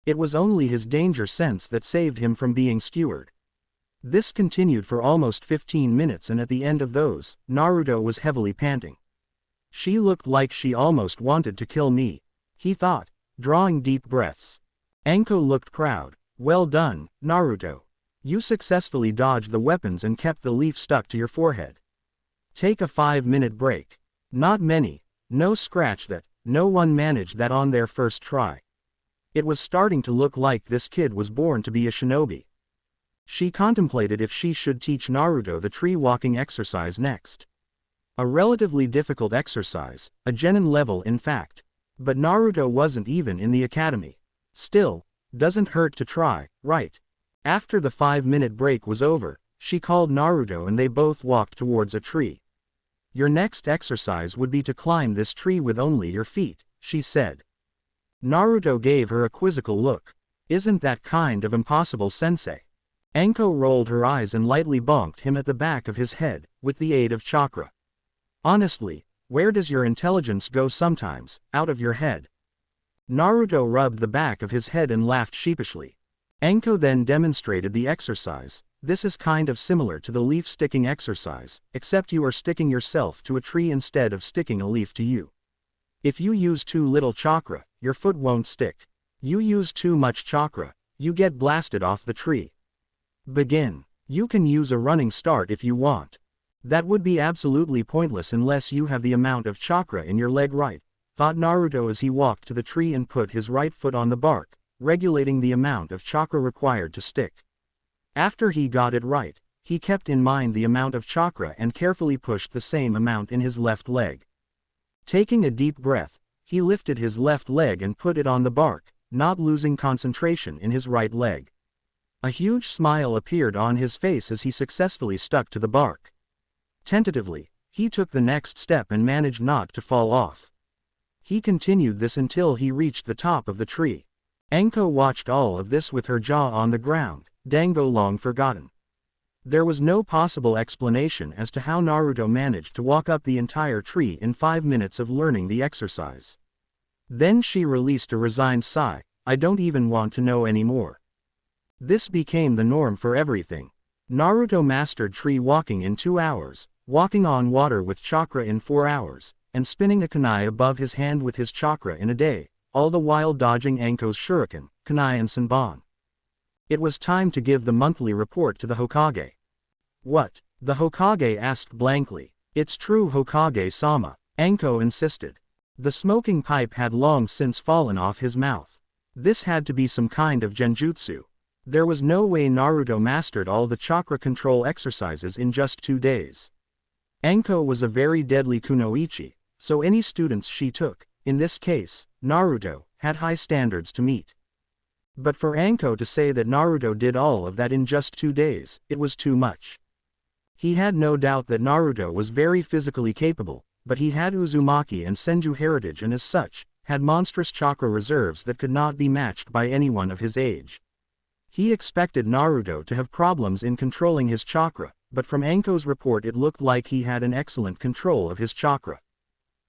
It was only his danger sense that saved him from being skewered. This continued for almost 15 minutes, and at the end of those, Naruto was heavily panting. She looked like she almost wanted to kill me, he thought, drawing deep breaths. Anko looked proud. Well done, Naruto. You successfully dodged the weapons and kept the leaf stuck to your forehead. Take a 5-minute break. Not many, no scratch that, no one managed that on their first try. It was starting to look like this kid was born to be a shinobi. She contemplated if she should teach Naruto the tree walking exercise next. A relatively difficult exercise, a genin level in fact. But Naruto wasn't even in the academy. Still, doesn't hurt to try, right? After the 5-minute break was over, she called Naruto and they both walked towards a tree. Your next exercise would be to climb this tree with only your feet, she said. Naruto gave her a quizzical look. Isn't that kind of impossible, sensei? Anko rolled her eyes and lightly bonked him at the back of his head, with the aid of chakra. Honestly, where does your intelligence go sometimes, out of your head? Naruto rubbed the back of his head and laughed sheepishly. Anko then demonstrated the exercise. This is kind of similar to the leaf sticking exercise, except you are sticking yourself to a tree instead of sticking a leaf to you. If you use too little chakra, your foot won't stick. You use too much chakra, you get blasted off the tree. Begin. You can use a running start if you want. That would be absolutely pointless unless you have the amount of chakra in your leg right, thought Naruto as he walked to the tree and put his right foot on the bark, regulating the amount of chakra required to stick. After he got it right, he kept in mind the amount of chakra and carefully pushed the same amount in his left leg. Taking a deep breath, he lifted his left leg and put it on the bark, not losing concentration in his right leg. A huge smile appeared on his face as he successfully stuck to the bark. Tentatively, he took the next step and managed not to fall off. He continued this until he reached the top of the tree. Anko watched all of this with her jaw on the ground, Dango long forgotten. There was no possible explanation as to how Naruto managed to walk up the entire tree in 5 minutes of learning the exercise. Then she released a resigned sigh, I don't even want to know anymore. This became the norm for everything. Naruto mastered tree walking in 2 hours, walking on water with chakra in 4 hours, and spinning a kunai above his hand with his chakra in a day, all the while dodging Anko's shuriken, kunai and senbon. It was time to give the monthly report to the Hokage. What? The Hokage asked blankly. It's true Hokage-sama, Anko insisted. The smoking pipe had long since fallen off his mouth. This had to be some kind of genjutsu. There was no way Naruto mastered all the chakra control exercises in just 2 days. Anko was a very deadly kunoichi, so any students she took, in this case, Naruto, had high standards to meet. But for Anko to say that Naruto did all of that in just 2 days, it was too much. He had no doubt that Naruto was very physically capable, but he had Uzumaki and Senju heritage and as such, had monstrous chakra reserves that could not be matched by anyone of his age. He expected Naruto to have problems in controlling his chakra, but from Anko's report it looked like he had an excellent control of his chakra.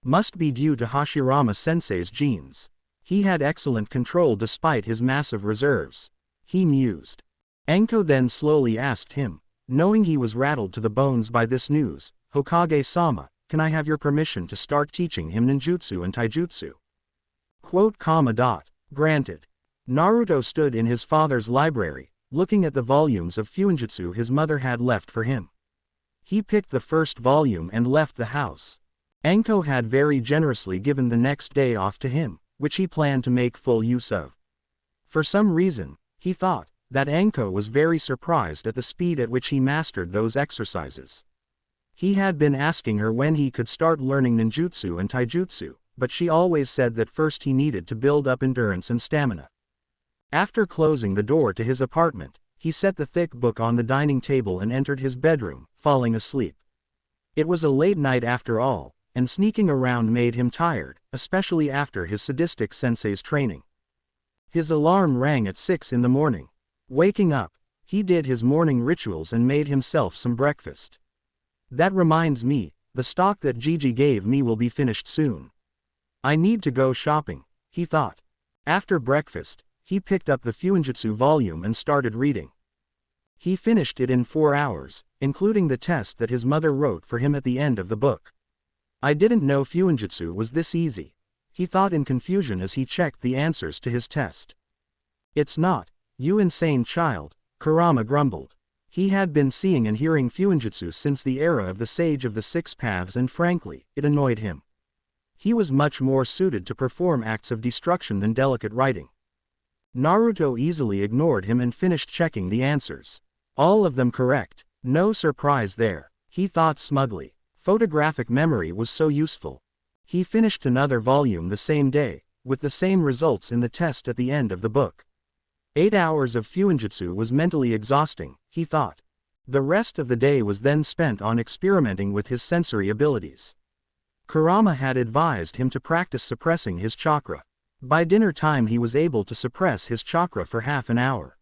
Must be due to Hashirama-sensei's genes. He had excellent control despite his massive reserves. He mused. Anko then slowly asked him, knowing he was rattled to the bones by this news, Hokage-sama, can I have your permission to start teaching him ninjutsu and taijutsu? Granted. Naruto stood in his father's library, looking at the volumes of fuinjutsu his mother had left for him. He picked the first volume and left the house. Anko had very generously given the next day off to him, which he planned to make full use of. For some reason, he thought that Anko was very surprised at the speed at which he mastered those exercises. He had been asking her when he could start learning ninjutsu and taijutsu, but she always said that first he needed to build up endurance and stamina. After closing the door to his apartment, he set the thick book on the dining table and entered his bedroom, falling asleep. It was a late night after all, and sneaking around made him tired, especially after his sadistic sensei's training. His alarm rang at 6 in the morning. Waking up, he did his morning rituals and made himself some breakfast. That reminds me, the stock that Gigi gave me will be finished soon. I need to go shopping, he thought. After breakfast, he picked up the fuinjutsu volume and started reading. He finished it in 4 hours, including the test that his mother wrote for him at the end of the book. I didn't know fuinjutsu was this easy, he thought in confusion as he checked the answers to his test. It's not, you insane child, Kurama grumbled. He had been seeing and hearing fuinjutsu since the era of the Sage of the Six Paths and frankly, it annoyed him. He was much more suited to perform acts of destruction than delicate writing. Naruto easily ignored him and finished checking the answers. All of them correct, no surprise there, he thought smugly. Photographic memory was so useful. He finished another volume the same day, with the same results in the test at the end of the book. 8 hours of fuinjutsu was mentally exhausting, he thought. The rest of the day was then spent on experimenting with his sensory abilities. Kurama had advised him to practice suppressing his chakra. By dinner time he was able to suppress his chakra for half an hour.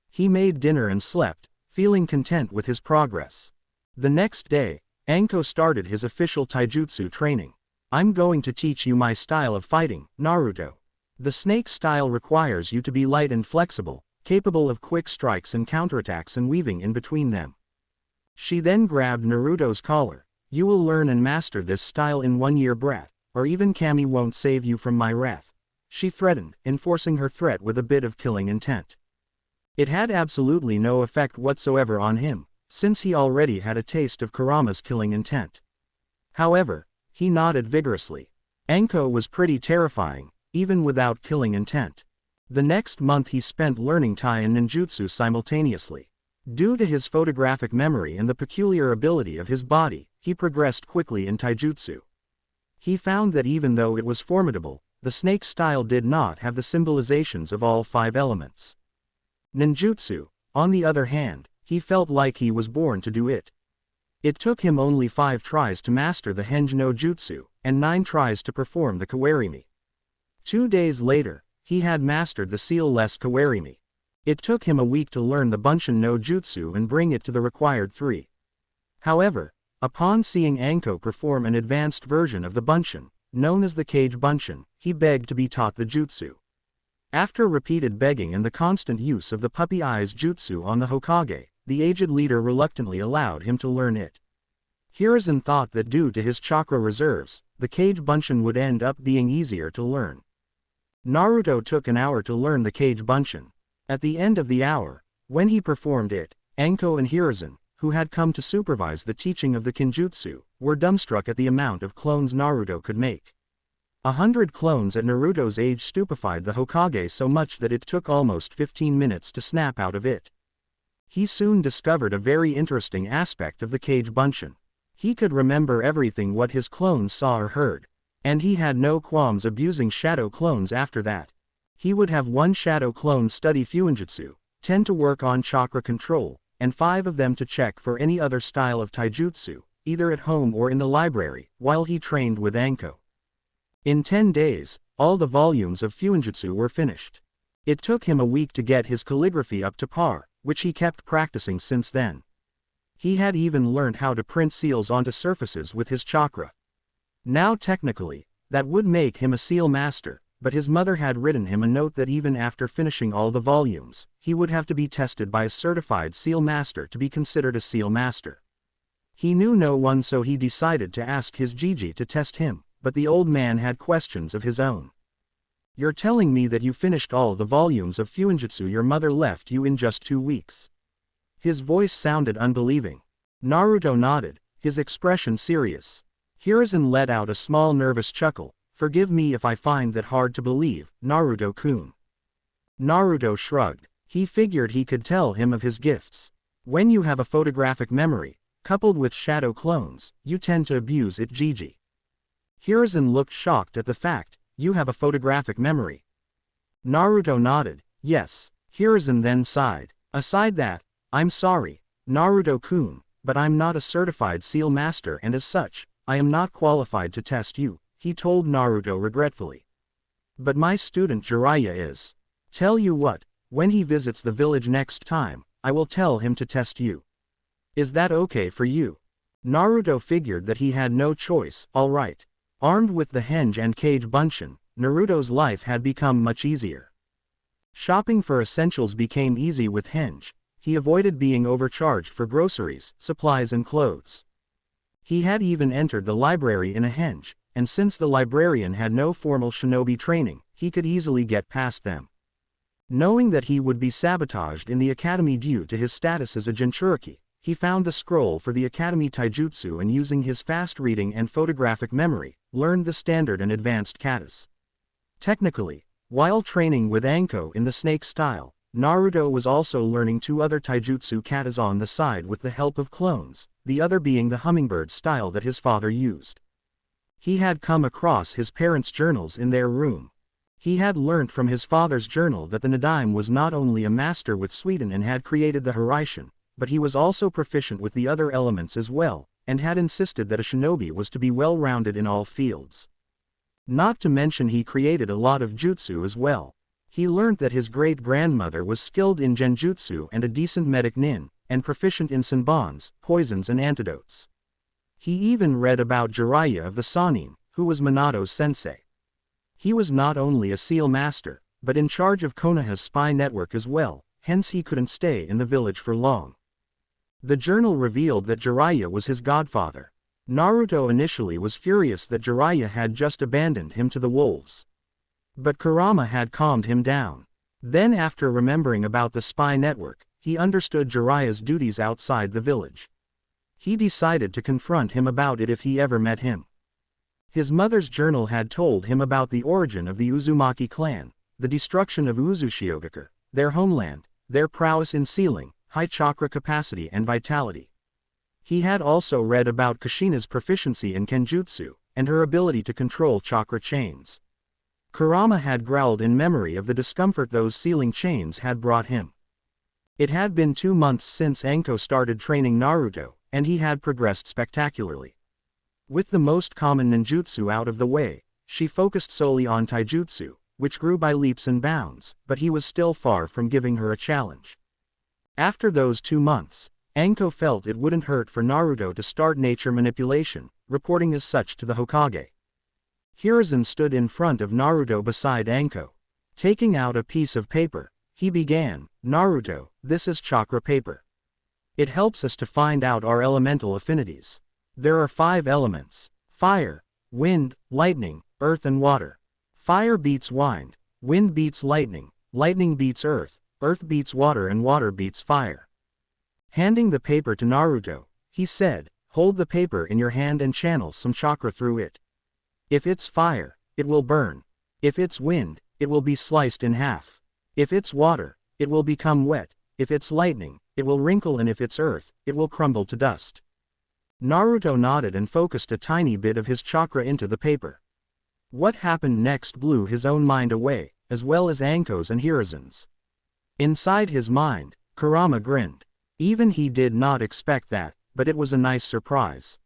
He made dinner and slept, feeling content with his progress. The next day, Anko started his official taijutsu training. I'm going to teach you my style of fighting, Naruto. The snake style requires you to be light and flexible, capable of quick strikes and counterattacks and weaving in between them. She then grabbed Naruto's collar. You will learn and master this style in 1 year, brat, or even Kami won't save you from my wrath. She threatened, enforcing her threat with a bit of killing intent. It had absolutely no effect whatsoever on him, since he already had a taste of Kurama's killing intent. However, he nodded vigorously. Anko was pretty terrifying, even without killing intent. The next month he spent learning Tai and ninjutsu simultaneously. Due to his photographic memory and the peculiar ability of his body, he progressed quickly in taijutsu. He found that even though it was formidable, the snake style did not have the symbolizations of all 5 elements. Ninjutsu, on the other hand, he felt like he was born to do it. It took him only 5 tries to master the Henge no Jutsu, and 9 tries to perform the Kawarimi. 2 days later, he had mastered the seal-less Kawarimi. It took him a week to learn the Bunshin no Jutsu and bring it to the required 3. However, upon seeing Anko perform an advanced version of the Bunshin, known as the Cage Bunshin, he begged to be taught the jutsu. After repeated begging and the constant use of the puppy eyes jutsu on the Hokage, the aged leader reluctantly allowed him to learn it. Hiruzen thought that due to his chakra reserves, the Cage Bunshin would end up being easier to learn. Naruto took an hour to learn the Cage Bunshin. At the end of the hour, when he performed it, Anko and Hiruzen, who had come to supervise the teaching of the Kinjutsu, were dumbstruck at the amount of clones Naruto could make. 100 clones at Naruto's age stupefied the Hokage so much that it took almost 15 minutes to snap out of it. He soon discovered a very interesting aspect of the Cage Bunshin. He could remember everything what his clones saw or heard, and he had no qualms abusing shadow clones after that. He would have 1 shadow clone study Fuinjutsu, 10 to work on chakra control, and 5 of them to check for any other style of taijutsu, either at home or in the library, while he trained with Anko. In 10 days, all the volumes of Fuinjutsu were finished. It took him a week to get his calligraphy up to par, which he kept practicing since then. He had even learned how to print seals onto surfaces with his chakra. Now technically, that would make him a seal master, but his mother had written him a note that even after finishing all the volumes, he would have to be tested by a certified seal master to be considered a seal master. He knew no one, so he decided to ask his Gigi to test him, but the old man had questions of his own. You're telling me that you finished all the volumes of Fuinjutsu your mother left you in just 2 weeks? His voice sounded unbelieving. Naruto nodded, his expression serious. Hiruzen let out a small nervous chuckle. Forgive me if I find that hard to believe, Naruto-kun. Naruto shrugged. He figured he could tell him of his gifts. When you have a photographic memory, coupled with shadow clones, you tend to abuse it, Gigi. Hiruzen looked shocked at the fact, you have a photographic memory. Naruto nodded, yes. Hiruzen then sighed. Aside that, I'm sorry, Naruto-kun, but I'm not a certified seal master and as such, I am not qualified to test you, he told Naruto regretfully. But my student Jiraiya is. Tell you what, when he visits the village next time, I will tell him to test you. Is that okay for you? Naruto figured that he had no choice. All right. Armed with the Henge and Cage Bunshin, Naruto's life had become much easier. Shopping for essentials became easy with Henge. He avoided being overcharged for groceries, supplies and clothes. He had even entered the library in a Henge, and since the librarian had no formal shinobi training, he could easily get past them. Knowing that he would be sabotaged in the academy due to his status as a Jinchuriki, he found the scroll for the academy taijutsu and using his fast reading and photographic memory, learned the standard and advanced katas. Technically, while training with Anko in the snake style, Naruto was also learning 2 other taijutsu katas on the side with the help of clones, the other being the hummingbird style that his father used. He had come across his parents' journals in their room. He had learnt from his father's journal that the Nadaime was not only a master with Suiten and had created the Hiraishin, but he was also proficient with the other elements as well, and had insisted that a shinobi was to be well-rounded in all fields. Not to mention he created a lot of jutsu as well. He learnt that his great-grandmother was skilled in genjutsu and a decent medic nin, and proficient in senbons, poisons and antidotes. He even read about Jiraiya of the Sannin, who was Minato's sensei. He was not only a seal master, but in charge of Konoha's spy network as well, hence he couldn't stay in the village for long. The journal revealed that Jiraiya was his godfather. Naruto initially was furious that Jiraiya had just abandoned him to the wolves. But Kurama had calmed him down. Then after remembering about the spy network, he understood Jiraiya's duties outside the village. He decided to confront him about it if he ever met him. His mother's journal had told him about the origin of the Uzumaki clan, the destruction of Uzushiogakure, their homeland, their prowess in sealing, high chakra capacity and vitality. He had also read about Kushina's proficiency in Kenjutsu, and her ability to control chakra chains. Kurama had growled in memory of the discomfort those sealing chains had brought him. It had been 2 months since Anko started training Naruto, and he had progressed spectacularly. With the most common ninjutsu out of the way, she focused solely on taijutsu, which grew by leaps and bounds, but he was still far from giving her a challenge. After those 2 months, Anko felt it wouldn't hurt for Naruto to start nature manipulation, reporting as such to the Hokage. Hiruzen stood in front of Naruto beside Anko. Taking out a piece of paper, he began, "Naruto, this is chakra paper. It helps us to find out our elemental affinities. There are 5 elements: fire, wind, lightning, earth and water. Fire beats wind beats lightning beats earth beats water and water beats fire." Handing the paper to Naruto, he said, "Hold the paper in your hand and channel some chakra through it. If it's fire, it will burn. If it's wind, it will be sliced in half. If it's water, it will become wet. If it's lightning, it will wrinkle, and if it's earth, it will crumble to dust." Naruto nodded and focused a tiny bit of his chakra into the paper. What happened next blew his own mind away, as well as Anko's and Hiruzen's. Inside his mind, Kurama grinned. Even he did not expect that, but it was a nice surprise.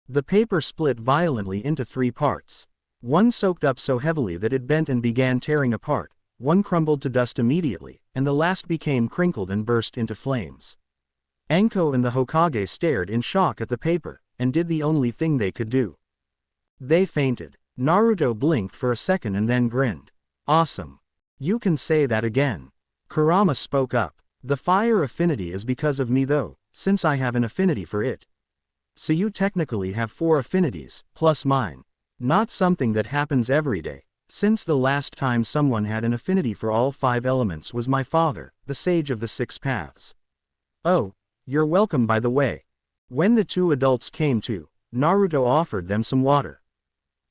The paper split violently into 3 parts. One soaked up so heavily that it bent and began tearing apart, one crumbled to dust immediately, and the last became crinkled and burst into flames. Anko and the Hokage stared in shock at the paper, and did the only thing they could do. They fainted. Naruto blinked for a second and then grinned. "Awesome. You can say that again." Kurama spoke up. "The fire affinity is because of me though, since I have an affinity for it. So you technically have 4 affinities, plus mine. Not something that happens every day, since the last time someone had an affinity for all 5 elements was my father, the sage of the 6 paths." "Oh, you're welcome by the way." When the 2 adults came to, Naruto offered them some water.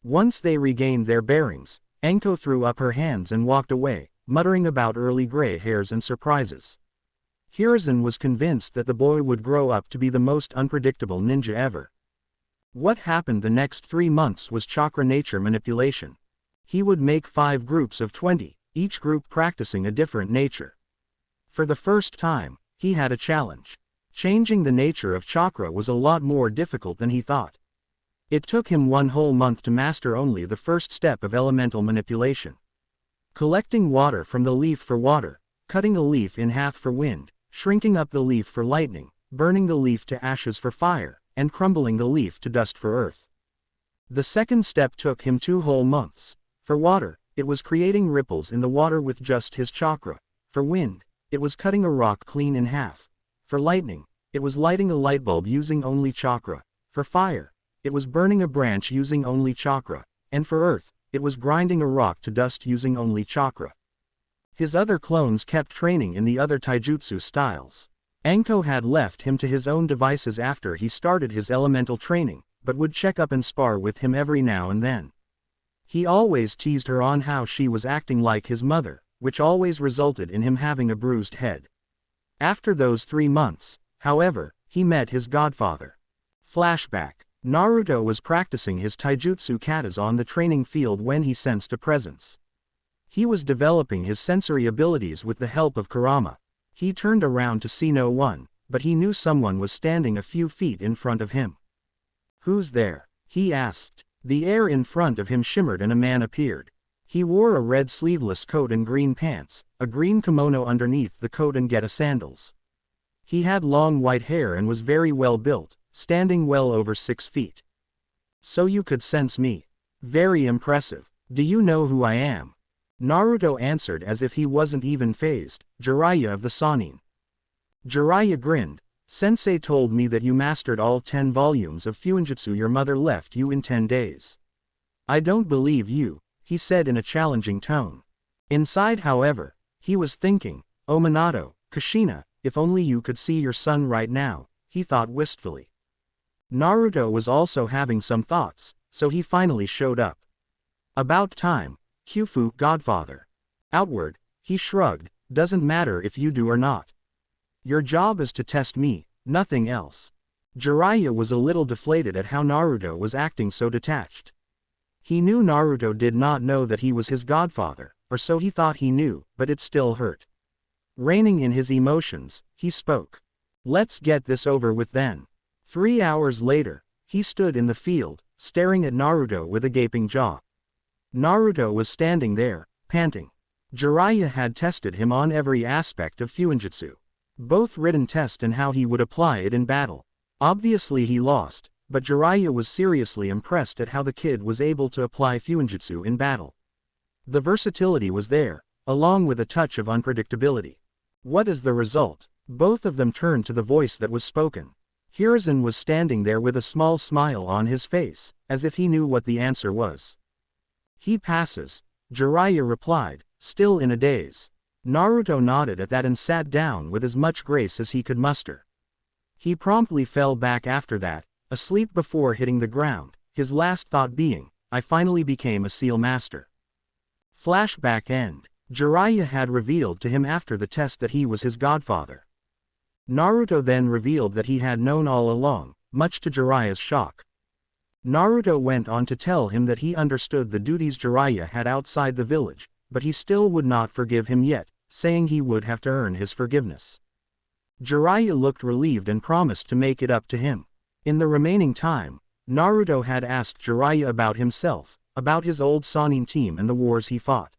Once they regained their bearings, Anko threw up her hands and walked away, muttering about early gray hairs and surprises. Hiruzen was convinced that the boy would grow up to be the most unpredictable ninja ever. What happened the next 3 months was chakra nature manipulation. He would make 5 groups of 20, each group practicing a different nature. For the first time, he had a challenge. Changing the nature of chakra was a lot more difficult than he thought. It took him 1 whole month to master only the first step of elemental manipulation. Collecting water from the leaf for water, cutting a leaf in half for wind, shrinking up the leaf for lightning, burning the leaf to ashes for fire, and crumbling the leaf to dust for earth. The second step took him 2 whole months. For water, it was creating ripples in the water with just his chakra. For wind, it was cutting a rock clean in half. For lightning, it was lighting a light bulb using only chakra. For fire, it was burning a branch using only chakra. And for earth, it was grinding a rock to dust using only chakra. His other clones kept training in the other taijutsu styles. Anko had left him to his own devices after he started his elemental training, but would check up and spar with him every now and then. He always teased her on how she was acting like his mother, which always resulted in him having a bruised head. After those 3 months, however, he met his godfather. Flashback. Naruto was practicing his taijutsu katas on the training field when he sensed a presence. He was developing his sensory abilities with the help of Kurama. He turned around to see no one, but he knew someone was standing a few feet in front of him. "Who's there?" he asked. The air in front of him shimmered and a man appeared. He wore a red sleeveless coat and green pants, a green kimono underneath the coat and geta sandals. He had long white hair and was very well built, standing well over 6 feet. So you could sense me. Very impressive. Do you know who I am? Naruto answered as if he wasn't even fazed, Jiraiya of the Sannin. Jiraiya grinned. Sensei told me that you mastered all 10 volumes of Fuinjutsu your mother left you in 10 days. I don't believe you, he said in a challenging tone. Inside, however, he was thinking, oh Minato, Kushina, if only you could see your son right now, he thought wistfully. Naruto was also having some thoughts, so he finally showed up. About time, Khufu, godfather. Outward, he shrugged, doesn't matter if you do or not. Your job is to test me, nothing else. Jiraiya was a little deflated at how Naruto was acting so detached. He knew Naruto did not know that he was his godfather, or so he thought he knew, but it still hurt. Reining in his emotions, he spoke. Let's get this over with then. 3 hours later, he stood in the field, staring at Naruto with a gaping jaw. Naruto was standing there, panting. Jiraiya had tested him on every aspect of Fuinjutsu. Both written test and how he would apply it in battle. Obviously he lost, but Jiraiya was seriously impressed at how the kid was able to apply Fuinjutsu in battle. The versatility was there, along with a touch of unpredictability. What is the result? Both of them turned to the voice that was spoken. Hiruzen was standing there with a small smile on his face, as if he knew what the answer was. He passes, Jiraiya replied, still in a daze. Naruto nodded at that and sat down with as much grace as he could muster. He promptly fell back after that, asleep before hitting the ground, his last thought being, I finally became a seal master. Flashback end. Jiraiya had revealed to him after the test that he was his godfather. Naruto then revealed that he had known all along, much to Jiraiya's shock. Naruto went on to tell him that he understood the duties Jiraiya had outside the village, but he still would not forgive him yet, saying he would have to earn his forgiveness. Jiraiya looked relieved and promised to make it up to him. In the remaining time, Naruto had asked Jiraiya about himself, about his old Sannin team and the wars he fought.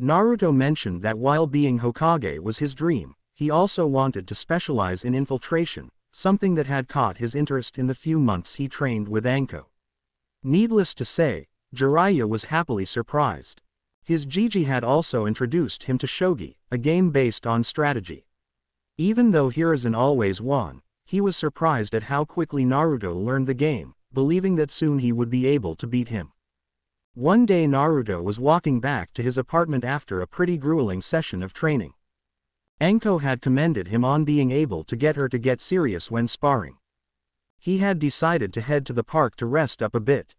Naruto mentioned that while being Hokage was his dream, he also wanted to specialize in infiltration, something that had caught his interest in the few months he trained with Anko. Needless to say, Jiraiya was happily surprised. His Jiji had also introduced him to shogi, a game based on strategy. Even though Hiruzen always won, he was surprised at how quickly Naruto learned the game, believing that soon he would be able to beat him. One day Naruto was walking back to his apartment after a pretty grueling session of training. Anko had commended him on being able to get her to get serious when sparring. He had decided to head to the park to rest up a bit.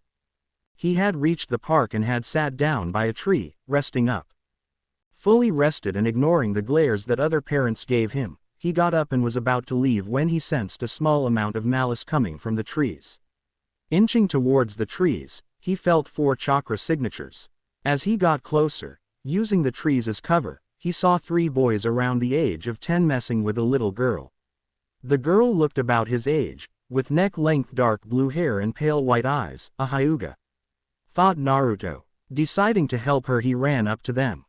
He had reached the park and had sat down by a tree, resting up. Fully rested and ignoring the glares that other parents gave him, he got up and was about to leave when he sensed a small amount of malice coming from the trees. Inching towards the trees, he felt 4 chakra signatures. As he got closer, using the trees as cover, he saw 3 boys around the age of 10 messing with a little girl. The girl looked about his age, with neck-length dark blue hair and pale white eyes, a Hyuga. Thought Naruto. Deciding to help her, he ran up to them.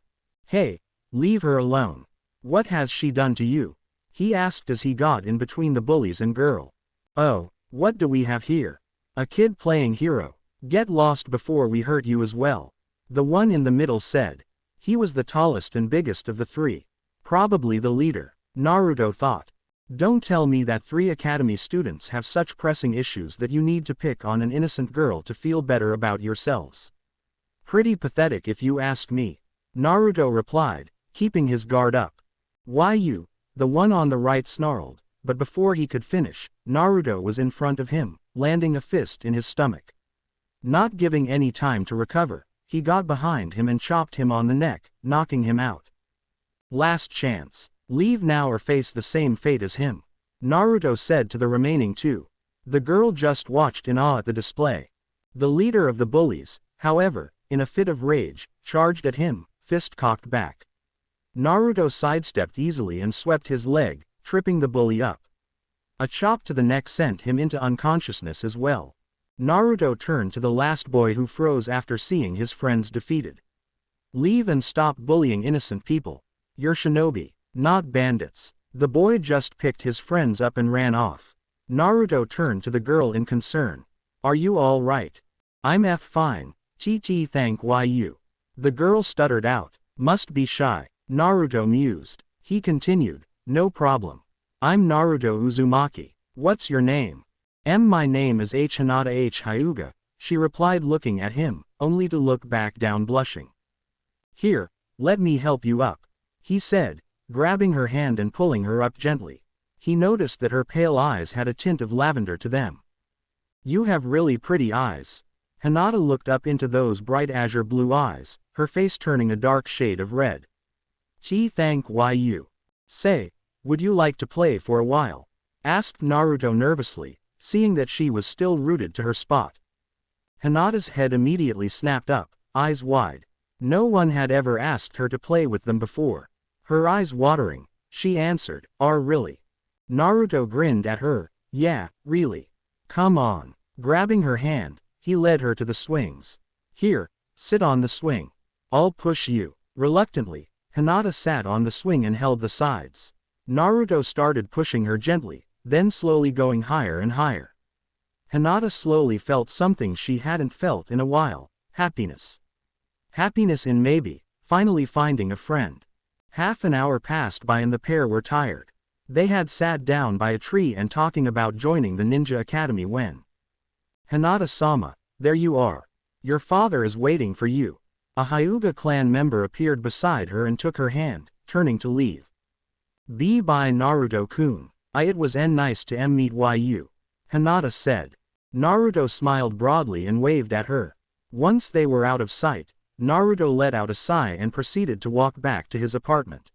Hey, leave her alone. What has she done to you? He asked as he got in between the bullies and girl. Oh, what do we have here? A kid playing hero. Get lost before we hurt you as well. The one in the middle said. He was the tallest and biggest of the 3. Probably the leader, Naruto thought. Don't tell me that 3 academy students have such pressing issues that you need to pick on an innocent girl to feel better about yourselves. Pretty pathetic if you ask me. Naruto replied, keeping his guard up. Why you? The one on the right snarled, but before he could finish, Naruto was in front of him, landing a fist in his stomach. Not giving any time to recover, he got behind him and chopped him on the neck, knocking him out. Last chance. Leave now or face the same fate as him, Naruto said to the remaining 2. The girl just watched in awe at the display. The leader of the bullies, however, in a fit of rage, charged at him, fist cocked back. Naruto sidestepped easily and swept his leg, tripping the bully up. A chop to the neck sent him into unconsciousness as well. Naruto turned to the last boy who froze after seeing his friends defeated. Leave and stop bullying innocent people. You're shinobi, not bandits. The boy just picked his friends up and ran off. Naruto turned to the girl in concern. Are you all right? I'm fine. Thank you. The girl stuttered out. Must be shy. Naruto mused. He continued. No problem. I'm Naruto Uzumaki. What's your name? My name is Hinata Hyuga, she replied looking at him, only to look back down blushing. Here, let me help you up, he said, grabbing her hand and pulling her up gently. He noticed that her pale eyes had a tint of lavender to them. You have really pretty eyes. Hinata looked up into those bright azure blue eyes, her face turning a dark shade of red. Thank you. Say, would you like to play for a while? Asked Naruto nervously, seeing that she was still rooted to her spot. Hinata's head immediately snapped up, eyes wide. No one had ever asked her to play with them before. Her eyes watering, she answered, really? Naruto grinned at her, yeah, really. Come on. Grabbing her hand, he led her to the swings. Here, sit on the swing. I'll push you. Reluctantly, Hinata sat on the swing and held the sides. Naruto started pushing her gently, then slowly going higher and higher. Hinata slowly felt something she hadn't felt in a while, happiness. Happiness in maybe, finally finding a friend. Half an hour passed by and the pair were tired. They had sat down by a tree and talking about joining the ninja academy when. Hinata-sama, there you are. Your father is waiting for you. A Hyuga clan member appeared beside her and took her hand, turning to leave. Bye Naruto-kun. It was nice to meet you. Hinata said. Naruto smiled broadly and waved at her. Once they were out of sight, Naruto let out a sigh and proceeded to walk back to his apartment.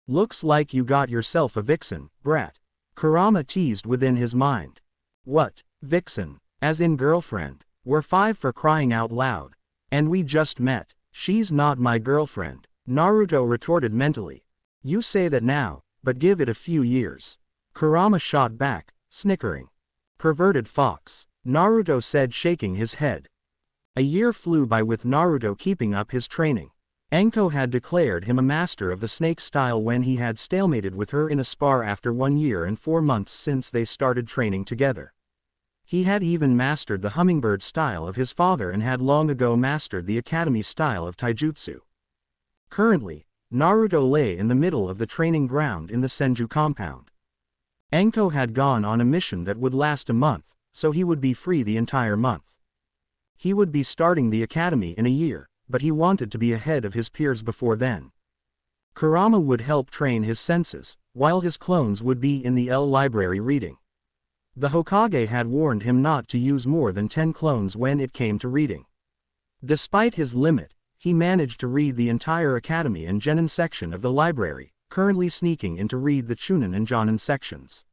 Looks like you got yourself a vixen, brat. Kurama teased within his mind. What, vixen? As in girlfriend? We're 5 for crying out loud. And we just met. She's not my girlfriend, Naruto retorted mentally. You say that now, but give it a few years. Kurama shot back, snickering. Perverted fox, Naruto said shaking his head. A year flew by with Naruto keeping up his training. Enko had declared him a master of the snake style when he had stalemated with her in a spar after 1 year and 4 months since they started training together. He had even mastered the hummingbird style of his father and had long ago mastered the academy style of taijutsu. Currently, Naruto lay in the middle of the training ground in the Senju compound. Enko had gone on a mission that would last a month, so he would be free the entire month. He would be starting the academy in a year, but he wanted to be ahead of his peers before then. Kurama would help train his senses, while his clones would be in the library reading. The Hokage had warned him not to use more than 10 clones when it came to reading. Despite his limit, he managed to read the entire academy and genin section of the library, currently sneaking in to read the chunin and jonin sections.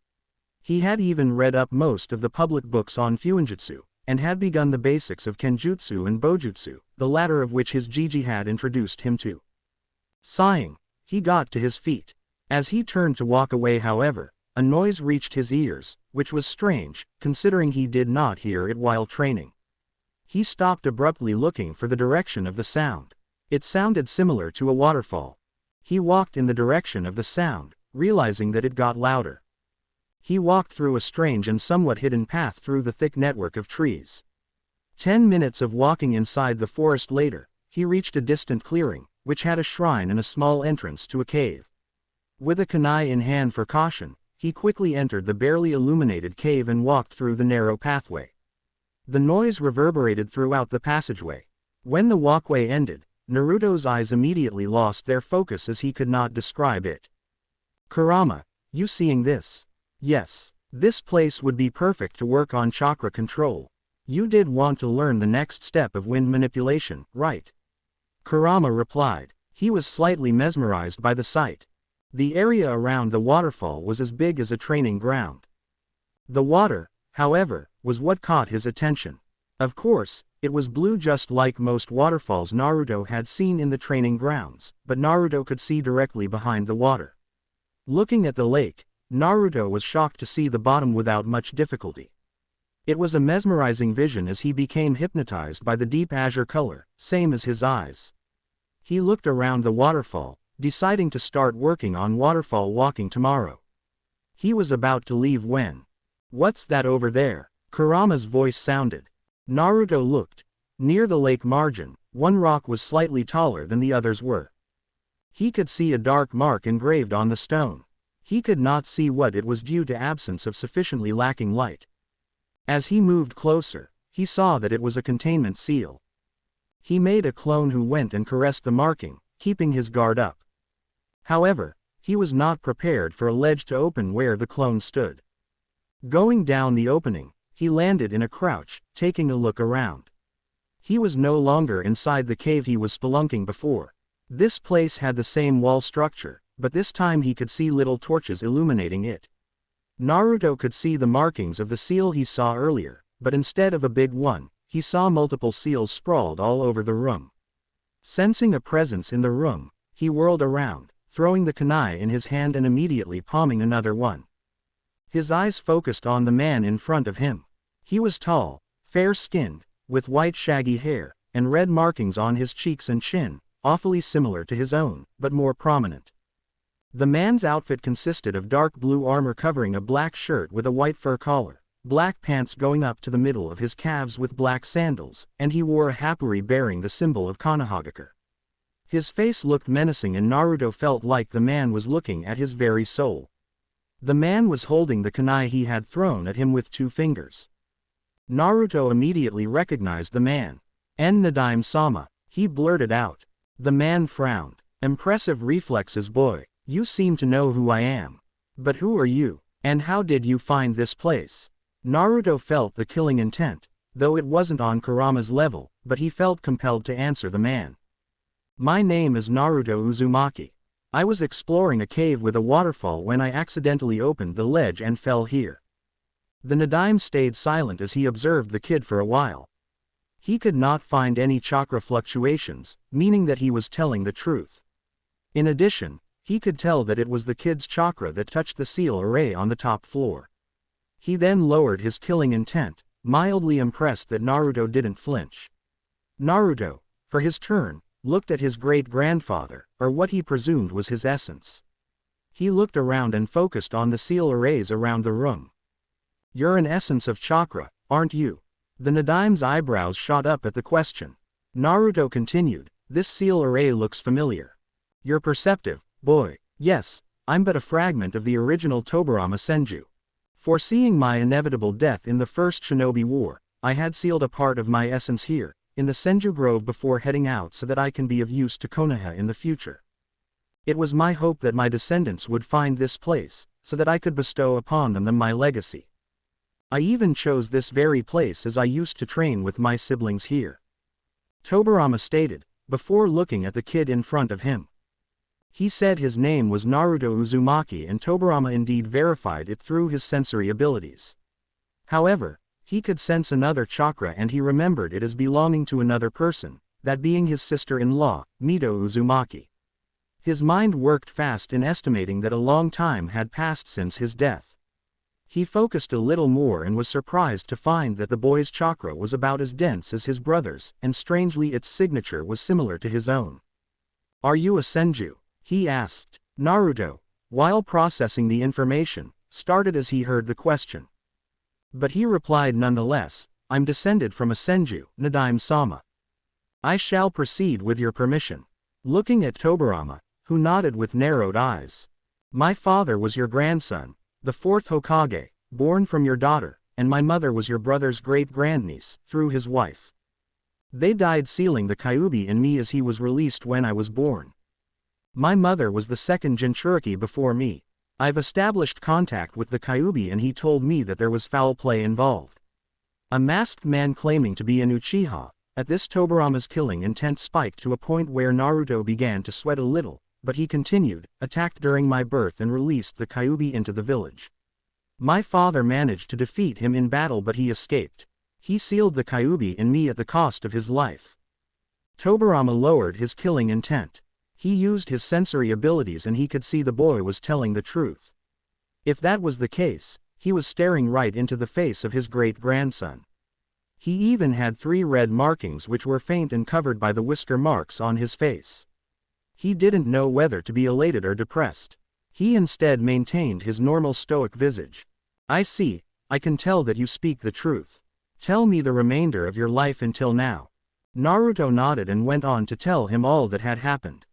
He had even read up most of the public books on fuinjutsu, and had begun the basics of kenjutsu and bojutsu, the latter of which his Jiji had introduced him to. Sighing, he got to his feet. As he turned to walk away however, a noise reached his ears, which was strange, considering he did not hear it while training. He stopped abruptly looking for the direction of the sound. It sounded similar to a waterfall. He walked in the direction of the sound, realizing that it got louder. He walked through a strange and somewhat hidden path through the thick network of trees. 10 minutes of walking inside the forest later, he reached a distant clearing, which had a shrine and a small entrance to a cave. With a kunai in hand for caution, he quickly entered the barely illuminated cave and walked through the narrow pathway. The noise reverberated throughout the passageway. When the walkway ended, Naruto's eyes immediately lost their focus as he could not describe it. Kurama, you seeing this? Yes. This place would be perfect to work on chakra control. You did want to learn the next step of wind manipulation, right? Kurama replied. He was slightly mesmerized by the sight. The area around the waterfall was as big as a training ground. The water, however, was what caught his attention. Of course, it was blue just like most waterfalls Naruto had seen in the training grounds, but Naruto could see directly behind the water. Looking at the lake, Naruto was shocked to see the bottom without much difficulty. It was a mesmerizing vision as he became hypnotized by the deep azure color, same as his eyes. He looked around the waterfall, deciding to start working on waterfall walking tomorrow. He was about to leave when What's that over there? Kurama's voice sounded. Naruto looked. Near the lake margin, one rock was slightly taller than the others were. He could see a dark mark engraved on the stone. He could not see what it was due to absence of sufficiently lacking light. As he moved closer, he saw that it was a containment seal. He made a clone who went and caressed the marking, keeping his guard up. However, he was not prepared for a ledge to open where the clone stood. Going down the opening, he landed in a crouch, taking a look around. He was no longer inside the cave he was spelunking before. This place had the same wall structure, but this time he could see little torches illuminating it. Naruto could see the markings of the seal he saw earlier, but instead of a big one, he saw multiple seals sprawled all over the room. Sensing a presence in the room, he whirled around, throwing the kunai in his hand and immediately palming another one. His eyes focused on the man in front of him. He was tall, fair-skinned, with white shaggy hair, and red markings on his cheeks and chin, awfully similar to his own, but more prominent. The man's outfit consisted of dark blue armor covering a black shirt with a white fur collar, black pants going up to the middle of his calves with black sandals, and he wore a hapuri bearing the symbol of Konohagakure. His face looked menacing and Naruto felt like the man was looking at his very soul. The man was holding the kunai he had thrown at him with 2 fingers. Naruto immediately recognized the man. Nadime-sama, he blurted out. The man frowned. Impressive reflexes, boy. You seem to know who I am. But who are you? And how did you find this place? Naruto felt the killing intent, though it wasn't on Kurama's level, but he felt compelled to answer the man. My name is Naruto Uzumaki. I was exploring a cave with a waterfall when I accidentally opened the ledge and fell here. The Nadime stayed silent as he observed the kid for a while. He could not find any chakra fluctuations, meaning that he was telling the truth. In addition, he could tell that it was the kid's chakra that touched the seal array on the top floor. He then lowered his killing intent, mildly impressed that Naruto didn't flinch. Naruto, for his turn, looked at his great-grandfather, or what he presumed was his essence. He looked around and focused on the seal arrays around the room. You're an essence of chakra, aren't you? The Nadime's eyebrows shot up at the question. Naruto continued, this seal array looks familiar. You're perceptive, boy. Yes, I'm but a fragment of the original Tobirama Senju. Foreseeing my inevitable death in the First Shinobi War, I had sealed a part of my essence here, in the Senju Grove before heading out so that I can be of use to Konoha in the future. It was my hope that my descendants would find this place, so that I could bestow upon them my legacy. I even chose this very place as I used to train with my siblings here. Tobirama stated, before looking at the kid in front of him. He said his name was Naruto Uzumaki and Tobirama indeed verified it through his sensory abilities. However, he could sense another chakra and he remembered it as belonging to another person, that being his sister-in-law, Mito Uzumaki. His mind worked fast in estimating that a long time had passed since his death. He focused a little more and was surprised to find that the boy's chakra was about as dense as his brother's, and strangely its signature was similar to his own. Are you a Senju? He asked. Naruto, while processing the information, started as he heard the question. But he replied nonetheless, I'm descended from a Senju, Nadime-sama. I shall proceed with your permission. Looking at Tobirama, who nodded with narrowed eyes. My father was your grandson, the 4th Hokage, born from your daughter, and my mother was your brother's great-grandniece, through his wife. They died sealing the Kyuubi in me as he was released when I was born. My mother was the 2nd Jinchuriki before me. I've established contact with the Kyuubi and he told me that there was foul play involved. A masked man claiming to be an Uchiha. At this Tobirama's killing intent spiked to a point where Naruto began to sweat a little, but he continued, attacked during my birth and released the Kyuubi into the village. My father managed to defeat him in battle but he escaped. He sealed the Kyuubi in me at the cost of his life. Tobirama lowered his killing intent. He used his sensory abilities and he could see the boy was telling the truth. If that was the case, he was staring right into the face of his great-grandson. He even had 3 red markings which were faint and covered by the whisker marks on his face. He didn't know whether to be elated or depressed. He instead maintained his normal stoic visage. I see, I can tell that you speak the truth. Tell me the remainder of your life until now. Naruto nodded and went on to tell him all that had happened.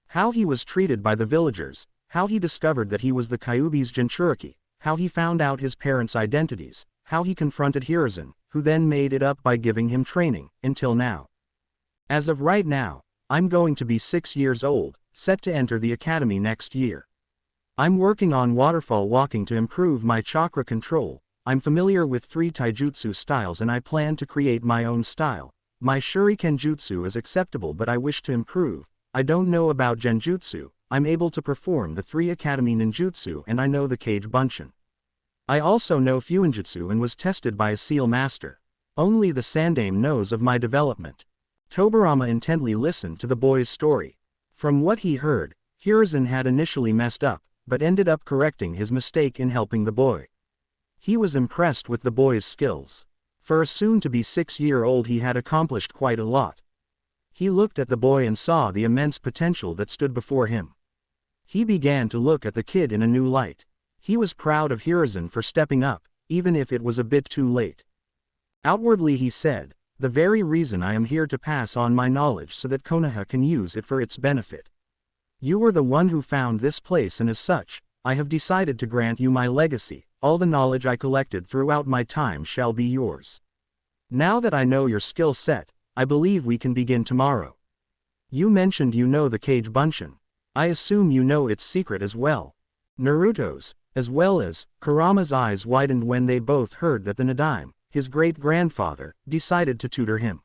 How he was treated by the villagers, how he discovered that he was the Kyuubi's Jinchuriki, how he found out his parents' identities, how he confronted Hiruzen, who then made it up by giving him training, until now. As of right now, I'm going to be 6 years old, set to enter the academy next year. I'm working on waterfall walking to improve my chakra control. I'm familiar with 3 taijutsu styles and I plan to create my own style. My shuriken jutsu is acceptable but I wish to improve. I don't know about genjutsu. I'm able to perform the 3 academy ninjutsu and I know the Kage Bunshin. I also know Fuinjutsu and was tested by a seal master. Only the Sandaime knows of my development. Tobirama intently listened to the boy's story. From what he heard, Hiruzen had initially messed up, but ended up correcting his mistake in helping the boy. He was impressed with the boy's skills. For a soon-to-be 6-year-old he had accomplished quite a lot. He looked at the boy and saw the immense potential that stood before him. He began to look at the kid in a new light. He was proud of Hiruzen for stepping up, even if it was a bit too late. Outwardly he said, "The very reason I am here to pass on my knowledge so that Konoha can use it for its benefit. You were the one who found this place and as such, I have decided to grant you my legacy. All the knowledge I collected throughout my time shall be yours. Now that I know your skill set, I believe we can begin tomorrow. You mentioned you know the Kage Bunshin. I assume you know its secret as well." Naruto's, as well as Kurama's eyes widened when they both heard that the Nadaime, his great-grandfather, decided to tutor him.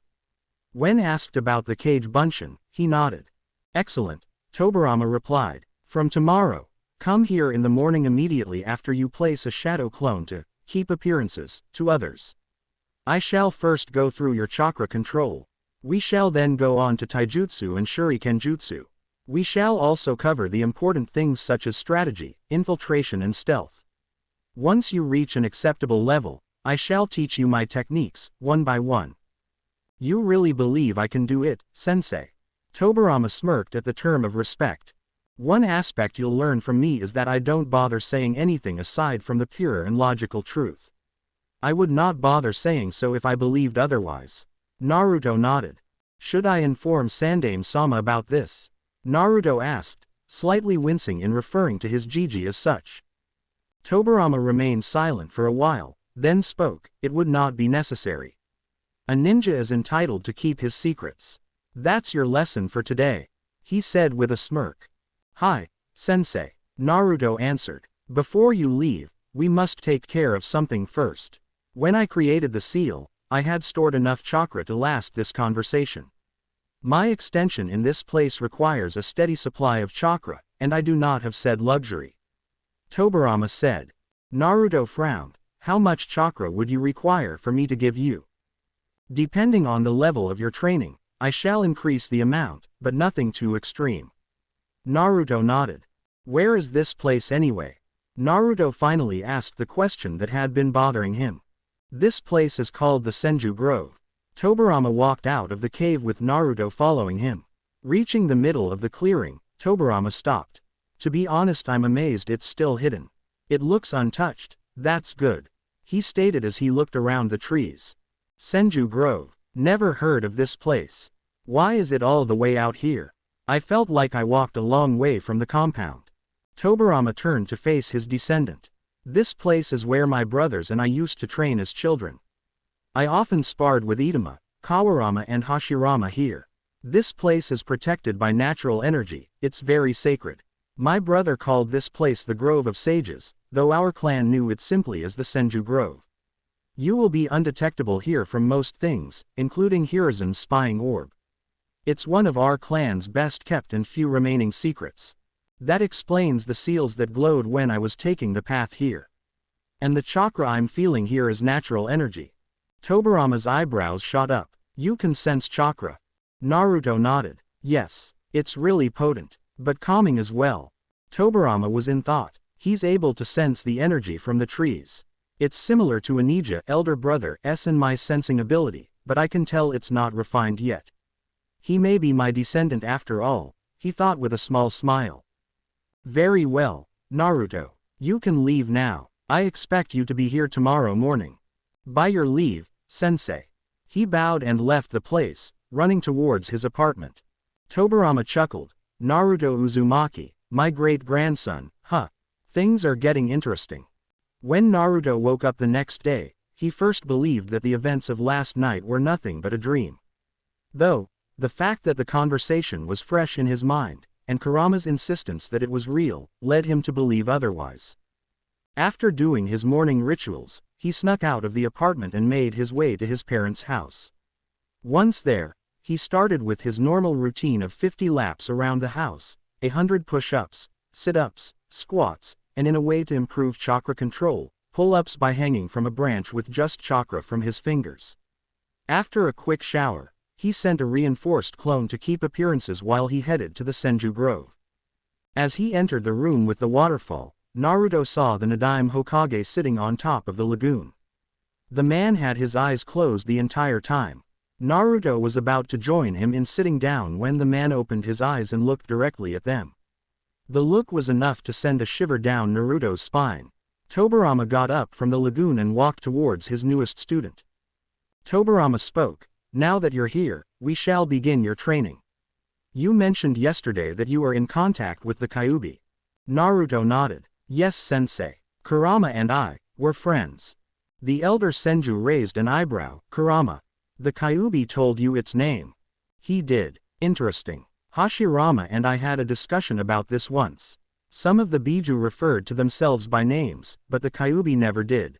When asked about the Kage Bunshin, he nodded. "Excellent," Tobirama replied. "From tomorrow, come here in the morning immediately after you place a shadow clone to keep appearances to others. I shall first go through your chakra control. We shall then go on to taijutsu and shuriken jutsu. We shall also cover the important things such as strategy, infiltration and stealth. Once you reach an acceptable level, I shall teach you my techniques, one by one." "You really believe I can do it, sensei?" Tobirama smirked at the term of respect. "One aspect you'll learn from me is that I don't bother saying anything aside from the pure and logical truth. I would not bother saying so if I believed otherwise." Naruto nodded. "Should I inform Sandaime-sama about this?" Naruto asked, slightly wincing in referring to his Jiji as such. Tobirama remained silent for a while, then spoke. "It would not be necessary. A ninja is entitled to keep his secrets. That's your lesson for today," he said with a smirk. "Hi, sensei," Naruto answered. "Before you leave, we must take care of something first. When I created the seal, I had stored enough chakra to last this conversation. My extension in this place requires a steady supply of chakra, and I do not have said luxury," Tobirama said. Naruto frowned. "How much chakra would you require for me to give you?" "Depending on the level of your training, I shall increase the amount, but nothing too extreme." Naruto nodded. "Where is this place anyway?" Naruto finally asked the question that had been bothering him. "This place is called the Senju Grove." Tobirama walked out of the cave with Naruto following him. Reaching the middle of the clearing, Tobirama stopped. "To be honest, I'm amazed it's still hidden. It looks untouched." "That's good," he stated as he looked around the trees. "Senju Grove. Never heard of this place. Why is it all the way out here? I felt like I walked a long way from the compound." Tobirama turned to face his descendant. "This place is where my brothers and I used to train as children. I often sparred with Itama, Kawurama and Hashirama here. This place is protected by natural energy, it's very sacred. My brother called this place the Grove of Sages, though our clan knew it simply as the Senju Grove. You will be undetectable here from most things, including Hiruzen's spying orb. It's one of our clan's best kept and few remaining secrets. That explains the seals that glowed when I was taking the path here. And the chakra I'm feeling here is natural energy." Tobirama's eyebrows shot up. "You can sense chakra?" Naruto nodded. "Yes, it's really potent, but calming as well." Tobirama was in thought. He's able to sense the energy from the trees. "It's similar to a ninja elder brother's in my sensing ability, but I can tell it's not refined yet. He may be my descendant after all," he thought with a small smile. "Very well, Naruto. You can leave now. I expect you to be here tomorrow morning. By your leave, sensei. He bowed and left the place, running towards his apartment. Tobirama chuckled. Naruto Uzumaki, my great-grandson, huh? Things are getting interesting. When Naruto woke up the next day, he first believed that the events of last night were nothing but a dream. Though, the fact that the conversation was fresh in his mind, and Kurama's insistence that it was real, led him to believe otherwise. After doing his morning rituals, he snuck out of the apartment and made his way to his parents' house. Once there, he started with his normal routine of 50 laps around the house, 100 push-ups, sit-ups, squats, and in a way to improve chakra control, pull-ups by hanging from a branch with just chakra from his fingers. After a quick shower, he sent a reinforced clone to keep appearances while he headed to the Senju Grove. As he entered the room with the waterfall, Naruto saw the Nadaime Hokage sitting on top of the lagoon. The man had his eyes closed the entire time. Naruto was about to join him in sitting down when the man opened his eyes and looked directly at them. The look was enough to send a shiver down Naruto's spine. Tobirama got up from the lagoon and walked towards his newest student. Tobirama spoke, "Now that you're here, we shall begin your training. You mentioned yesterday that you are in contact with the Kyuubi." Naruto nodded. "Yes, sensei. Kurama and I, were friends." The elder Senju raised an eyebrow. "Kurama. The Kyuubi told you its name." "He did. Interesting. Hashirama and I had a discussion about this once. Some of the Biju referred to themselves by names, but the Kyuubi never did.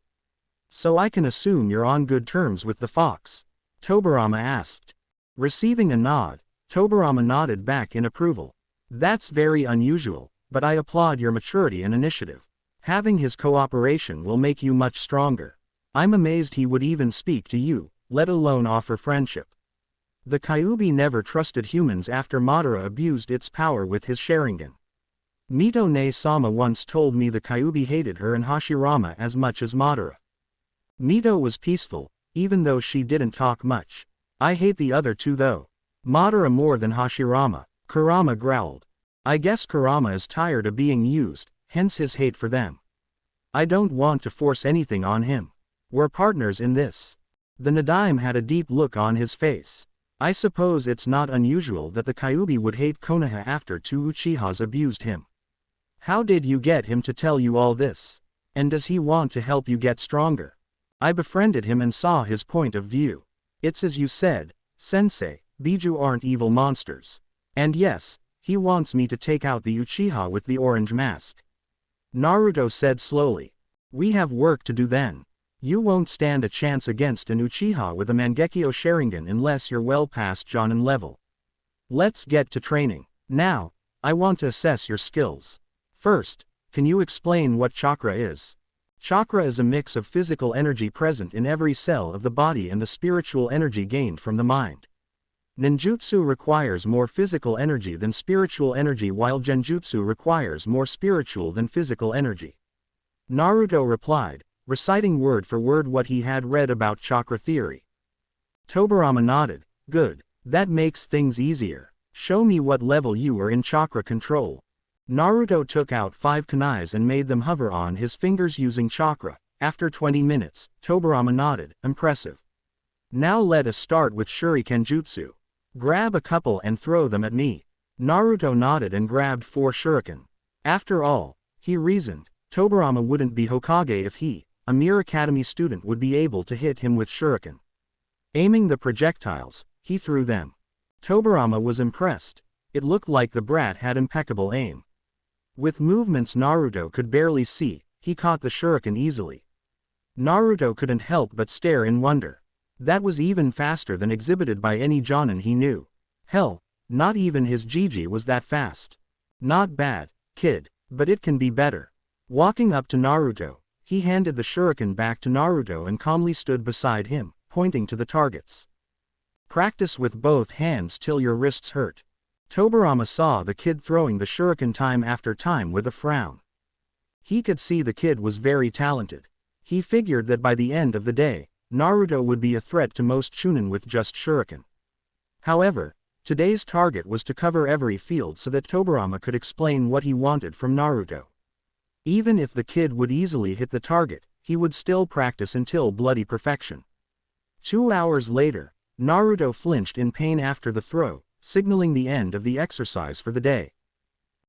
So I can assume you're on good terms with the fox?" Tobirama asked. Receiving a nod, Tobirama nodded back in approval. "That's very unusual, but I applaud your maturity and initiative. Having his cooperation will make you much stronger. I'm amazed he would even speak to you, let alone offer friendship. The Kyuubi never trusted humans after Madara abused its power with his Sharingan. Mito Ne-sama once told me the Kyuubi hated her and Hashirama as much as Madara. Mito was peaceful, even though she didn't talk much. I hate the other two though. Madara more than Hashirama," Kurama growled. "I guess Kurama is tired of being used, hence his hate for them. I don't want to force anything on him. We're partners in this." The Nadaime had a deep look on his face. "I suppose it's not unusual that the Kyuubi would hate Konoha after two Uchihas abused him. How did you get him to tell you all this? And does he want to help you get stronger?" "I befriended him and saw his point of view. It's as you said, sensei, Biju aren't evil monsters. And yes, he wants me to take out the Uchiha with the orange mask." Naruto said slowly. "We have work to do then. You won't stand a chance against an Uchiha with a Mangekyo Sharingan unless you're well past Jonin level. Let's get to training. Now, I want to assess your skills. First, can you explain what chakra is?" Chakra is a mix of physical energy present in every cell of the body and the spiritual energy gained from the mind. Ninjutsu requires more physical energy than spiritual energy while Genjutsu requires more spiritual than physical energy. Naruto replied, reciting word for word what he had read about chakra theory. Tobirama nodded. "Good. That makes things easier. Show me what level you are in chakra control." Naruto took out 5 kunais and made them hover on his fingers using chakra. After 20 minutes, Tobirama nodded. "Impressive. Now let us start with Shuriken Jutsu. Grab a couple and throw them at me." Naruto nodded and grabbed 4 shuriken. After all, he reasoned, Tobirama wouldn't be Hokage if he, a mere academy student, would be able to hit him with shuriken. Aiming the projectiles, he threw them. Tobirama was impressed. It looked like the brat had impeccable aim. With movements Naruto could barely see, he caught the shuriken easily. Naruto couldn't help but stare in wonder. That was even faster than exhibited by any Jonin he knew. Hell, not even his Jiji was that fast. "Not bad, kid, but it can be better." Walking up to Naruto, he handed the shuriken back to Naruto and calmly stood beside him, pointing to the targets. "Practice with both hands till your wrists hurt." Tobirama saw the kid throwing the shuriken time after time with a frown. He could see the kid was very talented. He figured that by the end of the day, Naruto would be a threat to most Chunin with just shuriken. However, today's target was to cover every field so that Tobirama could explain what he wanted from Naruto. Even if the kid would easily hit the target, he would still practice until bloody perfection. 2 hours later, Naruto flinched in pain after the throw, signaling the end of the exercise for the day.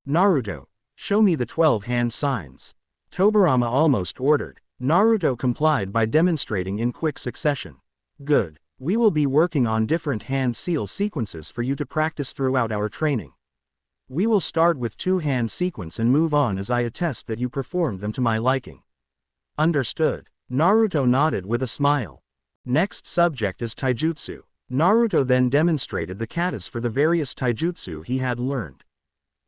Naruto, show me the 12 hand signs. Tobirama almost ordered. Naruto complied by demonstrating in quick succession. Good. We will be working on different hand seal sequences for you to practice throughout our training. We will start with 2-hand sequence and move on as I attest that you performed them to my liking. Understood. Naruto nodded with a smile. Next subject is taijutsu. Naruto then demonstrated the katas for the various taijutsu he had learned.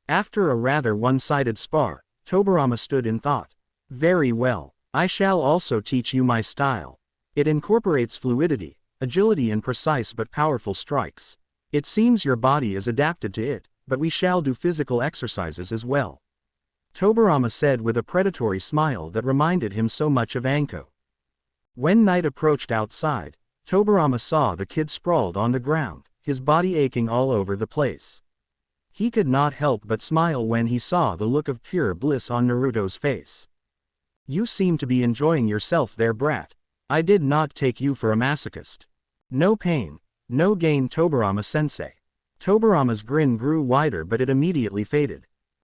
After a rather one-sided spar, Tobirama stood in thought. Very well. I shall also teach you my style. It incorporates fluidity, agility and precise but powerful strikes. It seems your body is adapted to it, but we shall do physical exercises as well. Tobirama said with a predatory smile that reminded him so much of Anko. When night approached outside, Tobirama saw the kid sprawled on the ground, his body aching all over the place. He could not help but smile when he saw the look of pure bliss on Naruto's face. You seem to be enjoying yourself there, brat. I did not take you for a masochist. No pain, no gain, Tobirama-sensei. Tobirama's grin grew wider but it immediately faded.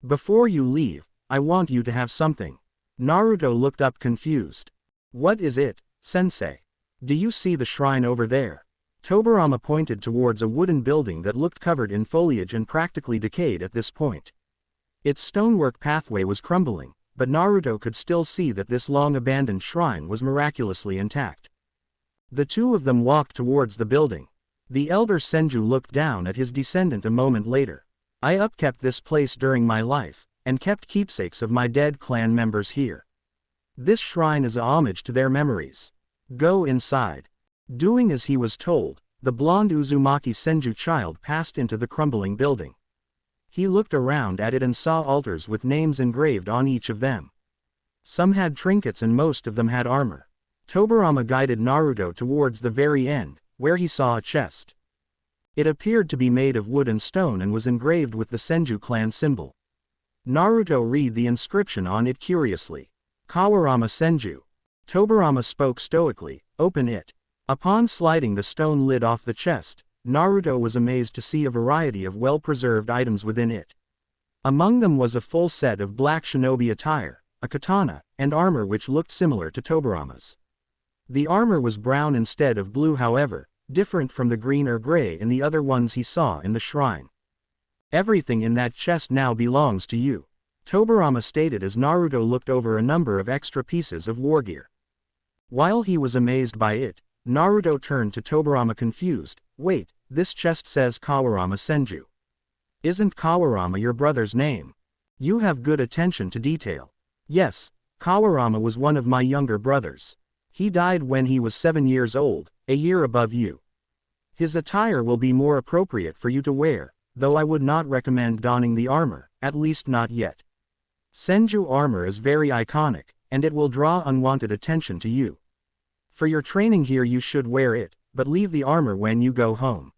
Before you leave, I want you to have something. Naruto looked up confused. What is it, sensei? Do you see the shrine over there? Tobirama pointed towards a wooden building that looked covered in foliage and practically decayed at this point. Its stonework pathway was crumbling, but Naruto could still see that this long-abandoned shrine was miraculously intact. The two of them walked towards the building. The elder Senju looked down at his descendant a moment later. I upkept this place during my life, and kept keepsakes of my dead clan members here. This shrine is a homage to their memories. Go inside. Doing as he was told, the blonde Uzumaki Senju child passed into the crumbling building. He looked around at it and saw altars with names engraved on each of them. Some had trinkets and most of them had armor. Tobirama guided Naruto towards the very end, where he saw a chest. It appeared to be made of wood and stone and was engraved with the Senju clan symbol. Naruto read the inscription on it curiously. Kawarama Senju. Tobirama spoke stoically, open it. Upon sliding the stone lid off the chest, Naruto was amazed to see a variety of well-preserved items within it. Among them was a full set of black shinobi attire, a katana, and armor which looked similar to Tobirama's. The armor was brown instead of blue, however, different from the green or gray in the other ones he saw in the shrine. Everything in that chest now belongs to you, Tobirama stated as Naruto looked over a number of extra pieces of war gear. While he was amazed by it, Naruto turned to Tobirama confused. Wait, this chest says Kawarama Senju. Isn't Kawarama your brother's name? You have good attention to detail. Yes, Kawarama was one of my younger brothers. He died when he was 7 years old, a year above you. His attire will be more appropriate for you to wear, though I would not recommend donning the armor, at least not yet. Senju armor is very iconic, and it will draw unwanted attention to you. For your training here you should wear it, but leave the armor when you go home.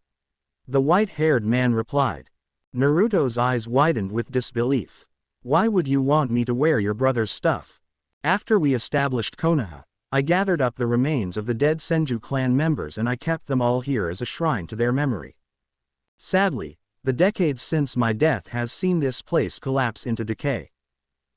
The white-haired man replied. Naruto's eyes widened with disbelief. Why would you want me to wear your brother's stuff? After we established Konoha, I gathered up the remains of the dead Senju clan members and I kept them all here as a shrine to their memory. Sadly, the decades since my death has seen this place collapse into decay.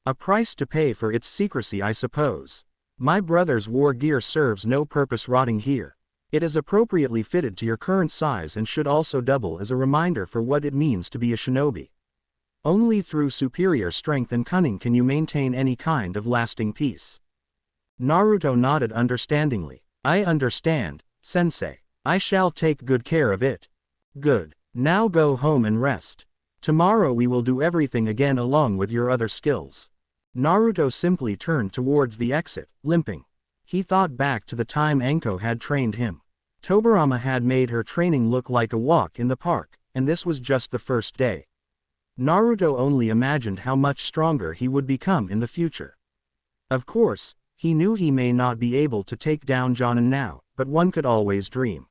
A price to pay for its secrecy, I suppose. My brother's war gear serves no purpose rotting here. It is appropriately fitted to your current size and should also double as a reminder for what it means to be a shinobi. Only through superior strength and cunning can you maintain any kind of lasting peace. Naruto nodded understandingly. I understand, sensei. I shall take good care of it. Good. Now go home and rest. Tomorrow we will do everything again along with your other skills. Naruto simply turned towards the exit, limping. He thought back to the time Anko had trained him. Tobirama had made her training look like a walk in the park, and this was just the first day. Naruto only imagined how much stronger he would become in the future. Of course, he knew he may not be able to take down Jonin now, but one could always dream.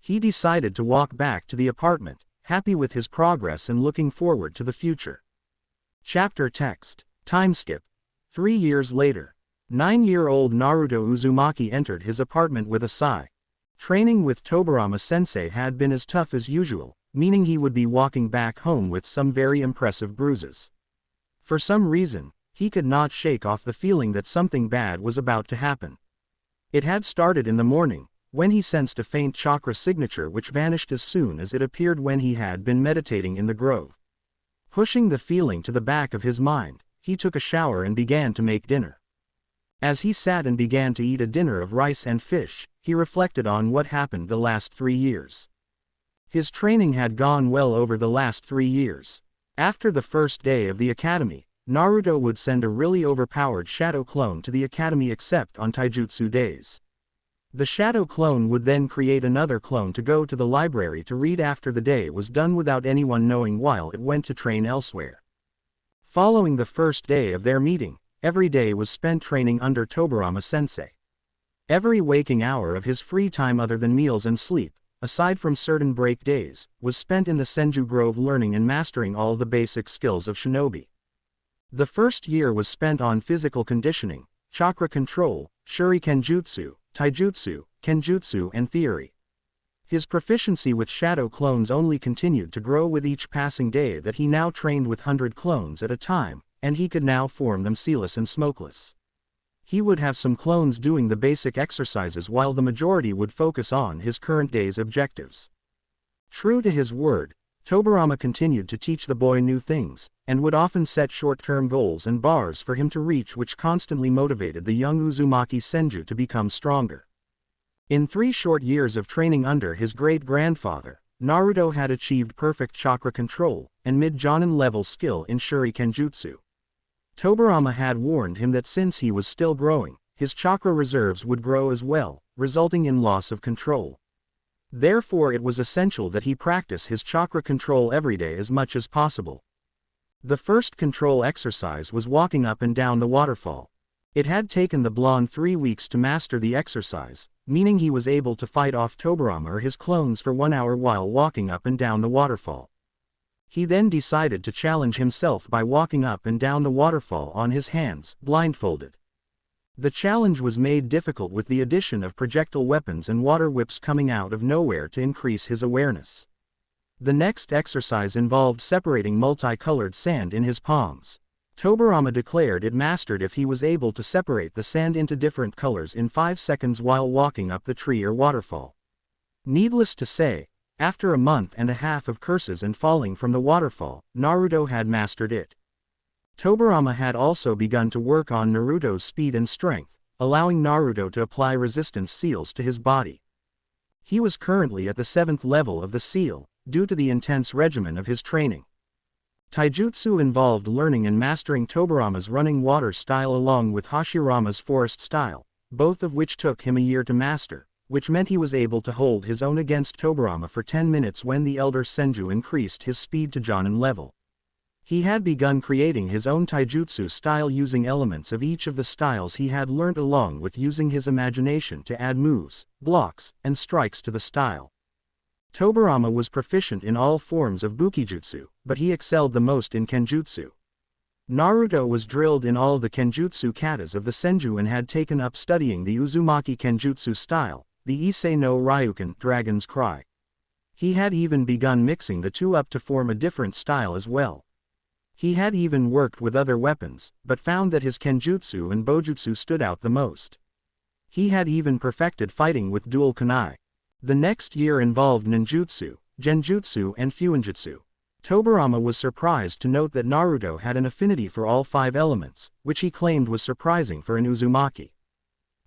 He decided to walk back to the apartment, happy with his progress and looking forward to the future. Chapter text. Time skip. 3 years later. 9-year-old Naruto Uzumaki entered his apartment with a sigh. Training with Tobirama-sensei had been as tough as usual, meaning he would be walking back home with some very impressive bruises. For some reason, he could not shake off the feeling that something bad was about to happen. It had started in the morning, when he sensed a faint chakra signature which vanished as soon as it appeared when he had been meditating in the grove. Pushing the feeling to the back of his mind, he took a shower and began to make dinner. As he sat and began to eat a dinner of rice and fish, he reflected on what happened the last 3 years. His training had gone well over the last 3 years. After the first day of the academy, Naruto would send a really overpowered shadow clone to the academy except on taijutsu days. The shadow clone would then create another clone to go to the library to read after the day was done without anyone knowing while it went to train elsewhere. Following the first day of their meeting, every day was spent training under Tobirama-sensei. Every waking hour of his free time other than meals and sleep, aside from certain break days, was spent in the Senju Grove learning and mastering all the basic skills of shinobi. The first year was spent on physical conditioning, chakra control, shuriken jutsu, taijutsu, kenjutsu and theory. His proficiency with shadow clones only continued to grow with each passing day that he now trained with 100 clones at a time, and he could now form them sealess and smokeless. He would have some clones doing the basic exercises while the majority would focus on his current day's objectives. True to his word, Tobirama continued to teach the boy new things, and would often set short-term goals and bars for him to reach which constantly motivated the young Uzumaki Senju to become stronger. In 3 short years of training under his great-grandfather, Naruto had achieved perfect chakra control, and mid-jonin level skill in shuriken jutsu. Tobirama had warned him that since he was still growing, his chakra reserves would grow as well, resulting in loss of control. Therefore it was essential that he practice his chakra control every day as much as possible. The first control exercise was walking up and down the waterfall. It had taken the blonde 3 weeks to master the exercise, meaning he was able to fight off Tobirama or his clones for 1 hour while walking up and down the waterfall. He then decided to challenge himself by walking up and down the waterfall on his hands, blindfolded. The challenge was made difficult with the addition of projectile weapons and water whips coming out of nowhere to increase his awareness. The next exercise involved separating multicolored sand in his palms. Tobirama declared it mastered if he was able to separate the sand into different colors in 5 seconds while walking up the tree or waterfall. Needless to say, after a month and a half of curses and falling from the waterfall, Naruto had mastered it. Tobirama had also begun to work on Naruto's speed and strength, allowing Naruto to apply resistance seals to his body. He was currently at the 7th level of the seal, due to the intense regimen of his training. Taijutsu involved learning and mastering Tobirama's running water style along with Hashirama's forest style, both of which took him a year to master, which meant he was able to hold his own against Tobirama for 10 minutes when the elder Senju increased his speed to Jonin level. He had begun creating his own taijutsu style using elements of each of the styles he had learnt along with using his imagination to add moves, blocks, and strikes to the style. Tobirama was proficient in all forms of bukijutsu, but he excelled the most in kenjutsu. Naruto was drilled in all the kenjutsu katas of the Senju and had taken up studying the Uzumaki kenjutsu style, the Issei no Ryuken, Dragon's Cry. He had even begun mixing the two up to form a different style as well. He had even worked with other weapons, but found that his kenjutsu and bojutsu stood out the most. He had even perfected fighting with dual kunai. The next year involved ninjutsu, genjutsu and fuinjutsu. Tobirama was surprised to note that Naruto had an affinity for all 5 elements, which he claimed was surprising for an Uzumaki.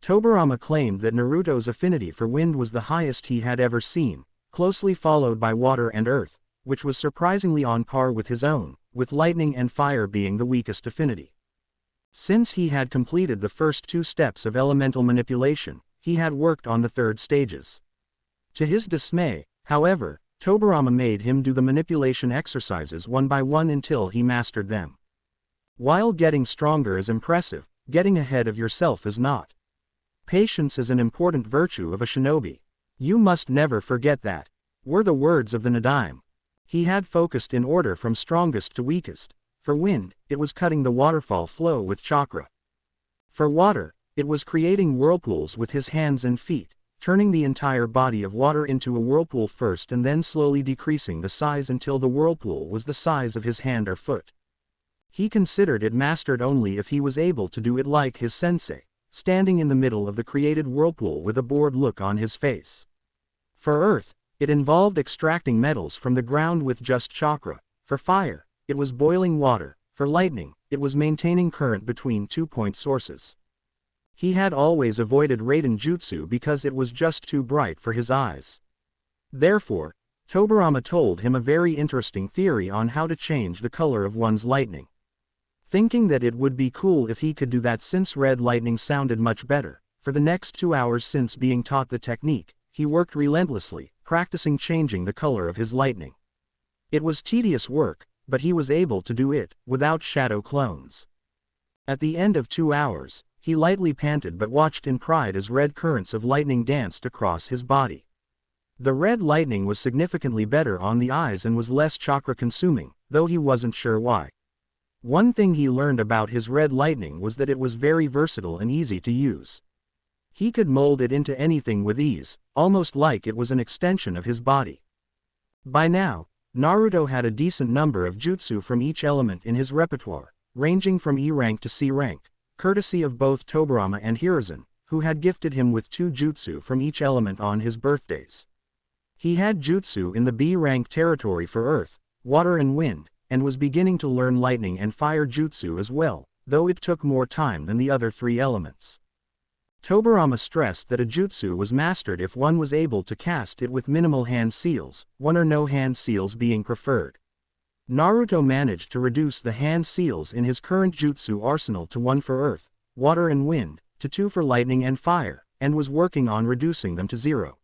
Tobirama claimed that Naruto's affinity for wind was the highest he had ever seen, closely followed by water and earth, which was surprisingly on par with his own, with lightning and fire being the weakest affinity. Since he had completed the first 2 steps of elemental manipulation, he had worked on the 3rd stages. To his dismay, however, Tobirama made him do the manipulation exercises one by one until he mastered them. While getting stronger is impressive, getting ahead of yourself is not. Patience is an important virtue of a shinobi. You must never forget that, were the words of the Nadaime. He had focused in order from strongest to weakest. For wind, it was cutting the waterfall flow with chakra. For water, it was creating whirlpools with his hands and feet, turning the entire body of water into a whirlpool first and then slowly decreasing the size until the whirlpool was the size of his hand or foot. He considered it mastered only if he was able to do it like his sensei, standing in the middle of the created whirlpool with a bored look on his face. For earth, it involved extracting metals from the ground with just chakra. For fire, it was boiling water. For lightning, it was maintaining current between 2-point sources. He had always avoided Raiden Jutsu because it was just too bright for his eyes. Therefore, Tobirama told him a very interesting theory on how to change the color of one's lightning. Thinking that it would be cool if he could do that since red lightning sounded much better, for the next 2 hours since being taught the technique, he worked relentlessly, practicing changing the color of his lightning. It was tedious work, but he was able to do it, without shadow clones. At the end of 2 hours, he lightly panted but watched in pride as red currents of lightning danced across his body. The red lightning was significantly better on the eyes and was less chakra consuming, though he wasn't sure why. One thing he learned about his red lightning was that it was very versatile and easy to use. He could mold it into anything with ease, almost like it was an extension of his body. By now, Naruto had a decent number of jutsu from each element in his repertoire, ranging from E rank to C rank, courtesy of both Tobirama and Hiruzen, who had gifted him with 2 jutsu from each element on his birthdays. He had jutsu in the B rank territory for earth, water and wind, and was beginning to learn lightning and fire jutsu as well, though it took more time than the other 3 elements. Tobirama stressed that a jutsu was mastered if one was able to cast it with minimal hand seals, 1 or no hand seals being preferred. Naruto managed to reduce the hand seals in his current jutsu arsenal to 1 for earth, water and wind, to 2 for lightning and fire, and was working on reducing them to 0.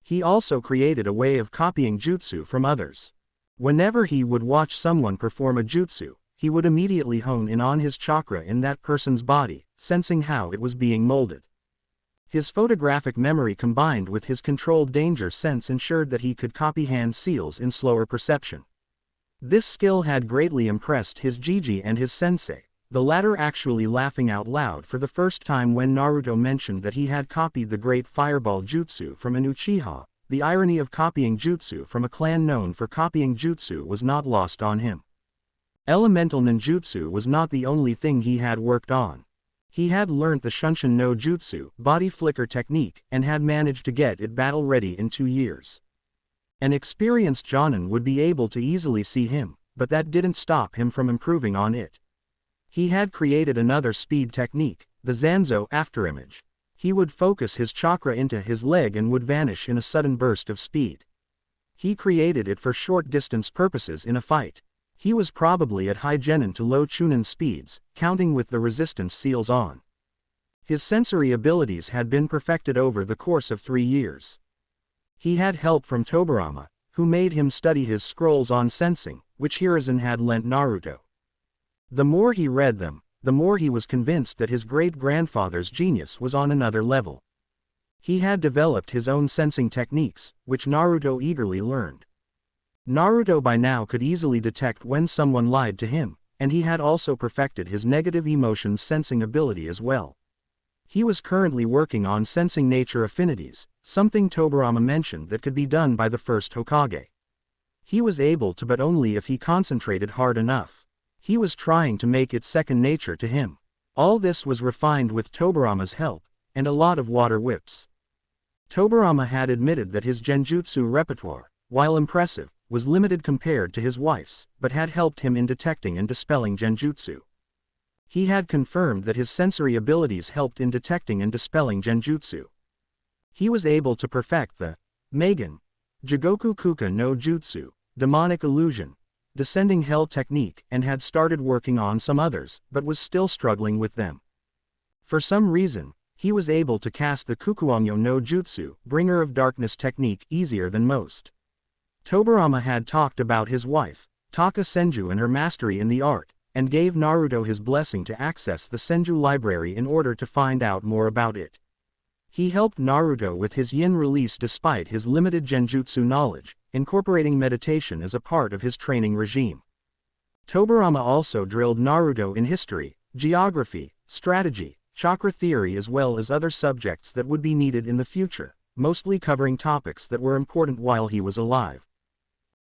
He also created a way of copying jutsu from others. Whenever he would watch someone perform a jutsu, he would immediately hone in on his chakra in that person's body, sensing how it was being molded. His photographic memory combined with his controlled danger sense ensured that he could copy hand seals in slower perception. This skill had greatly impressed his Jiji and his sensei, the latter actually laughing out loud for the first time when Naruto mentioned that he had copied the great fireball jutsu from an Uchiha. The irony of copying jutsu from a clan known for copying jutsu was not lost on him. Elemental ninjutsu was not the only thing he had worked on. He had learnt the Shunshin no Jutsu, body flicker technique, and had managed to get it battle ready in 2 years. An experienced Jonin would be able to easily see him, but that didn't stop him from improving on it. He had created another speed technique, the Zanzo afterimage. He would focus his chakra into his leg and would vanish in a sudden burst of speed. He created it for short distance purposes in a fight. He was probably at high genin to low chunin speeds, counting with the resistance seals on. His sensory abilities had been perfected over the course of 3 years. He had help from Tobirama, who made him study his scrolls on sensing, which Hiruzen had lent Naruto. The more he read them, the more he was convinced that his great-grandfather's genius was on another level. He had developed his own sensing techniques, which Naruto eagerly learned. Naruto by now could easily detect when someone lied to him, and he had also perfected his negative emotions sensing ability as well. He was currently working on sensing nature affinities, something Tobirama mentioned that could be done by the first Hokage. He was able to, but only if he concentrated hard enough. He was trying to make it second nature to him. All this was refined with Tobirama's help, and a lot of water whips. Tobirama had admitted that his genjutsu repertoire, while impressive, was limited compared to his wife's, but had helped him in detecting and dispelling genjutsu. He had confirmed that his sensory abilities helped in detecting and dispelling genjutsu. He was able to perfect the Magen, Jigoku Kuka no Jutsu, demonic illusion, descending hell technique, and had started working on some others, but was still struggling with them. For some reason, he was able to cast the Kukuangyo no Jutsu, bringer of darkness technique, easier than most. Tobirama had talked about his wife, Taka Senju, and her mastery in the art, and gave Naruto his blessing to access the Senju library in order to find out more about it. He helped Naruto with his yin release despite his limited genjutsu knowledge, incorporating meditation as a part of his training regime. Tobirama also drilled Naruto in history, geography, strategy, chakra theory as well as other subjects that would be needed in the future, mostly covering topics that were important while he was alive.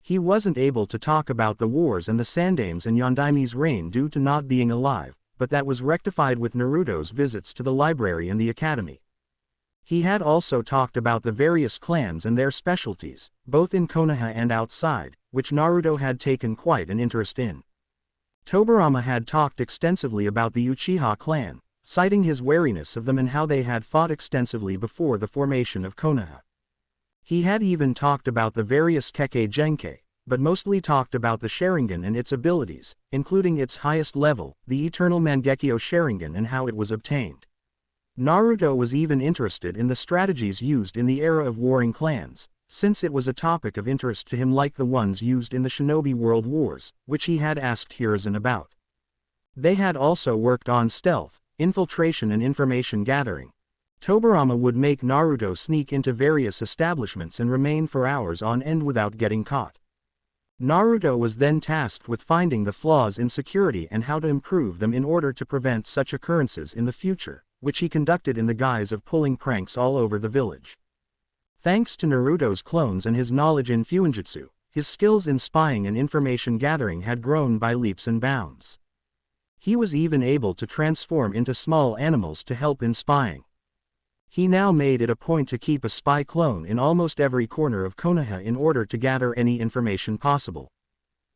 He wasn't able to talk about the wars and the Sandame's and Yondaime's reign due to not being alive, but that was rectified with Naruto's visits to the library and the academy. He had also talked about the various clans and their specialties, both in Konoha and outside, which Naruto had taken quite an interest in. Tobirama had talked extensively about the Uchiha clan, citing his wariness of them and how they had fought extensively before the formation of Konoha. He had even talked about the various Kekkei Genkai, but mostly talked about the Sharingan and its abilities, including its highest level, the Eternal Mangekyo Sharingan, and how it was obtained. Naruto was even interested in the strategies used in the era of warring clans, since it was a topic of interest to him like the ones used in the Shinobi World Wars, which he had asked Hiruzen about. They had also worked on stealth, infiltration and information gathering. Tobirama would make Naruto sneak into various establishments and remain for hours on end without getting caught. Naruto was then tasked with finding the flaws in security and how to improve them in order to prevent such occurrences in the future, which he conducted in the guise of pulling pranks all over the village. Thanks to Naruto's clones and his knowledge in Fuinjutsu, his skills in spying and information gathering had grown by leaps and bounds. He was even able to transform into small animals to help in spying. He now made it a point to keep a spy clone in almost every corner of Konoha in order to gather any information possible.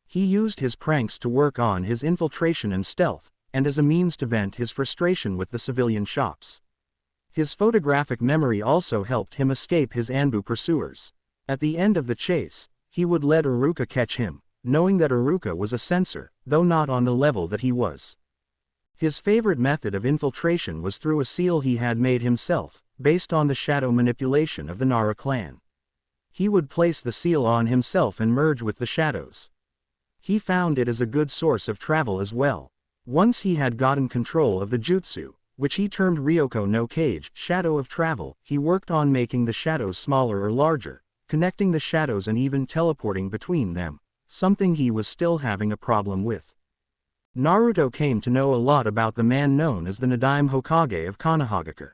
He used his pranks to work on his infiltration and stealth, and as a means to vent his frustration with the civilian shops. His photographic memory also helped him escape his Anbu pursuers. At the end of the chase, he would let Iruka catch him, knowing that Iruka was a censor, though not on the level that he was. His favorite method of infiltration was through a seal he had made himself, based on the shadow manipulation of the Nara clan. He would place the seal on himself and merge with the shadows. He found it as a good source of travel as well. Once he had gotten control of the jutsu, which he termed Ryoko no Kage, shadow of travel, he worked on making the shadows smaller or larger, connecting the shadows and even teleporting between them, something he was still having a problem with. Naruto came to know a lot about the man known as the Nadaime Hokage of Konohagakure.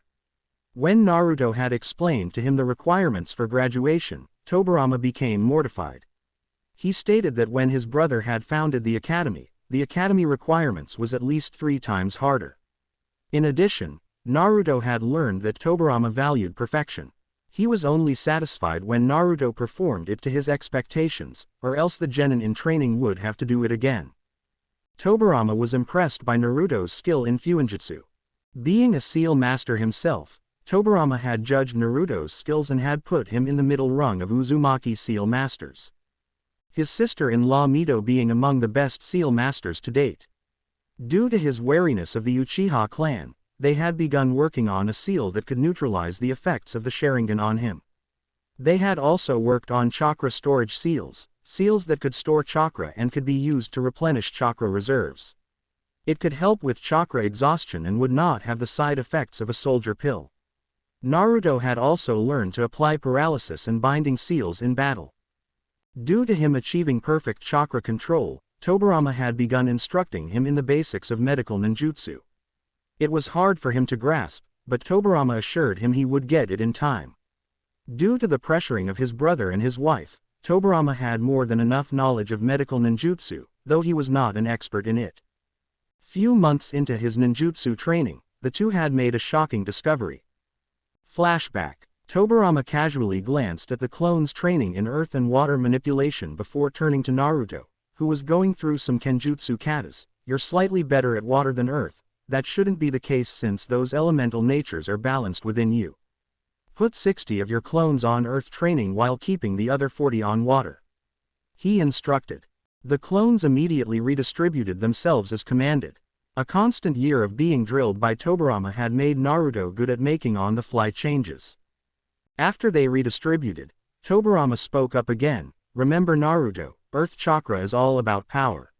When Naruto had explained to him the requirements for graduation, Tobirama became mortified. He stated that when his brother had founded the academy requirements was at least 3 times harder. In addition, Naruto had learned that Tobirama valued perfection. He was only satisfied when Naruto performed it to his expectations, or else the genin in training would have to do it again. Tobirama was impressed by Naruto's skill in Fuinjutsu. Being a seal master himself, Tobirama had judged Naruto's skills and had put him in the middle rung of Uzumaki seal masters. His sister-in-law Mito being among the best seal masters to date. Due to his wariness of the Uchiha clan, they had begun working on a seal that could neutralize the effects of the Sharingan on him. They had also worked on chakra storage seals, seals that could store chakra and could be used to replenish chakra reserves. It could help with chakra exhaustion and would not have the side effects of a soldier pill. Naruto had also learned to apply paralysis and binding seals in battle. Due to him achieving perfect chakra control, Tobirama had begun instructing him in the basics of medical ninjutsu. It was hard for him to grasp, but Tobirama assured him he would get it in time. Due to the pressuring of his brother and his wife, Tobirama had more than enough knowledge of medical ninjutsu, though he was not an expert in it. Few months into his ninjutsu training, the two had made a shocking discovery. Flashback. Tobirama casually glanced at the clone's training in earth and water manipulation before turning to Naruto, who was going through some kenjutsu katas. You're slightly better at water than earth. That shouldn't be the case since those elemental natures are balanced within you. Put 60 of your clones on earth training while keeping the other 40 on water. He instructed. The clones immediately redistributed themselves as commanded. A constant year of being drilled by Tobirama had made Naruto good at making on-the-fly changes. After they redistributed, Tobirama spoke up again. Remember Naruto, Earth Chakra is all about power.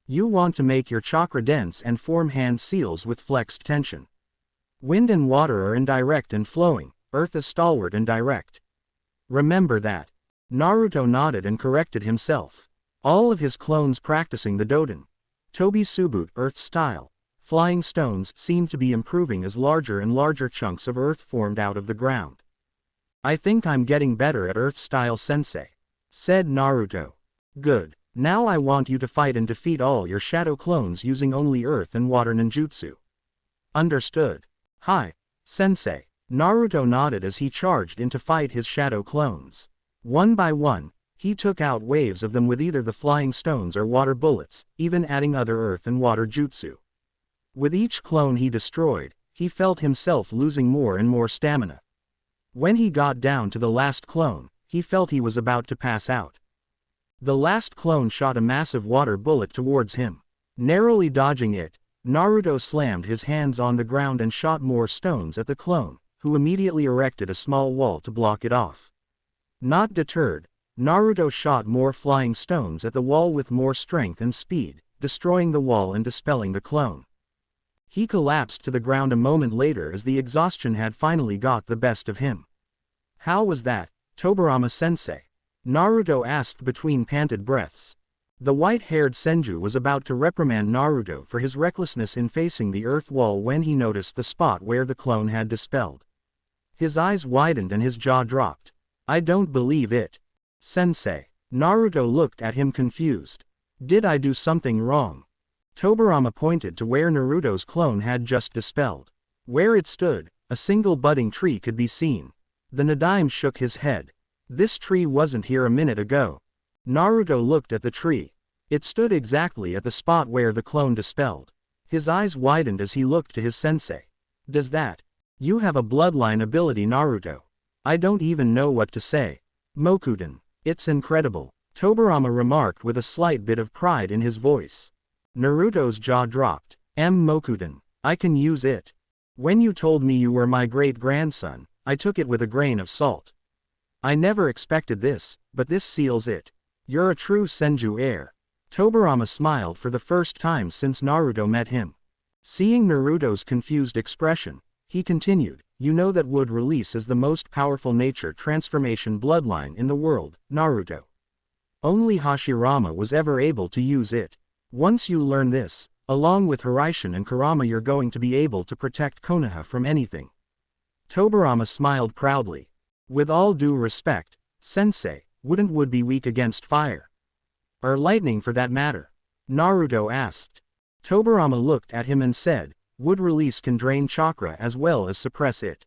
You want to make your chakra dense and form hand seals with flexed tension. Wind and water are indirect and flowing, Earth is stalwart and direct. Remember that. Naruto nodded and corrected himself. All of his clones practicing the Doden. Tobi Subut Earth style. flying stones seemed to be improving as larger and larger chunks of earth formed out of the ground. I think I'm getting better at earth style, sensei, said Naruto. Good. Now I want you to fight and defeat all your shadow clones using only earth and water ninjutsu. Understood. Hi, sensei. Naruto nodded as he charged in to fight his shadow clones. One by one, he took out waves of them with either the flying stones or water bullets, even adding other earth and water jutsu. With each clone he destroyed, he felt himself losing more and more stamina. When he got down to the last clone, he felt he was about to pass out. The last clone shot a massive water bullet towards him. Narrowly dodging it, Naruto slammed his hands on the ground and shot more stones at the clone, who immediately erected a small wall to block it off. Not deterred, Naruto shot more flying stones at the wall with more strength and speed, destroying the wall and dispelling the clone. He collapsed to the ground a moment later as the exhaustion had finally got the best of him. How was that, Tobirama-sensei? Naruto asked between panted breaths. The white-haired Senju was about to reprimand Naruto for his recklessness in facing the earth wall when he noticed the spot where the clone had dispelled. His eyes widened and his jaw dropped. I don't believe it. Sensei. Naruto looked at him confused. Did I do something wrong? Tobirama pointed to where Naruto's clone had just dispelled. Where it stood, a single budding tree could be seen. The Nadaime shook his head. This tree wasn't here a minute ago. Naruto looked at the tree. It stood exactly at the spot where the clone dispelled. His eyes widened as he looked to his sensei. Does that? You have a bloodline ability, Naruto. I don't even know what to say. Mokuden. It's incredible, Tobirama remarked with a slight bit of pride in his voice. Naruto's jaw dropped. Mokuden. I can use it. When you told me you were my great-grandson, I took it with a grain of salt. I never expected this, but this seals it. You're a true Senju heir. Tobirama smiled for the first time since Naruto met him. Seeing Naruto's confused expression, he continued, you know that wood release is the most powerful nature transformation bloodline in the world, Naruto. Only Hashirama was ever able to use it. Once you learn this, along with Hiraishin and Kurama, you're going to be able to protect Konoha from anything. Tobirama smiled proudly. With all due respect, sensei, wouldn't wood be weak against fire? Or lightning for that matter? Naruto asked. Tobirama looked at him and said, wood release can drain chakra as well as suppress it.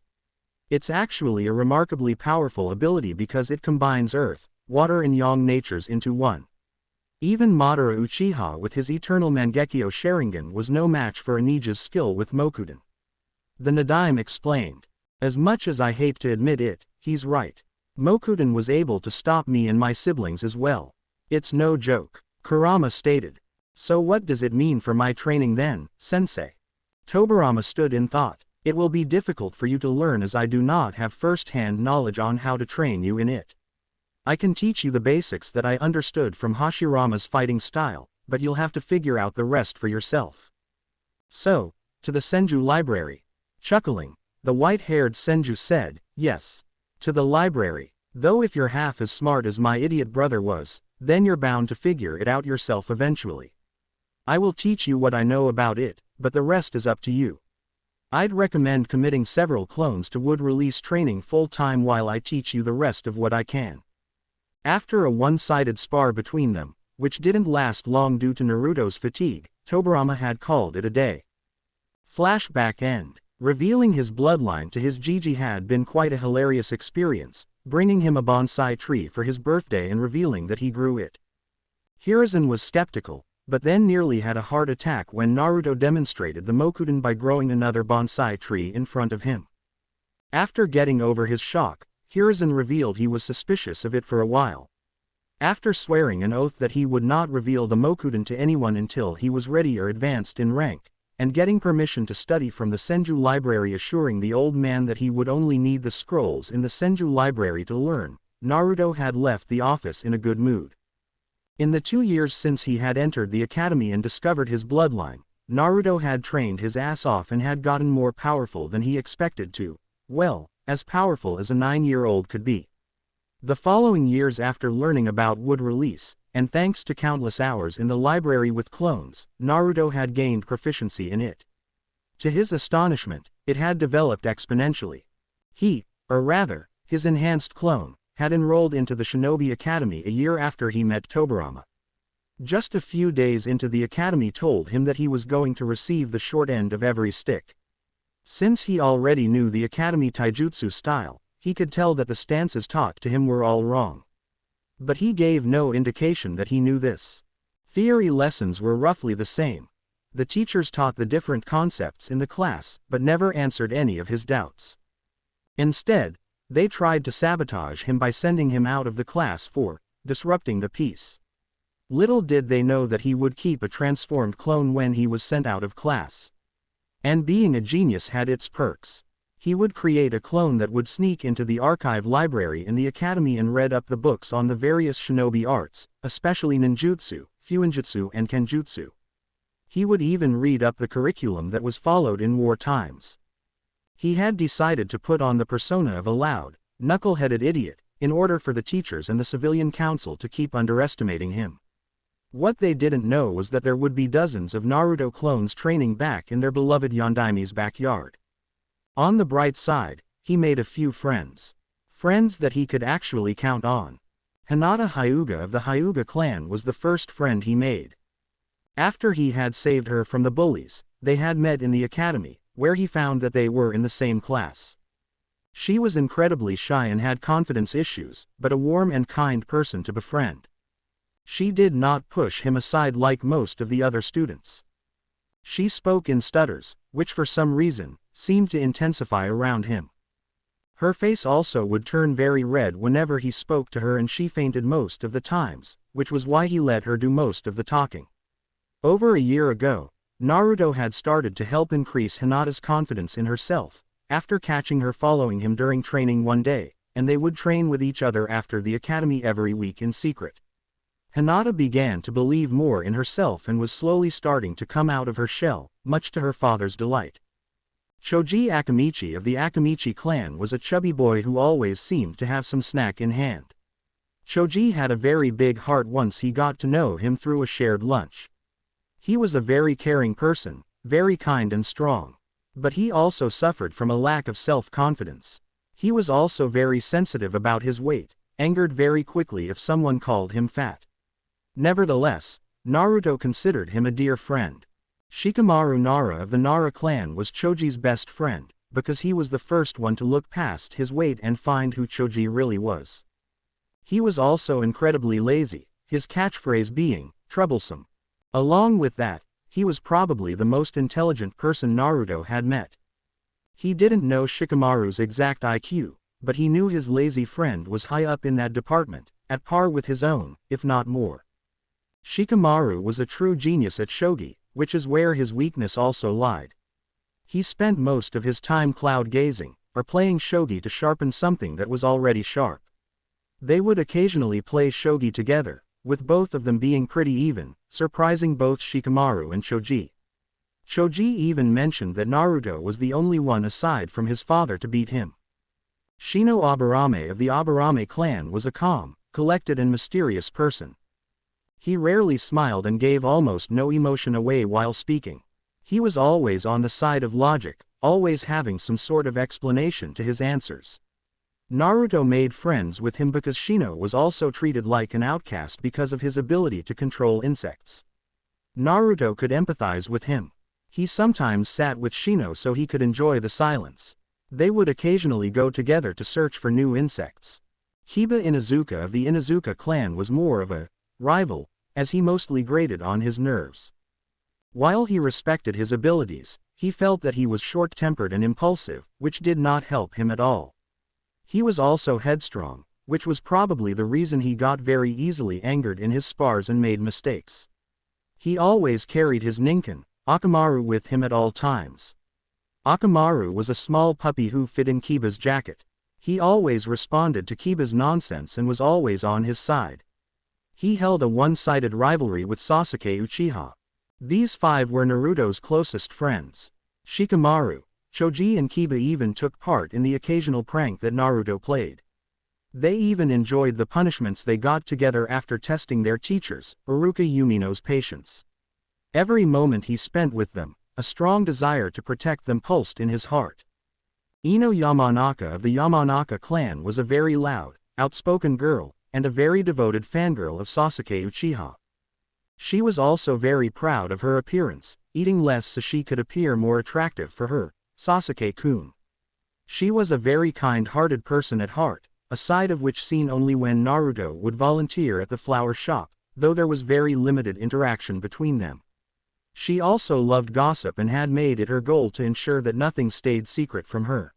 It's actually a remarkably powerful ability because it combines earth, water and yang natures into one. Even Madara Uchiha with his eternal Mangekyo Sharingan was no match for Onija's skill with Mokuden. The Nadaime explained. As much as I hate to admit it, he's right. Mokuden was able to stop me and my siblings as well. It's no joke, Kurama stated. So what does it mean for my training then, sensei? Tobirama stood in thought. It will be difficult for you to learn as I do not have first-hand knowledge on how to train you in it. I can teach you the basics that I understood from Hashirama's fighting style, but you'll have to figure out the rest for yourself. So, to the Senju library. Chuckling, the white-haired Senju said, yes. To the library. Though if you're half as smart as my idiot brother was, then you're bound to figure it out yourself eventually. I will teach you what I know about it, but the rest is up to you. I'd recommend committing several clones to wood release training full-time while I teach you the rest of what I can. After a one-sided spar between them, which didn't last long due to Naruto's fatigue, Tobirama had called it a day. Flashback end. Revealing his bloodline to his Gigi had been quite a hilarious experience, bringing him a bonsai tree for his birthday and revealing that he grew it. Hiruzen was skeptical, but then nearly had a heart attack when Naruto demonstrated the Mokuden by growing another bonsai tree in front of him. After getting over his shock, Hiruzen revealed he was suspicious of it for a while. After swearing an oath that he would not reveal the Mokuden to anyone until he was ready or advanced in rank, and getting permission to study from the Senju library, assuring the old man that he would only need the scrolls in the Senju library to learn, Naruto had left the office in a good mood. In the 2 years since he had entered the academy and discovered his bloodline, Naruto had trained his ass off and had gotten more powerful than he expected to, well, as powerful as a 9-year-old could be. The following years after learning about wood release, and thanks to countless hours in the library with clones, Naruto had gained proficiency in it. To his astonishment, it had developed exponentially. He, or rather, his enhanced clone, had enrolled into the Shinobi Academy a year after he met Tobirama. Just a few days into the academy told him that he was going to receive the short end of every stick. Since he already knew the academy taijutsu style, he could tell that the stances taught to him were all wrong. But he gave no indication that he knew this. Theory lessons were roughly the same. The teachers taught the different concepts in the class, but never answered any of his doubts. Instead, they tried to sabotage him by sending him out of the class for disrupting the peace. Little did they know that he would keep a transformed clone when he was sent out of class. And being a genius had its perks. He would create a clone that would sneak into the archive library in the academy and read up the books on the various shinobi arts, especially ninjutsu, fuinjutsu and kenjutsu. He would even read up the curriculum that was followed in war times. He had decided to put on the persona of a loud, knuckle-headed idiot, in order for the teachers and the civilian council to keep underestimating him. What they didn't know was that there would be dozens of Naruto clones training back in their beloved Yondaime's backyard. On the bright side, he made a few friends. Friends that he could actually count on. Hinata Hyuga of the Hyuga clan was the first friend he made. After he had saved her from the bullies, they had met in the academy, where he found that they were in the same class. She was incredibly shy and had confidence issues, but a warm and kind person to befriend. She did not push him aside like most of the other students. She spoke in stutters, which for some reason, seemed to intensify around him. Her face also would turn very red whenever he spoke to her and she fainted most of the times, which was why he let her do most of the talking. Over a year ago, Naruto had started to help increase Hinata's confidence in herself, after catching her following him during training one day, and they would train with each other after the academy every week in secret. Hinata began to believe more in herself and was slowly starting to come out of her shell, much to her father's delight. Choji Akamichi of the Akamichi clan was a chubby boy who always seemed to have some snack in hand. Choji had a very big heart once he got to know him through a shared lunch. He was a very caring person, very kind and strong. But he also suffered from a lack of self-confidence. He was also very sensitive about his weight, angered very quickly if someone called him fat. Nevertheless, Naruto considered him a dear friend. Shikamaru Nara of the Nara clan was Choji's best friend, because he was the first one to look past his weight and find who Choji really was. He was also incredibly lazy, his catchphrase being, troublesome. Along with that, he was probably the most intelligent person Naruto had met. He didn't know Shikamaru's exact IQ, but he knew his lazy friend was high up in that department, at par with his own, if not more. Shikamaru was a true genius at shogi, which is where his weakness also lied. He spent most of his time cloud gazing, or playing shogi to sharpen something that was already sharp. They would occasionally play shogi together, with both of them being pretty even, surprising both Shikamaru and Choji. Choji even mentioned that Naruto was the only one aside from his father to beat him. Shino Aburame of the Aburame clan was a calm, collected and mysterious person. He rarely smiled and gave almost no emotion away while speaking. He was always on the side of logic, always having some sort of explanation to his answers. Naruto made friends with him because Shino was also treated like an outcast because of his ability to control insects. Naruto could empathize with him. He sometimes sat with Shino so he could enjoy the silence. They would occasionally go together to search for new insects. Kiba Inuzuka of the Inuzuka clan was more of a rival, as he mostly grated on his nerves. While he respected his abilities, he felt that he was short-tempered and impulsive, which did not help him at all. He was also headstrong, which was probably the reason he got very easily angered in his spars and made mistakes. He always carried his ninken, Akamaru, with him at all times. Akamaru was a small puppy who fit in Kiba's jacket. He always responded to Kiba's nonsense and was always on his side. He held a one-sided rivalry with Sasuke Uchiha. These five were Naruto's closest friends. Shikamaru, Choji and Kiba even took part in the occasional prank that Naruto played. They even enjoyed the punishments they got together after testing their teachers, Iruka Yumino's patience. Every moment he spent with them, a strong desire to protect them pulsed in his heart. Ino Yamanaka of the Yamanaka clan was a very loud, outspoken girl, and a very devoted fangirl of Sasuke Uchiha. She was also very proud of her appearance, eating less so she could appear more attractive for her, Sasuke-kun. She was a very kind-hearted person at heart, a side of which seen only when Naruto would volunteer at the flower shop, though there was very limited interaction between them. She also loved gossip and had made it her goal to ensure that nothing stayed secret from her.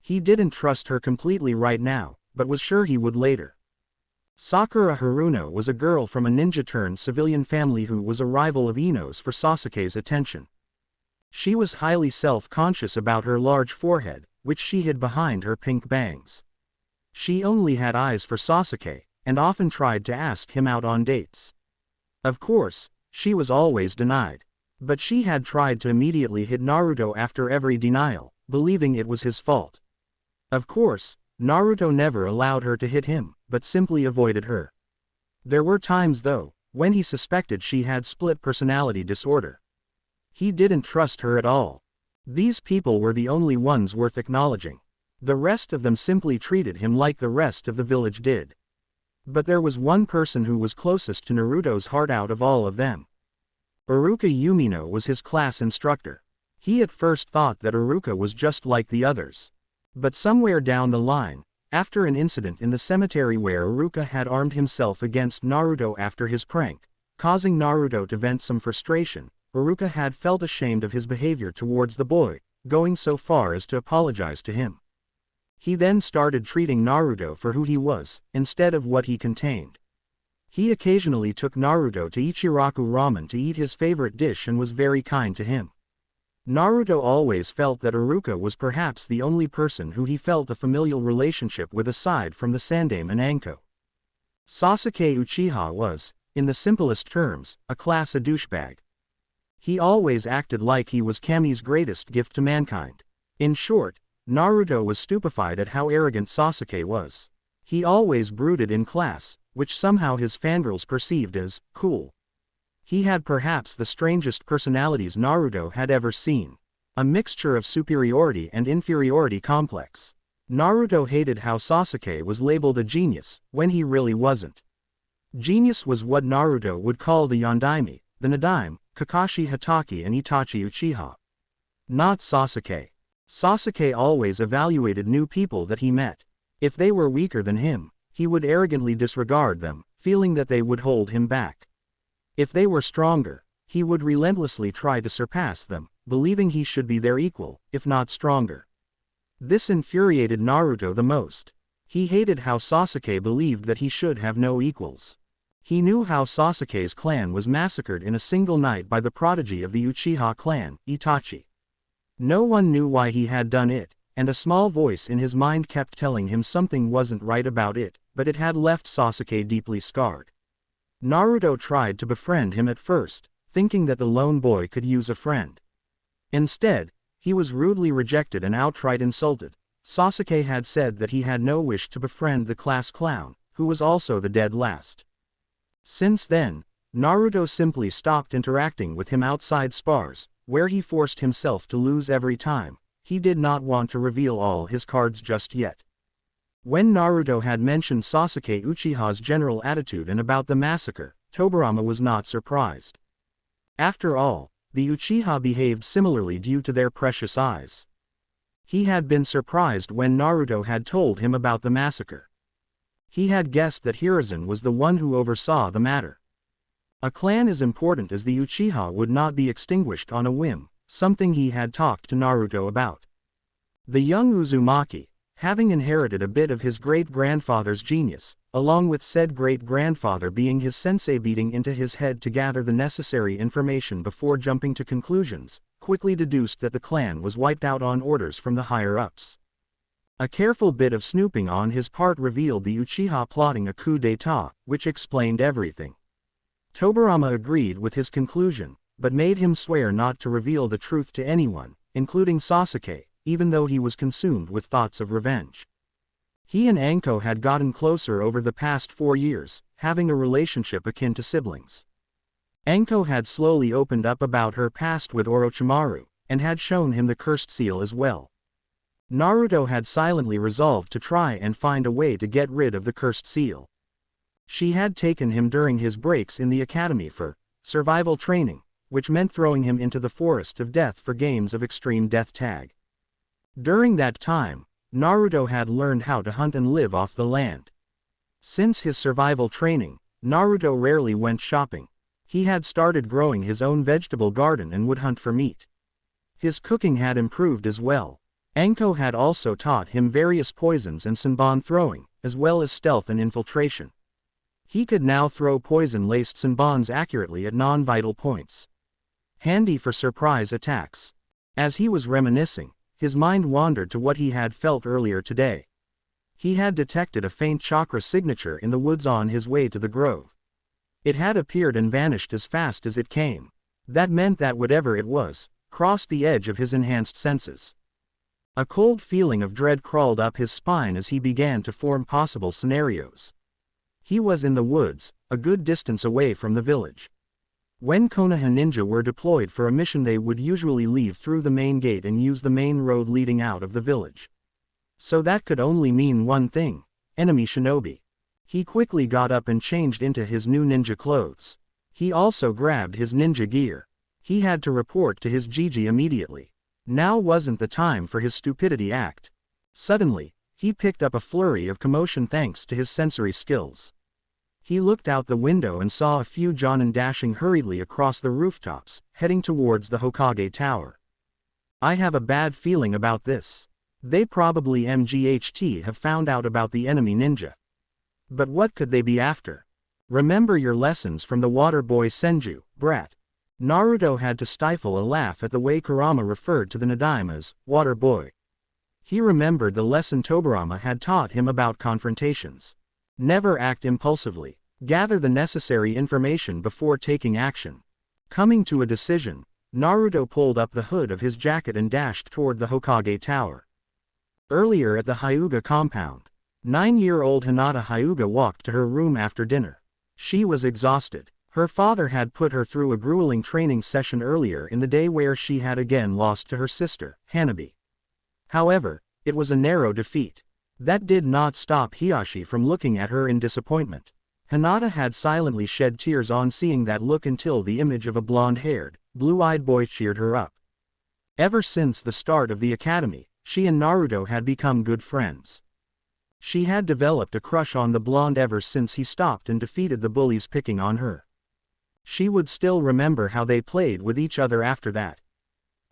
He didn't trust her completely right now, but was sure he would later. Sakura Haruno was a girl from a ninja-turned-civilian family who was a rival of Ino's for Sasuke's attention. She was highly self-conscious about her large forehead, which she hid behind her pink bangs. She only had eyes for Sasuke, and often tried to ask him out on dates. Of course, she was always denied. But she had tried to immediately hit Naruto after every denial, believing it was his fault. Of course, Naruto never allowed her to hit him, but simply avoided her. There were times though, when he suspected she had split personality disorder. He didn't trust her at all. These people were the only ones worth acknowledging. The rest of them simply treated him like the rest of the village did. But there was one person who was closest to Naruto's heart out of all of them. Iruka Umino was his class instructor. He at first thought that Iruka was just like the others. But somewhere down the line, after an incident in the cemetery where Iruka had armed himself against Naruto after his prank, causing Naruto to vent some frustration, Iruka had felt ashamed of his behavior towards the boy, going so far as to apologize to him. He then started treating Naruto for who he was, instead of what he contained. He occasionally took Naruto to Ichiraku Ramen to eat his favorite dish and was very kind to him. Naruto always felt that Iruka was perhaps the only person who he felt a familial relationship with aside from the Sandaime and Anko. Sasuke Uchiha was, in the simplest terms, a class A douchebag. He always acted like he was Kami's greatest gift to mankind. In short, Naruto was stupefied at how arrogant Sasuke was. He always brooded in class, which somehow his fangirls perceived as cool. He had perhaps the strangest personalities Naruto had ever seen. A mixture of superiority and inferiority complex. Naruto hated how Sasuke was labeled a genius, when he really wasn't. Genius was what Naruto would call the Yondaime, the Nadaime, Kakashi Hatake and Itachi Uchiha. Not Sasuke. Sasuke always evaluated new people that he met. If they were weaker than him, he would arrogantly disregard them, feeling that they would hold him back. If they were stronger, he would relentlessly try to surpass them, believing he should be their equal, if not stronger. This infuriated Naruto the most. He hated how Sasuke believed that he should have no equals. He knew how Sasuke's clan was massacred in a single night by the prodigy of the Uchiha clan, Itachi. No one knew why he had done it, and a small voice in his mind kept telling him something wasn't right about it, but it had left Sasuke deeply scarred. Naruto tried to befriend him at first, thinking that the lone boy could use a friend. Instead, he was rudely rejected and outright insulted. Sasuke had said that he had no wish to befriend the class clown, who was also the dead last. Since then, Naruto simply stopped interacting with him outside spars, where he forced himself to lose every time. He did not want to reveal all his cards just yet. When Naruto had mentioned Sasuke Uchiha's general attitude and about the massacre, Tobirama was not surprised. After all, the Uchiha behaved similarly due to their precious eyes. He had been surprised when Naruto had told him about the massacre. He had guessed that Hiruzen was the one who oversaw the matter. A clan as important as the Uchiha would not be extinguished on a whim, something he had talked to Naruto about. The young Uzumaki, having inherited a bit of his great-grandfather's genius, along with said great-grandfather being his sensei beating into his head to gather the necessary information before jumping to conclusions, quickly deduced that the clan was wiped out on orders from the higher-ups. A careful bit of snooping on his part revealed the Uchiha plotting a coup d'état, which explained everything. Tobirama agreed with his conclusion, but made him swear not to reveal the truth to anyone, including Sasuke, even though he was consumed with thoughts of revenge. He and Anko had gotten closer over the past 4 years, having a relationship akin to siblings. Anko had slowly opened up about her past with Orochimaru, and had shown him the cursed seal as well. Naruto had silently resolved to try and find a way to get rid of the cursed seal. She had taken him during his breaks in the academy for survival training, which meant throwing him into the forest of death for games of extreme death tag. During that time, Naruto had learned how to hunt and live off the land. Since his survival training, Naruto rarely went shopping. He had started growing his own vegetable garden and would hunt for meat. His cooking had improved as well. Anko had also taught him various poisons and senbon throwing, as well as stealth and infiltration. He could now throw poison-laced senbons accurately at non-vital points. Handy for surprise attacks. As he was reminiscing, his mind wandered to what he had felt earlier today. He had detected a faint chakra signature in the woods on his way to the grove. It had appeared and vanished as fast as it came. That meant that whatever it was, crossed the edge of his enhanced senses. A cold feeling of dread crawled up his spine as he began to form possible scenarios. He was in the woods, a good distance away from the village. When Konoha ninja were deployed for a mission, they would usually leave through the main gate and use the main road leading out of the village. So that could only mean one thing: enemy shinobi. He quickly got up and changed into his new ninja clothes. He also grabbed his ninja gear. He had to report to his Gigi immediately. Now wasn't the time for his stupidity act. Suddenly, he picked up a flurry of commotion thanks to his sensory skills. He looked out the window and saw a few Jonin dashing hurriedly across the rooftops, heading towards the Hokage Tower. I have a bad feeling about this. They probably have found out about the enemy ninja. But what could they be after? Remember your lessons from the water boy Senju, brat. Naruto had to stifle a laugh at the way Kurama referred to the Nadaime as water boy. He remembered the lesson Tobirama had taught him about confrontations. Never act impulsively. Gather the necessary information before taking action. Coming to a decision, Naruto pulled up the hood of his jacket and dashed toward the Hokage Tower. Earlier at the Hyuga compound, 9-year-old Hinata Hyuga walked to her room after dinner. She was exhausted. Her father had put her through a grueling training session earlier in the day where she had again lost to her sister, Hanabi. However, it was a narrow defeat. That did not stop Hiyashi from looking at her in disappointment. Hinata had silently shed tears on seeing that look until the image of a blonde-haired, blue-eyed boy cheered her up. Ever since the start of the academy, she and Naruto had become good friends. She had developed a crush on the blonde ever since he stopped and defeated the bullies picking on her. She would still remember how they played with each other after that.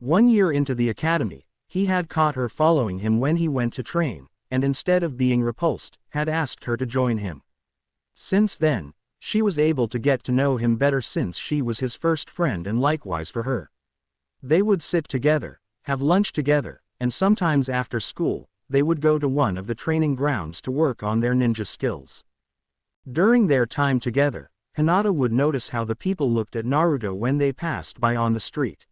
1 year into the academy, he had caught her following him when he went to train, and instead of being repulsed, had asked her to join him. Since then, she was able to get to know him better since she was his first friend and likewise for her. They would sit together, have lunch together, and sometimes after school, they would go to one of the training grounds to work on their ninja skills. During their time together, Hinata would notice how the people looked at Naruto when they passed by on the street.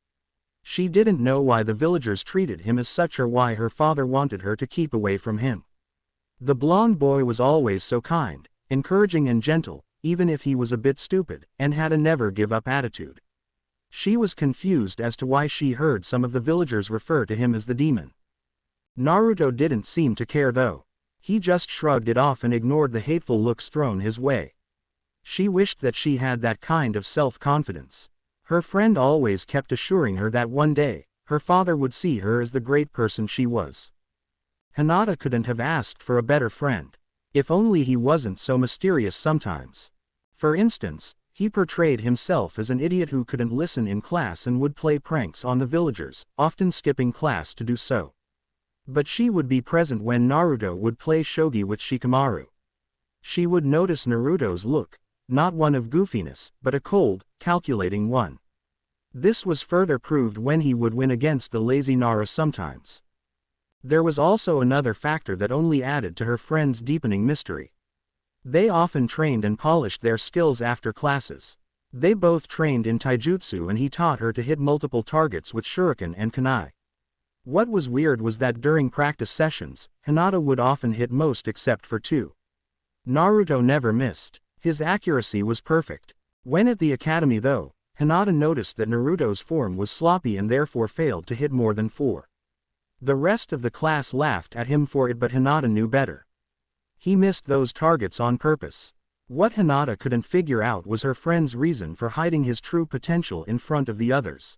She didn't know why the villagers treated him as such or why her father wanted her to keep away from him. The blonde boy was always so kind, encouraging and gentle, even if he was a bit stupid, and had a never-give-up attitude. She was confused as to why she heard some of the villagers refer to him as the demon. Naruto didn't seem to care though. He just shrugged it off and ignored the hateful looks thrown his way. She wished that she had that kind of self-confidence. Her friend always kept assuring her that one day, her father would see her as the great person she was. Hinata couldn't have asked for a better friend. If only he wasn't so mysterious sometimes. For instance, he portrayed himself as an idiot who couldn't listen in class and would play pranks on the villagers, often skipping class to do so. But she would be present when Naruto would play shogi with Shikamaru. She would notice Naruto's look, not one of goofiness, but a cold, calculating one. This was further proved when he would win against the lazy Nara sometimes. There was also another factor that only added to her friend's deepening mystery. They often trained and polished their skills after classes. They both trained in taijutsu and he taught her to hit multiple targets with shuriken and kunai. What was weird was that during practice sessions, Hinata would often hit most except for 2. Naruto never missed. His accuracy was perfect. When at the academy though, Hinata noticed that Naruto's form was sloppy and therefore failed to hit more than 4. The rest of the class laughed at him for it, but Hinata knew better. He missed those targets on purpose. What Hinata couldn't figure out was her friend's reason for hiding his true potential in front of the others.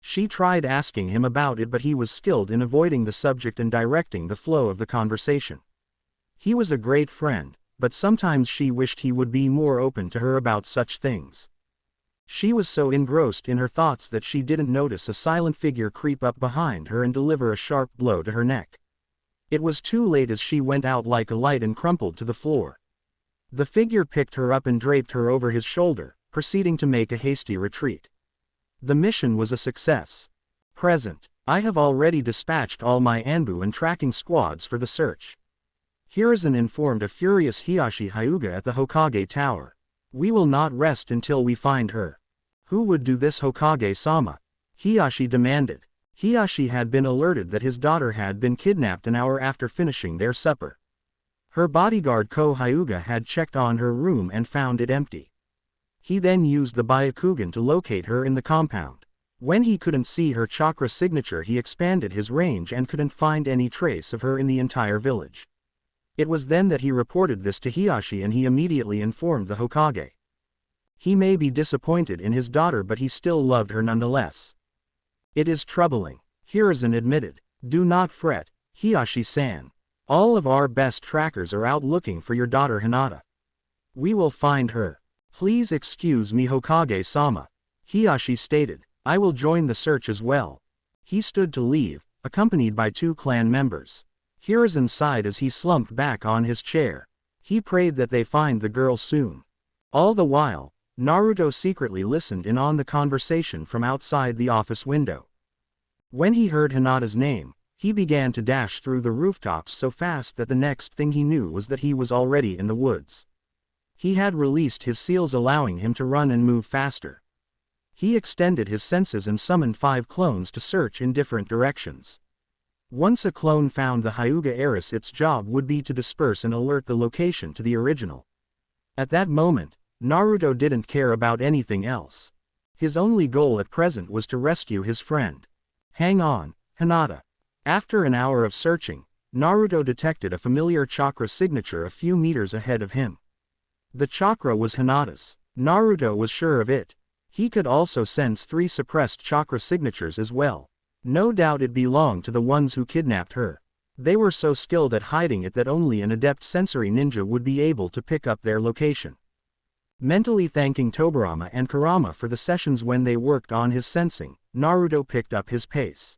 She tried asking him about it, but he was skilled in avoiding the subject and directing the flow of the conversation. He was a great friend, but sometimes she wished he would be more open to her about such things. She was so engrossed in her thoughts that she didn't notice a silent figure creep up behind her and deliver a sharp blow to her neck. It was too late as she went out like a light and crumpled to the floor. The figure picked her up and draped her over his shoulder, proceeding to make a hasty retreat. The mission was a success. Present. I have already dispatched all my Anbu and tracking squads for the search. Hiruzen informed a furious Hiashi Hyuga at the Hokage Tower. We will not rest until we find her. Who would do this, Hokage-sama? Hiashi demanded. Hiashi had been alerted that his daughter had been kidnapped an hour after finishing their supper. Her bodyguard Ko Hyuga had checked on her room and found it empty. He then used the Byakugan to locate her in the compound. When he couldn't see her chakra signature, he expanded his range and couldn't find any trace of her in the entire village. It was then that he reported this to Hiashi, and he immediately informed the Hokage. He may be disappointed in his daughter, but he still loved her nonetheless. It is troubling, Hiruzen admitted. Do not fret, Hiashi-san. All of our best trackers are out looking for your daughter Hinata. We will find her. Please excuse me, Hokage-sama, Hiashi stated. I will join the search as well. He stood to leave, accompanied by 2 clan members. Hiruzen sighed as he slumped back on his chair. He prayed that they find the girl soon. All the while, Naruto secretly listened in on the conversation from outside the office window. When he heard Hinata's name, he began to dash through the rooftops so fast that the next thing he knew was that he was already in the woods. He had released his seals, allowing him to run and move faster. He extended his senses and summoned 5 clones to search in different directions. Once a clone found the Hyuga heiress, its job would be to disperse and alert the location to the original. At that moment, Naruto didn't care about anything else. His only goal at present was to rescue his friend. Hang on, Hinata. After an hour of searching, Naruto detected a familiar chakra signature a few meters ahead of him. The chakra was Hinata's. Naruto was sure of it. He could also sense 3 suppressed chakra signatures as well. No doubt it belonged to the ones who kidnapped her. They were so skilled at hiding it that only an adept sensory ninja would be able to pick up their location. Mentally thanking Tobirama and Kurama for the sessions when they worked on his sensing, Naruto picked up his pace.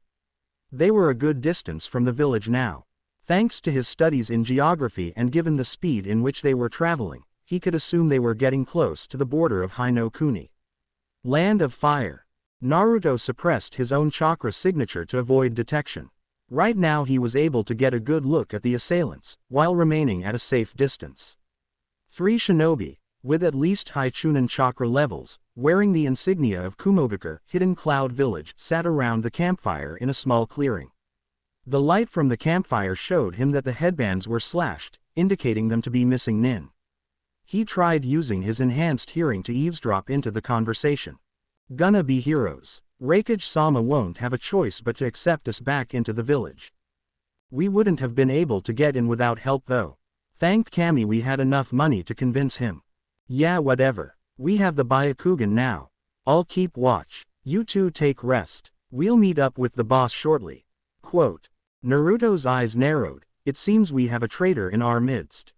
They were a good distance from the village now. Thanks to his studies in geography and given the speed in which they were traveling, he could assume they were getting close to the border of Hino Kuni. Land of Fire. Naruto suppressed his own chakra signature to avoid detection. Right now he was able to get a good look at the assailants, while remaining at a safe distance. 3 shinobi, with at least high Chunin chakra levels, wearing the insignia of Kumogakure, Hidden Cloud Village, sat around the campfire in a small clearing. The light from the campfire showed him that the headbands were slashed, indicating them to be missing nin. He tried using his enhanced hearing to eavesdrop into the conversation. Gonna be heroes. Raikage-sama won't have a choice but to accept us back into the village. We wouldn't have been able to get in without help though. Thank Kami we had enough money to convince him. Yeah, whatever. We have the Byakugan now. I'll keep watch. You 2 take rest. We'll meet up with the boss shortly. Quote. Naruto's eyes narrowed. It seems we have a traitor in our midst.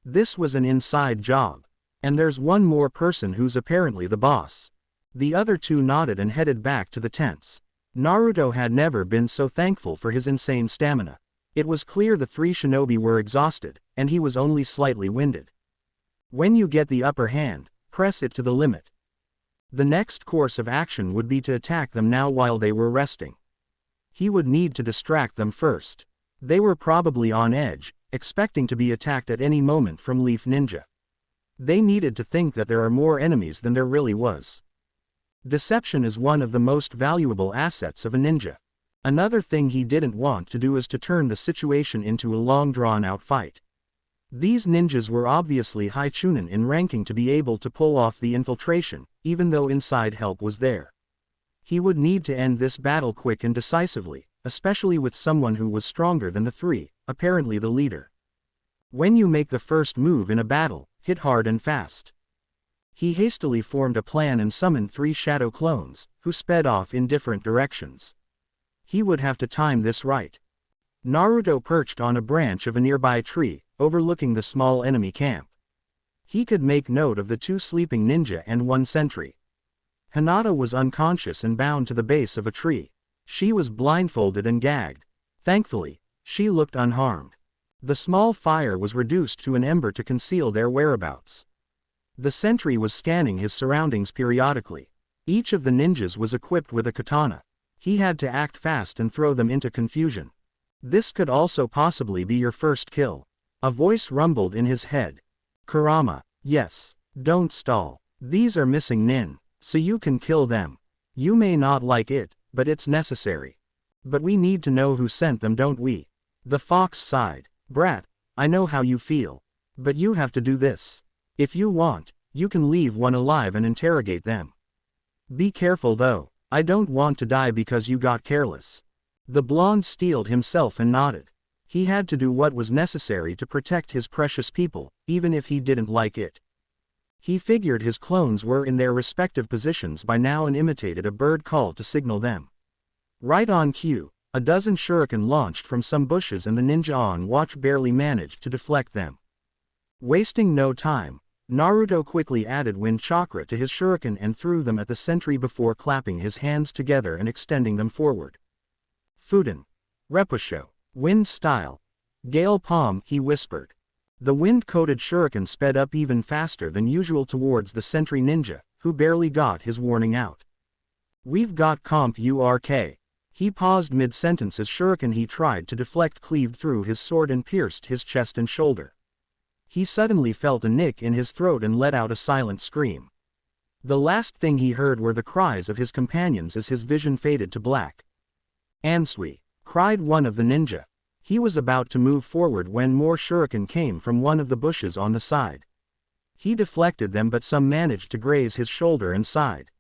This was an inside job. And there's one more person who's apparently the boss. The other 2 nodded and headed back to the tents. Naruto had never been so thankful for his insane stamina. It was clear the 3 shinobi were exhausted, and he was only slightly winded. When you get the upper hand, press it to the limit. The next course of action would be to attack them now while they were resting. He would need to distract them first. They were probably on edge, expecting to be attacked at any moment from Leaf Ninja. They needed to think that there are more enemies than there really was. Deception is one of the most valuable assets of a ninja. Another thing he didn't want to do is to turn the situation into a long drawn-out fight. These ninjas were obviously high chunin in ranking to be able to pull off the infiltration, even though inside help was there. He would need to end this battle quick and decisively, especially with someone who was stronger than the three, apparently the leader. When you make the first move in a battle, hit hard and fast. He hastily formed a plan and summoned 3 shadow clones, who sped off in different directions. He would have to time this right. Naruto perched on a branch of a nearby tree, overlooking the small enemy camp. He could make note of the 2 sleeping ninja and 1 sentry. Hinata was unconscious and bound to the base of a tree. She was blindfolded and gagged. Thankfully, she looked unharmed. The small fire was reduced to an ember to conceal their whereabouts. The sentry was scanning his surroundings periodically. Each of the ninjas was equipped with a katana. He had to act fast and throw them into confusion. This could also possibly be your first kill. A voice rumbled in his head. Kurama, yes, don't stall. These are missing nin, so you can kill them. You may not like it, but it's necessary. But we need to know who sent them, don't we? The fox sighed. Brat, I know how you feel. But you have to do this. If you want, you can leave one alive and interrogate them. Be careful though, I don't want to die because you got careless. The blonde steeled himself and nodded. He had to do what was necessary to protect his precious people, even if he didn't like it. He figured his clones were in their respective positions by now and imitated a bird call to signal them. Right on cue, a dozen shuriken launched from some bushes and the ninja on watch barely managed to deflect them. Wasting no time, Naruto quickly added wind chakra to his shuriken and threw them at the sentry before clapping his hands together and extending them forward. Fuden. Repusho. Wind style. Gale palm, he whispered. The wind-coated shuriken sped up even faster than usual towards the sentry ninja, who barely got his warning out. We've got comp URK. He paused mid-sentence as shuriken he tried to deflect cleaved through his sword and pierced his chest and shoulder. He suddenly felt a nick in his throat and let out a silent scream. The last thing he heard were the cries of his companions as his vision faded to black. Ansui, cried one of the ninja. He was about to move forward when more shuriken came from one of the bushes on the side. He deflected them but some managed to graze his shoulder and side.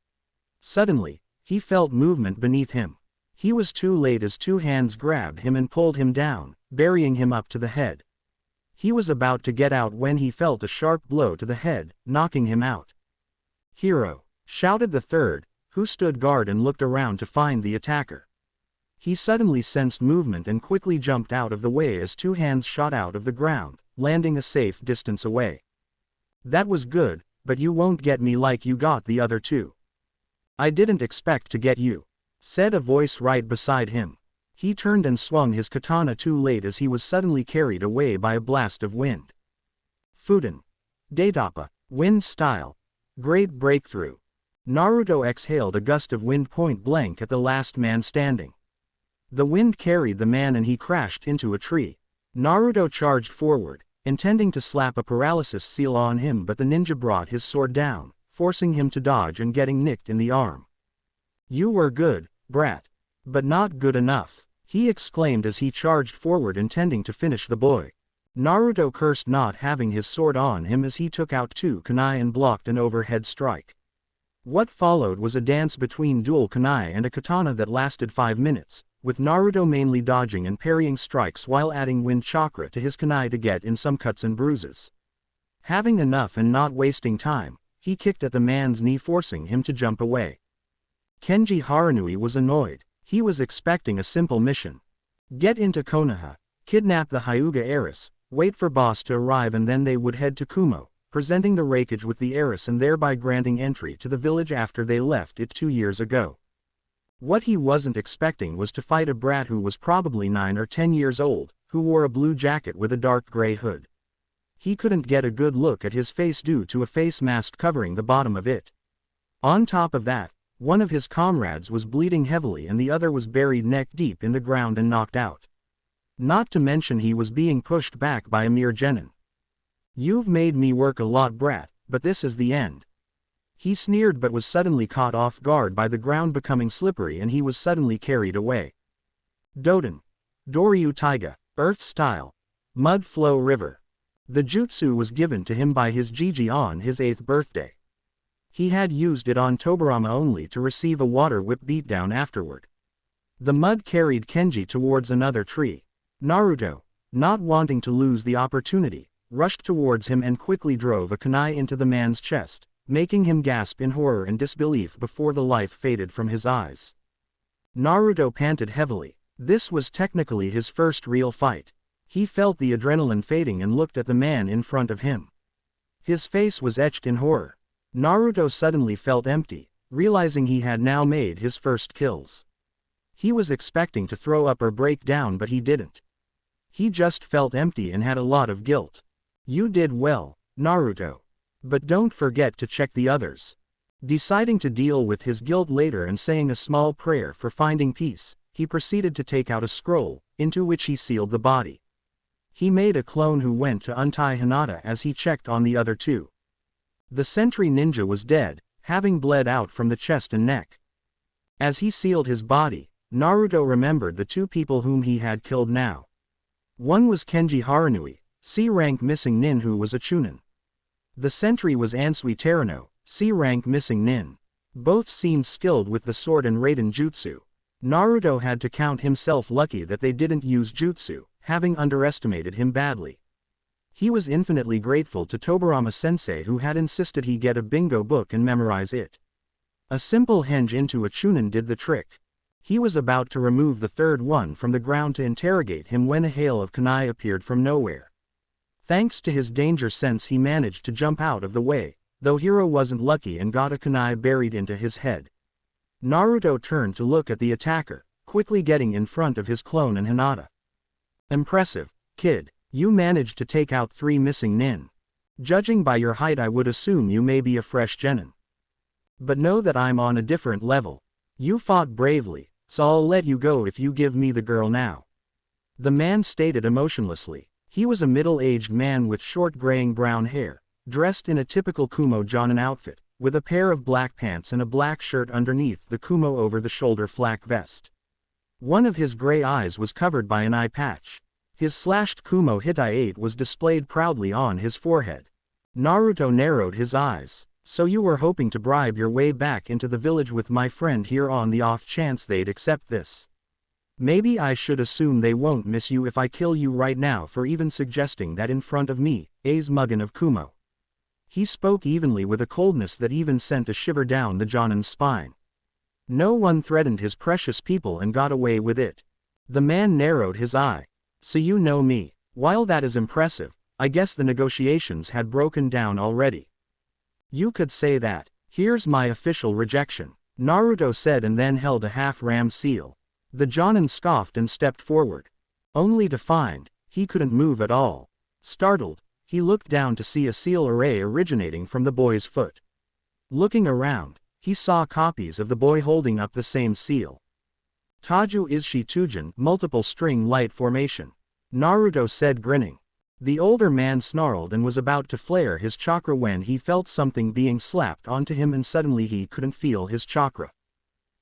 Suddenly, he felt movement beneath him. He was too late as 2 hands grabbed him and pulled him down, burying him up to the head. He was about to get out when he felt a sharp blow to the head, knocking him out. Hero, shouted the third, who stood guard and looked around to find the attacker. He suddenly sensed movement and quickly jumped out of the way as 2 hands shot out of the ground, landing a safe distance away. That was good, but you won't get me like you got the other 2. I didn't expect to get you, said a voice right beside him. He turned and swung his katana too late as he was suddenly carried away by a blast of wind. Fuden. Datappa. Wind style. Great breakthrough. Naruto exhaled a gust of wind point blank at the last man standing. The wind carried the man and he crashed into a tree. Naruto charged forward, intending to slap a paralysis seal on him, but the ninja brought his sword down, forcing him to dodge and getting nicked in the arm. You were good, brat. But not good enough, he exclaimed as he charged forward intending to finish the boy. Naruto cursed not having his sword on him as he took out 2 kunai and blocked an overhead strike. What followed was a dance between dual kunai and a katana that lasted 5 minutes, with Naruto mainly dodging and parrying strikes while adding wind chakra to his kunai to get in some cuts and bruises. Having enough and not wasting time, he kicked at the man's knee forcing him to jump away. Kenji Haranui was annoyed. He was expecting a simple mission. Get into Konoha, kidnap the Hyuga heiress, wait for boss to arrive and then they would head to Kumo, presenting the rakeage with the heiress and thereby granting entry to the village after they left it 2 years ago. What he wasn't expecting was to fight a brat who was probably 9 or 10 years old, who wore a blue jacket with a dark gray hood. He couldn't get a good look at his face due to a face mask covering the bottom of it. On top of that, one of his comrades was bleeding heavily and the other was buried neck deep in the ground and knocked out. Not to mention he was being pushed back by a mere genin. You've made me work a lot, brat, but this is the end. He sneered but was suddenly caught off guard by the ground becoming slippery and he was suddenly carried away. Doden. Doryu Taiga, Earth Style. Mud Flow River. The jutsu was given to him by his Gigi on his 8th birthday. He had used it on Tobirama only to receive a water whip beatdown afterward. The mud carried Kenji towards another tree. Naruto, not wanting to lose the opportunity, rushed towards him and quickly drove a kunai into the man's chest, making him gasp in horror and disbelief before the life faded from his eyes. Naruto panted heavily. This was technically his first real fight. He felt the adrenaline fading and looked at the man in front of him. His face was etched in horror. Naruto suddenly felt empty, realizing he had now made his first kills. He was expecting to throw up or break down, but he didn't. He just felt empty and had a lot of guilt. You did well, Naruto. But don't forget to check the others. Deciding to deal with his guilt later and saying a small prayer for finding peace, he proceeded to take out a scroll, into which he sealed the body. He made a clone who went to untie Hinata as he checked on the other two. The sentry ninja was dead, having bled out from the chest and neck. As he sealed his body, Naruto remembered the two people whom he had killed now. One was Kenji Haranui, C-rank missing nin who was a chunin. The sentry was Ansui Terano, C-rank missing nin. Both seemed skilled with the sword and raiden jutsu. Naruto had to count himself lucky that they didn't use jutsu, having underestimated him badly. He was infinitely grateful to Tobirama sensei who had insisted he get a bingo book and memorize it. A simple henge into a chunin did the trick. He was about to remove the third one from the ground to interrogate him when a hail of kunai appeared from nowhere. Thanks to his danger sense he managed to jump out of the way, though Hiro wasn't lucky and got a kunai buried into his head. Naruto turned to look at the attacker, quickly getting in front of his clone and Hinata. Impressive, kid. You managed to take out 3 missing nin. Judging by your height I would assume you may be a fresh genin. But know that I'm on a different level. You fought bravely, so I'll let you go if you give me the girl now. The man stated emotionlessly. He was a middle-aged man with short graying brown hair, dressed in a typical Kumo jonin outfit, with a pair of black pants and a black shirt underneath the Kumo over-the-shoulder flak vest. One of his gray eyes was covered by an eye patch. His slashed Kumo Hitai-8 was displayed proudly on his forehead. Naruto narrowed his eyes. So you were hoping to bribe your way back into the village with my friend here on the off chance they'd accept this. Maybe I should assume they won't miss you if I kill you right now for even suggesting that in front of me, A's Mugen of Kumo. He spoke evenly with a coldness that even sent a shiver down the jonin's spine. No one threatened his precious people and got away with it. The man narrowed his eye. So you know me. While that is impressive, I guess the negotiations had broken down already. You could say that. Here's my official rejection, Naruto said and then held a half-rammed seal. The jonin scoffed and stepped forward. Only to find, he couldn't move at all. Startled, he looked down to see a seal array originating from the boy's foot. Looking around, he saw copies of the boy holding up the same seal. Taju Izshi Tujin, multiple string light formation. Naruto said grinning. The older man snarled and was about to flare his chakra when he felt something being slapped onto him and suddenly he couldn't feel his chakra.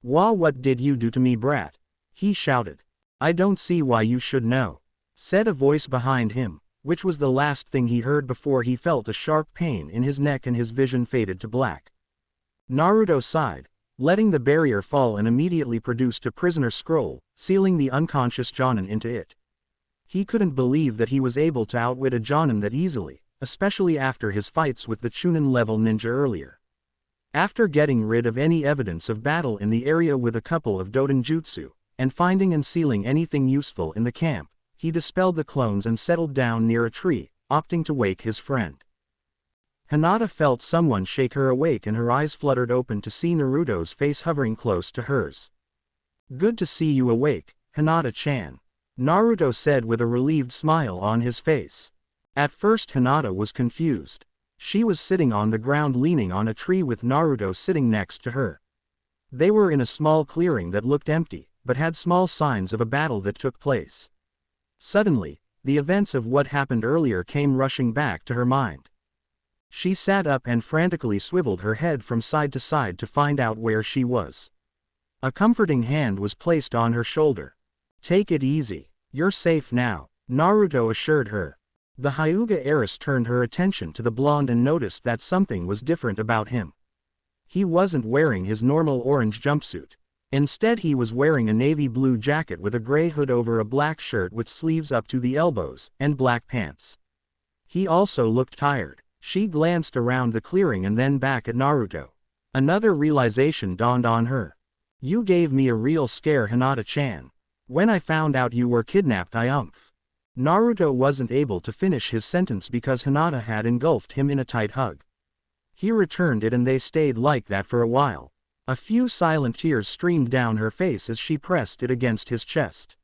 What did you do to me, brat? He shouted. I don't see why you should know, said a voice behind him, which was the last thing he heard before he felt a sharp pain in his neck and his vision faded to black. Naruto sighed, letting the barrier fall and immediately produced a prisoner scroll, sealing the unconscious jonin into it. He couldn't believe that he was able to outwit a jonin that easily, especially after his fights with the chunin-level ninja earlier. After getting rid of any evidence of battle in the area with a couple of doden jutsu, and finding and sealing anything useful in the camp, he dispelled the clones and settled down near a tree, opting to wake his friend. Hinata felt someone shake her awake and her eyes fluttered open to see Naruto's face hovering close to hers. Good to see you awake, Hinata-chan, Naruto said with a relieved smile on his face. At first Hinata was confused. She was sitting on the ground leaning on a tree with Naruto sitting next to her. They were in a small clearing that looked empty, but had small signs of a battle that took place. Suddenly, the events of what happened earlier came rushing back to her mind. She sat up and frantically swiveled her head from side to side to find out where she was. A comforting hand was placed on her shoulder. Take it easy, you're safe now, Naruto assured her. The Hyuga heiress turned her attention to the blonde and noticed that something was different about him. He wasn't wearing his normal orange jumpsuit. Instead he was wearing a navy blue jacket with a gray hood over a black shirt with sleeves up to the elbows, and black pants. He also looked tired. She glanced around the clearing and then back at Naruto. Another realization dawned on her. You gave me a real scare, Hinata-chan. When I found out you were kidnapped, Naruto wasn't able to finish his sentence because Hinata had engulfed him in a tight hug. He returned it and they stayed like that for a while. A few silent tears streamed down her face as she pressed it against his chest.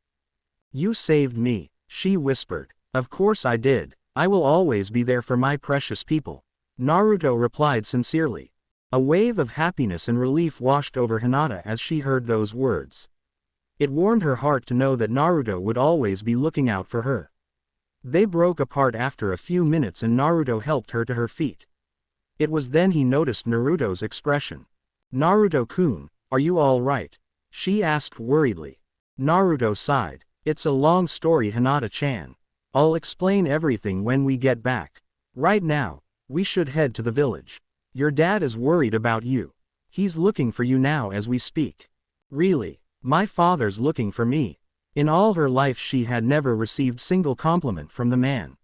You saved me, she whispered. Of course I did. I will always be there for my precious people. Naruto replied sincerely. A wave of happiness and relief washed over Hinata as she heard those words. It warmed her heart to know that Naruto would always be looking out for her. They broke apart after a few minutes and Naruto helped her to her feet. It was then he noticed Naruto's expression. Naruto-kun, are you all right? She asked worriedly. Naruto sighed. It's a long story, Hinata-chan. I'll explain everything when we get back. Right now, we should head to the village. Your dad is worried about you. He's looking for you now as we speak. Really? My father's looking for me. In all her life she had never received single compliment from the man.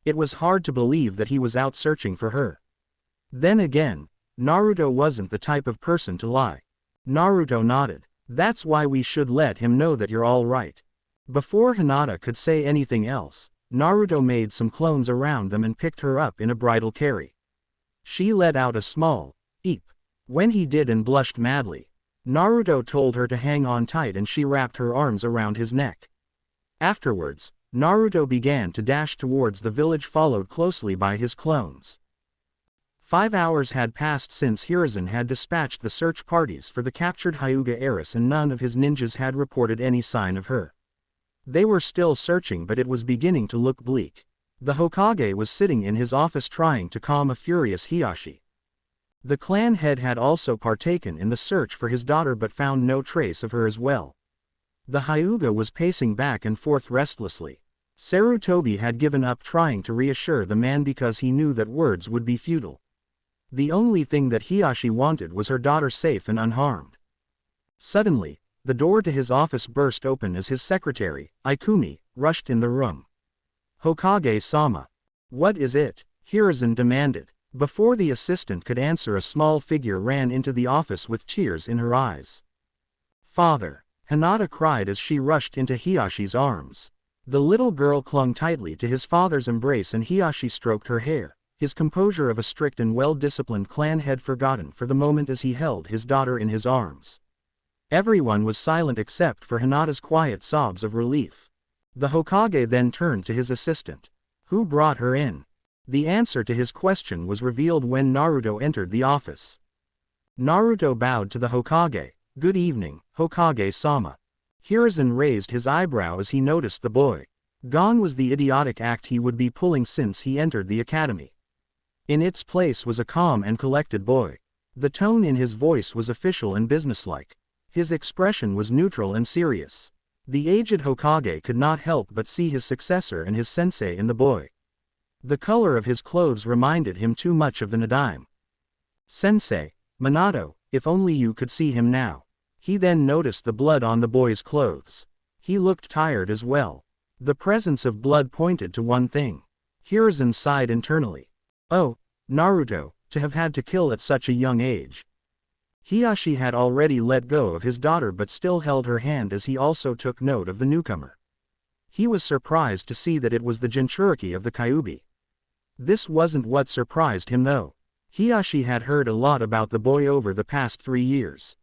It was hard to believe that he was out searching for her. Then again, Naruto wasn't the type of person to lie. Naruto nodded. That's why we should let him know that you're all right. Before Hinata could say anything else, Naruto made some clones around them and picked her up in a bridal carry. She let out a small eep when he did and blushed madly. Naruto told her to hang on tight and she wrapped her arms around his neck. Afterwards, Naruto began to dash towards the village, followed closely by his clones. 5 hours had passed since Hiruzen had dispatched the search parties for the captured Hyuga heiress and none of his ninjas had reported any sign of her. They were still searching but it was beginning to look bleak. The Hokage was sitting in his office trying to calm a furious Hiashi. The clan head had also partaken in the search for his daughter but found no trace of her as well. The Hyuga was pacing back and forth restlessly. Sarutobi had given up trying to reassure the man because he knew that words would be futile. The only thing that Hiashi wanted was her daughter safe and unharmed. Suddenly, the door to his office burst open as his secretary, Ikumi, rushed in the room. Hokage-sama. What is it? Hiruzen demanded. Before the assistant could answer, a small figure ran into the office with tears in her eyes. Father! Hinata cried as she rushed into Hiashi's arms. The little girl clung tightly to his father's embrace and Hiashi stroked her hair, his composure of a strict and well-disciplined clan head forgotten for the moment as he held his daughter in his arms. Everyone was silent except for Hinata's quiet sobs of relief. The Hokage then turned to his assistant. Who brought her in? The answer to his question was revealed when Naruto entered the office. Naruto bowed to the Hokage. Good evening, Hokage-sama. Hiruzen raised his eyebrow as he noticed the boy. Gone was the idiotic act he would be pulling since he entered the academy. In its place was a calm and collected boy. The tone in his voice was official and businesslike. His expression was neutral and serious. The aged Hokage could not help but see his successor and his sensei in the boy. The color of his clothes reminded him too much of the Nadaime. Sensei, Minato, if only you could see him now. He then noticed the blood on the boy's clothes. He looked tired as well. The presence of blood pointed to one thing. Hiruzen sighed internally. Oh, Naruto, to have had to kill at such a young age. Hiashi had already let go of his daughter but still held her hand as he also took note of the newcomer. He was surprised to see that it was the Jinchuriki of the Kyuubi. This wasn't what surprised him though. Hiashi had heard a lot about the boy over the past 3 years.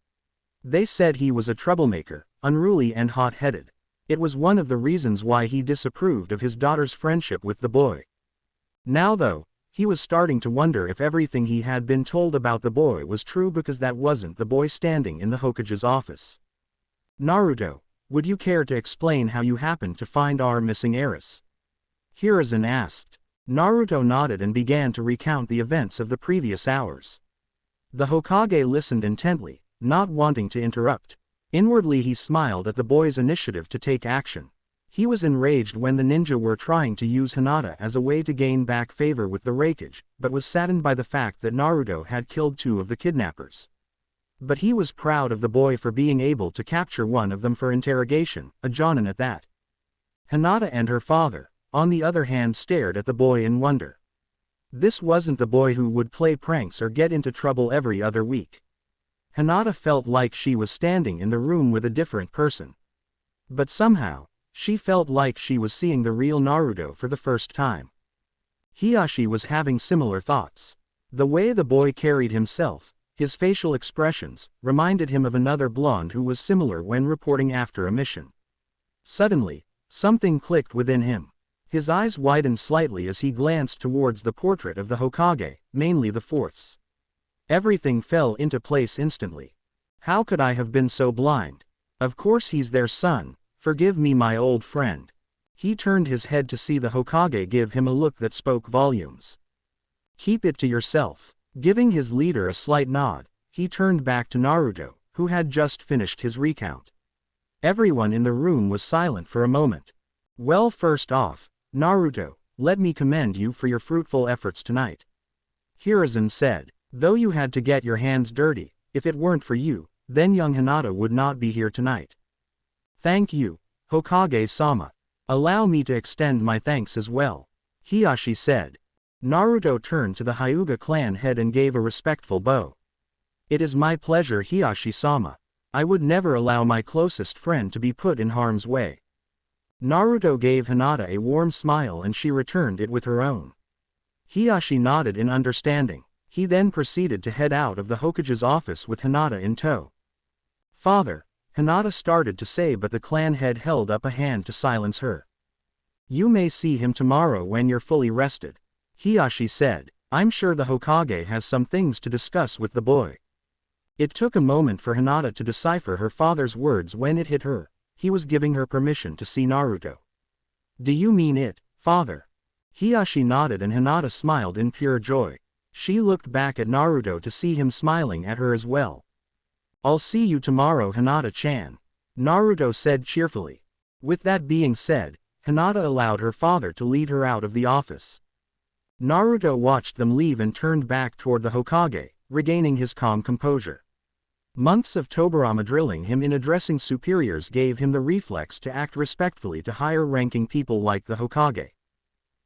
They said he was a troublemaker, unruly and hot-headed. It was one of the reasons why he disapproved of his daughter's friendship with the boy. Now though, he was starting to wonder if everything he had been told about the boy was true because that wasn't the boy standing in the Hokage's office. Naruto, would you care to explain how you happened to find our missing heiress? Hiruzen asked. Naruto nodded and began to recount the events of the previous hours. The Hokage listened intently, not wanting to interrupt. Inwardly he smiled at the boy's initiative to take action. He was enraged when the ninja were trying to use Hinata as a way to gain back favor with the Raikage, but was saddened by the fact that Naruto had killed 2 of the kidnappers. But he was proud of the boy for being able to capture one of them for interrogation, a jonin at that. Hinata and her father, on the other hand, stared at the boy in wonder. This wasn't the boy who would play pranks or get into trouble every other week. Hinata felt like she was standing in the room with a different person. But somehow, she felt like she was seeing the real Naruto for the first time. Hiyashi was having similar thoughts. The way the boy carried himself, his facial expressions, reminded him of another blonde who was similar when reporting after a mission. Suddenly, something clicked within him. His eyes widened slightly as he glanced towards the portrait of the Hokage, mainly the fourth's. Everything fell into place instantly. How could I have been so blind? Of course he's their son. Forgive me, my old friend. He turned his head to see the Hokage give him a look that spoke volumes. Keep it to yourself. Giving his leader a slight nod, he turned back to Naruto, who had just finished his recount. Everyone in the room was silent for a moment. Well, first off, Naruto, let me commend you for your fruitful efforts tonight. Hiruzen said, though you had to get your hands dirty, if it weren't for you, then young Hinata would not be here tonight. Thank you, Hokage-sama. Allow me to extend my thanks as well, Hiyashi said. Naruto turned to the Hyuga clan head and gave a respectful bow. It is my pleasure, Hiyashi-sama. I would never allow my closest friend to be put in harm's way. Naruto gave Hinata a warm smile and she returned it with her own. Hiyashi nodded in understanding. He then proceeded to head out of the Hokage's office with Hinata in tow. Father, Hinata started to say, but the clan head held up a hand to silence her. You may see him tomorrow when you're fully rested, Hiyashi said. I'm sure the Hokage has some things to discuss with the boy. It took a moment for Hinata to decipher her father's words when it hit her. He was giving her permission to see Naruto. Do you mean it, father? Hiyashi nodded and Hinata smiled in pure joy. She looked back at Naruto to see him smiling at her as well. I'll see you tomorrow, Hinata-chan, Naruto said cheerfully. With that being said, Hinata allowed her father to lead her out of the office. Naruto watched them leave and turned back toward the Hokage, regaining his calm composure. Months of Tobirama drilling him in addressing superiors gave him the reflex to act respectfully to higher-ranking people like the Hokage.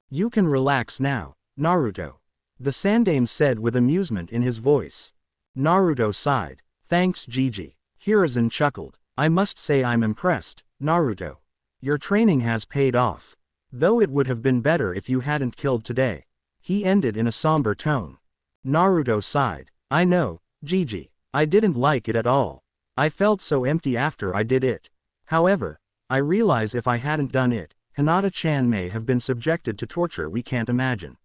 You can relax now, Naruto, the Sandaime said with amusement in his voice. Naruto sighed. Thanks, Gigi. Hiruzen chuckled. I must say I'm impressed, Naruto. Your training has paid off. Though it would have been better if you hadn't killed today. He ended in a somber tone. Naruto sighed. I know, Gigi. I didn't like it at all. I felt so empty after I did it. However, I realize if I hadn't done it, Hinata-chan may have been subjected to torture we can't imagine.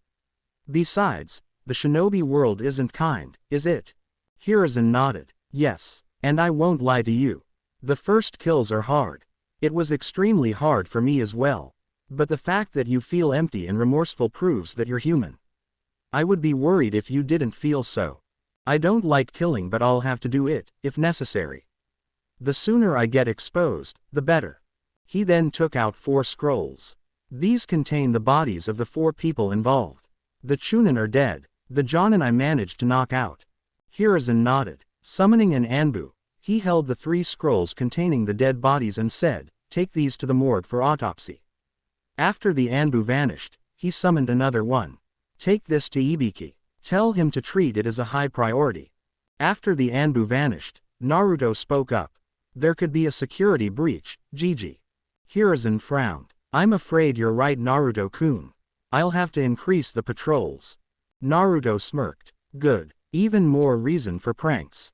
Besides, the shinobi world isn't kind, is it? Hiruzen nodded. Yes, and I won't lie to you. The first kills are hard. It was extremely hard for me as well. But the fact that you feel empty and remorseful proves that you're human. I would be worried if you didn't feel so. I don't like killing, but I'll have to do it, if necessary. The sooner I get exposed, the better. He then took out 4 scrolls. These contain the bodies of the 4 people involved. The Chunin are dead, the Jonin I managed to knock out. Hiruzen nodded. Summoning an Anbu, he held the 3 scrolls containing the dead bodies and said, take these to the morgue for autopsy. After the Anbu vanished, he summoned another one. Take this to Ibiki. Tell him to treat it as a high priority. After the Anbu vanished, Naruto spoke up. There could be a security breach, Gigi. Hiruzen frowned. I'm afraid you're right, Naruto-kun. I'll have to increase the patrols. Naruto smirked. Good. Even more reason for pranks.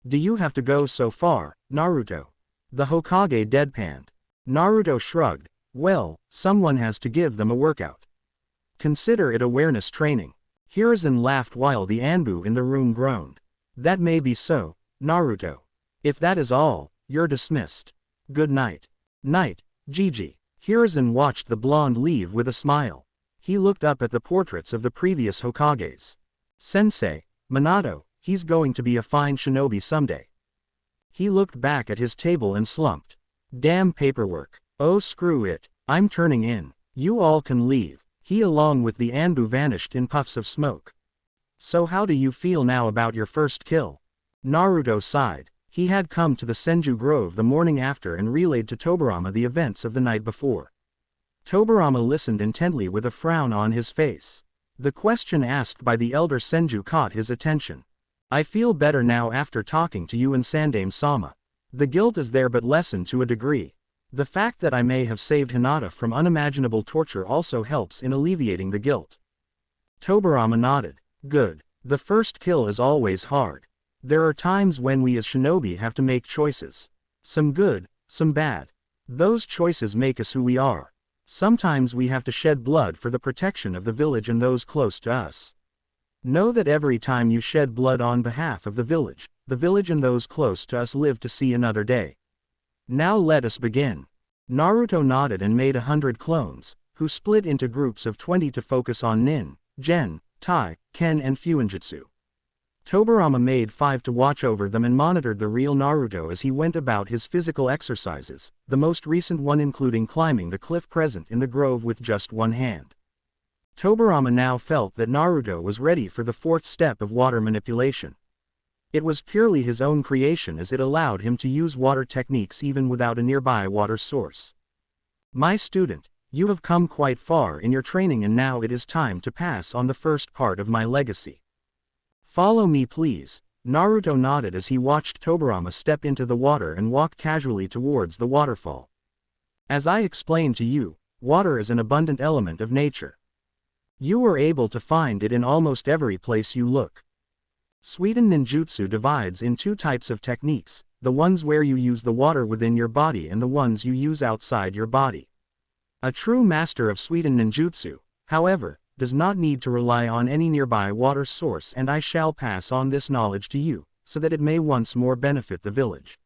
Do you have to go so far, Naruto? The Hokage deadpanned. Naruto shrugged. Well, someone has to give them a workout. Consider it awareness training. Hiruzen laughed while the Anbu in the room groaned. That may be so, Naruto. If that is all, you're dismissed. Good night. Night, Gigi. Hiruzen watched the blonde leave with a smile. He looked up at the portraits of the previous Hokages. Sensei, Minato, he's going to be a fine shinobi someday. He looked back at his table and slumped. Damn paperwork. Oh, screw it. I'm turning in. You all can leave. He along with the Anbu vanished in puffs of smoke. So how do you feel now about your first kill? Naruto sighed. He had come to the Senju Grove the morning after and relayed to Tobirama the events of the night before. Tobirama listened intently with a frown on his face. The question asked by the elder Senju caught his attention. I feel better now after talking to you and Sandaime-sama. The guilt is there but lessened to a degree. The fact that I may have saved Hinata from unimaginable torture also helps in alleviating the guilt. Tobirama nodded. Good. The first kill is always hard. There are times when we as shinobi have to make choices. Some good, some bad. Those choices make us who we are. Sometimes we have to shed blood for the protection of the village and those close to us. Know that every time you shed blood on behalf of the village and those close to us live to see another day. Now let us begin. Naruto nodded and made 100 clones, who split into groups of 20 to focus on Nin, Gen, Tai, Ken and Fuinjutsu. Tobirama made 5 to watch over them and monitored the real Naruto as he went about his physical exercises, the most recent one including climbing the cliff present in the grove with just one hand. Tobirama now felt that Naruto was ready for the 4th step of water manipulation. It was purely his own creation as it allowed him to use water techniques even without a nearby water source. My student, you have come quite far in your training and now it is time to pass on the first part of my legacy. Follow me please. Naruto nodded as he watched Tobirama step into the water and walk casually towards the waterfall. As I explained to you, water is an abundant element of nature. You are able to find it in almost every place you look. Suidan ninjutsu divides in 2 types of techniques, the ones where you use the water within your body and the ones you use outside your body. A true master of Suidan ninjutsu, however, does not need to rely on any nearby water source and I shall pass on this knowledge to you, so that it may once more benefit the village.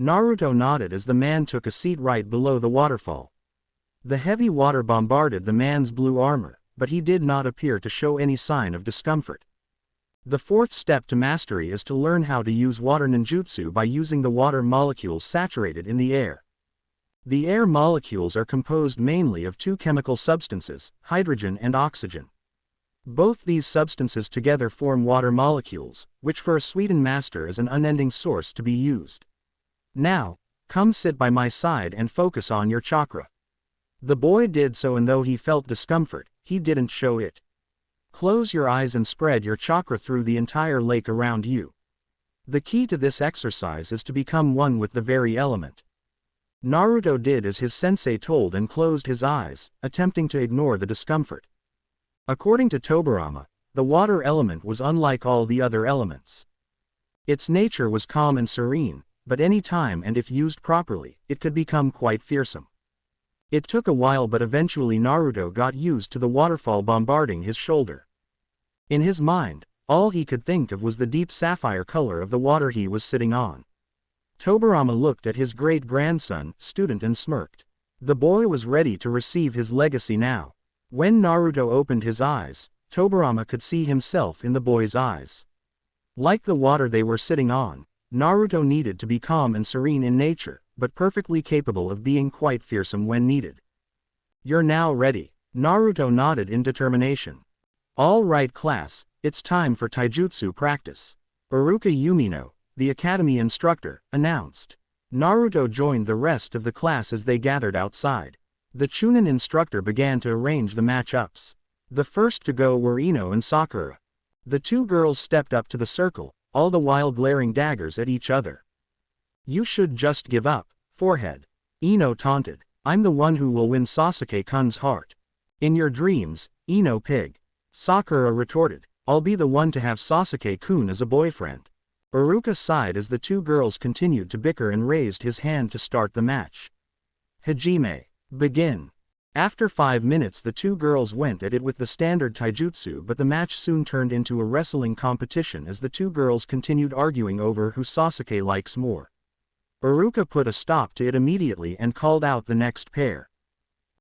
Naruto nodded as the man took a seat right below the waterfall. The heavy water bombarded the man's blue armor, but he did not appear to show any sign of discomfort. The 4th step to mastery is to learn how to use water ninjutsu by using the water molecules saturated in the air. The air molecules are composed mainly of 2 chemical substances, hydrogen and oxygen. Both these substances together form water molecules, which for a Suidan master is an unending source to be used. Now, come sit by my side and focus on your chakra. The boy did so and though he felt discomfort, he didn't show it. Close your eyes and spread your chakra through the entire lake around you. The key to this exercise is to become one with the very element. Naruto did as his sensei told and closed his eyes, attempting to ignore the discomfort. According to Tobirama, the water element was unlike all the other elements. Its nature was calm and serene, but any time and if used properly, it could become quite fearsome. It took a while but eventually Naruto got used to the waterfall bombarding his shoulder. In his mind, all he could think of was the deep sapphire color of the water he was sitting on. Tobirama looked at his great-grandson, student and smirked. The boy was ready to receive his legacy now. When Naruto opened his eyes, Tobirama could see himself in the boy's eyes. Like the water they were sitting on, Naruto needed to be calm and serene in nature, but perfectly capable of being quite fearsome when needed. You're now ready. Naruto nodded in determination. All right class, it's time for taijutsu practice. Iruka Yumino, the academy instructor, announced. Naruto joined the rest of the class as they gathered outside. The Chunin instructor began to arrange the matchups. The first to go were Ino and Sakura. The 2 girls stepped up to the circle, all the while glaring daggers at each other. You should just give up, forehead. Ino taunted. I'm the one who will win Sasuke-kun's heart. In your dreams, Ino pig. Sakura retorted. I'll be the one to have Sasuke-kun as a boyfriend. Iruka sighed as the 2 girls continued to bicker and raised his hand to start the match. Hajime. Begin. After 5 minutes the 2 girls went at it with the standard taijutsu but the match soon turned into a wrestling competition as the 2 girls continued arguing over who Sasuke likes more. Iruka put a stop to it immediately and called out the next pair.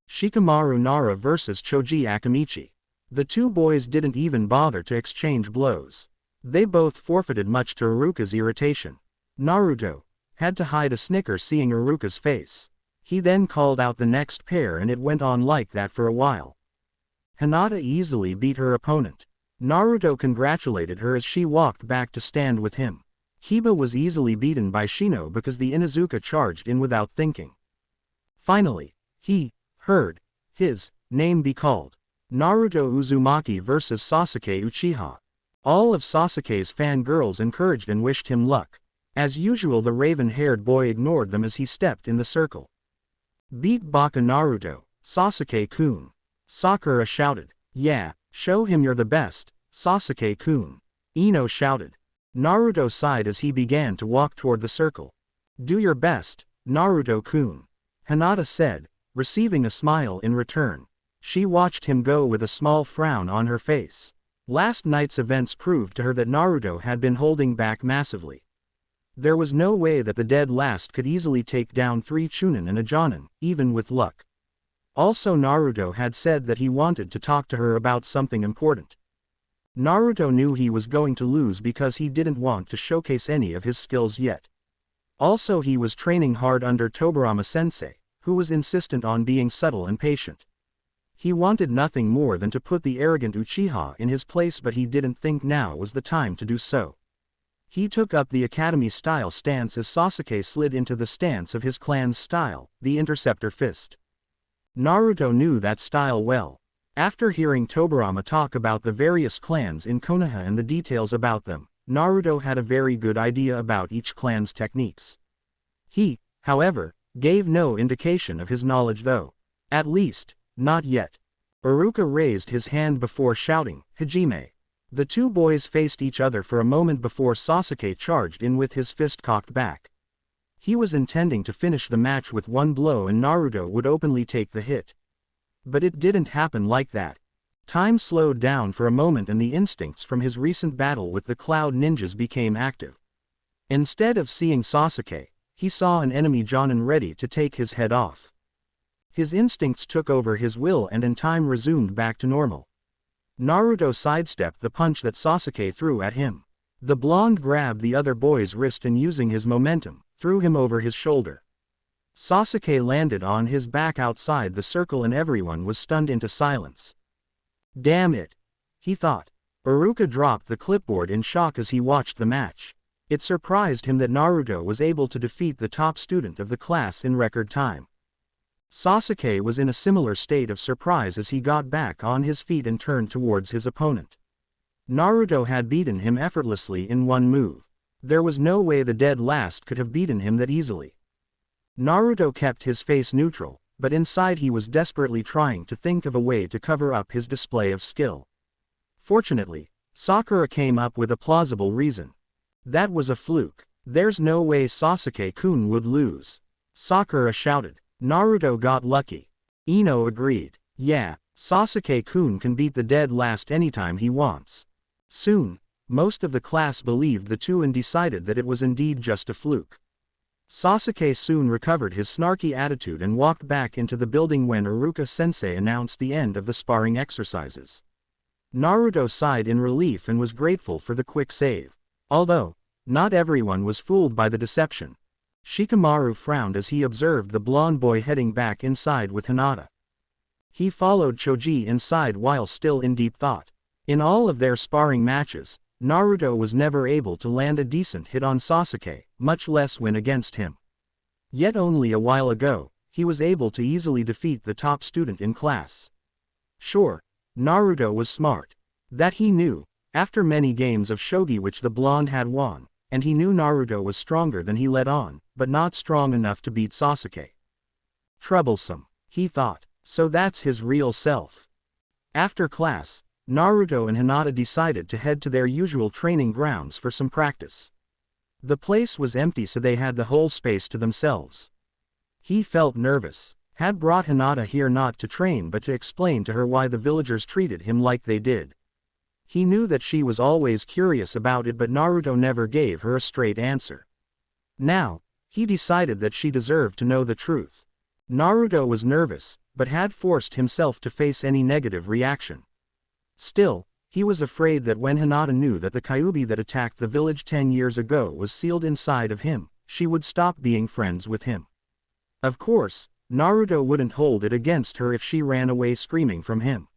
Shikamaru Nara vs Choji Akamichi. The 2 boys didn't even bother to exchange blows. They both forfeited much to Iruka's irritation. Naruto had to hide a snicker seeing Iruka's face. He then called out the next pair and it went on like that for a while. Hinata easily beat her opponent. Naruto congratulated her as she walked back to stand with him. Hiba was easily beaten by Shino because the Inuzuka charged in without thinking. Finally, he heard his name be called. Naruto Uzumaki vs Sasuke Uchiha. All of Sasuke's fangirls encouraged and wished him luck. As usual, the raven-haired boy ignored them as he stepped in the circle. Beat Baka Naruto, Sasuke-kun. Sakura shouted. Yeah, show him you're the best, Sasuke-kun. Ino shouted. Naruto sighed as he began to walk toward the circle. Do your best, Naruto-kun. Hinata said, receiving a smile in return. She watched him go with a small frown on her face. Last night's events proved to her that Naruto had been holding back massively. There was no way that the dead last could easily take down 3 Chunin and a Jonin, even with luck. Also, Naruto had said that he wanted to talk to her about something important. Naruto knew he was going to lose because he didn't want to showcase any of his skills yet. Also, he was training hard under Tobirama sensei, who was insistent on being subtle and patient. He wanted nothing more than to put the arrogant Uchiha in his place, but he didn't think now was the time to do so. He took up the academy-style stance as Sasuke slid into the stance of his clan's style, the interceptor fist. Naruto knew that style well. After hearing Tobirama talk about the various clans in Konoha and the details about them, Naruto had a very good idea about each clan's techniques. He, however, gave no indication of his knowledge though. At least, not yet. Iruka raised his hand before shouting, Hajime. The two boys faced each other for a moment before Sasuke charged in with his fist cocked back. He was intending to finish the match with one blow and Naruto would openly take the hit. But it didn't happen like that. Time slowed down for a moment and the instincts from his recent battle with the Cloud Ninjas became active. Instead of seeing Sasuke, he saw an enemy Jonin ready to take his head off. His instincts took over his will and in time resumed back to normal. Naruto sidestepped the punch that Sasuke threw at him. The blonde grabbed the other boy's wrist and using his momentum, threw him over his shoulder. Sasuke landed on his back outside the circle and everyone was stunned into silence. Damn it, he thought. Iruka dropped the clipboard in shock as he watched the match. It surprised him that Naruto was able to defeat the top student of the class in record time. Sasuke was in a similar state of surprise as he got back on his feet and turned towards his opponent. Naruto had beaten him effortlessly in one move. There was no way the dead last could have beaten him that easily. Naruto kept his face neutral, but inside he was desperately trying to think of a way to cover up his display of skill. Fortunately, Sakura came up with a plausible reason. That was a fluke. There's no way Sasuke-kun would lose. Sakura shouted. Naruto got lucky. Ino agreed. Yeah, Sasuke-kun can beat the dead last anytime he wants. Soon, most of the class believed the two and decided that it was indeed just a fluke. Sasuke soon recovered his snarky attitude and walked back into the building when Iruka-sensei announced the end of the sparring exercises. Naruto sighed in relief and was grateful for the quick save. Although, not everyone was fooled by the deception. Shikamaru frowned as he observed the blonde boy heading back inside with Hinata. He followed Choji inside while still in deep thought. In all of their sparring matches, Naruto was never able to land a decent hit on Sasuke, much less win against him. Yet only a while ago, he was able to easily defeat the top student in class. Sure, Naruto was smart. That he knew, after many games of shogi which the blonde had won, and he knew Naruto was stronger than he let on, but not strong enough to beat Sasuke. Troublesome, he thought, so that's his real self. After class, Naruto and Hinata decided to head to their usual training grounds for some practice. The place was empty so they had the whole space to themselves. He felt nervous, had brought Hinata here not to train but to explain to her why the villagers treated him like they did. He knew that she was always curious about it but Naruto never gave her a straight answer. Now, he decided that she deserved to know the truth. Naruto was nervous, but had forced himself to face any negative reaction. Still, he was afraid that when Hinata knew that the Kyuubi that attacked the village 10 years ago was sealed inside of him, she would stop being friends with him. Of course, Naruto wouldn't hold it against her if she ran away screaming from him.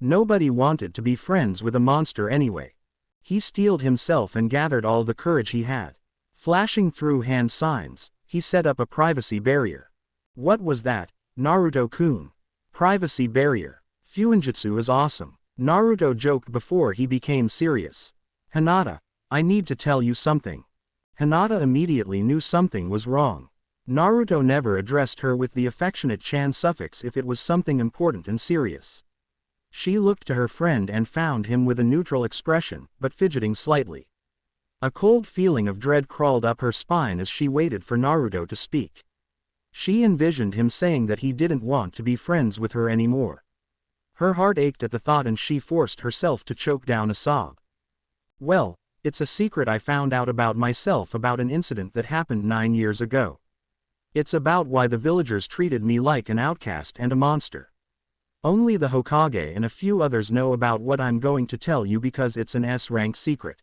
Nobody wanted to be friends with a monster anyway. He steeled himself and gathered all the courage he had. Flashing through hand signs, he set up a privacy barrier. What was that, Naruto-kun? Privacy barrier. Fuinjutsu is awesome. Naruto joked before he became serious. Hinata, I need to tell you something. Hinata immediately knew something was wrong. Naruto never addressed her with the affectionate chan suffix if it was something important and serious. She looked to her friend and found him with a neutral expression, but fidgeting slightly. A cold feeling of dread crawled up her spine as she waited for Naruto to speak. She envisioned him saying that he didn't want to be friends with her anymore. Her heart ached at the thought and she forced herself to choke down a sob. Well, it's a secret I found out about myself about an incident that happened 9 years ago. It's about why the villagers treated me like an outcast and a monster. Only the Hokage and a few others know about what I'm going to tell you because it's an S-rank secret.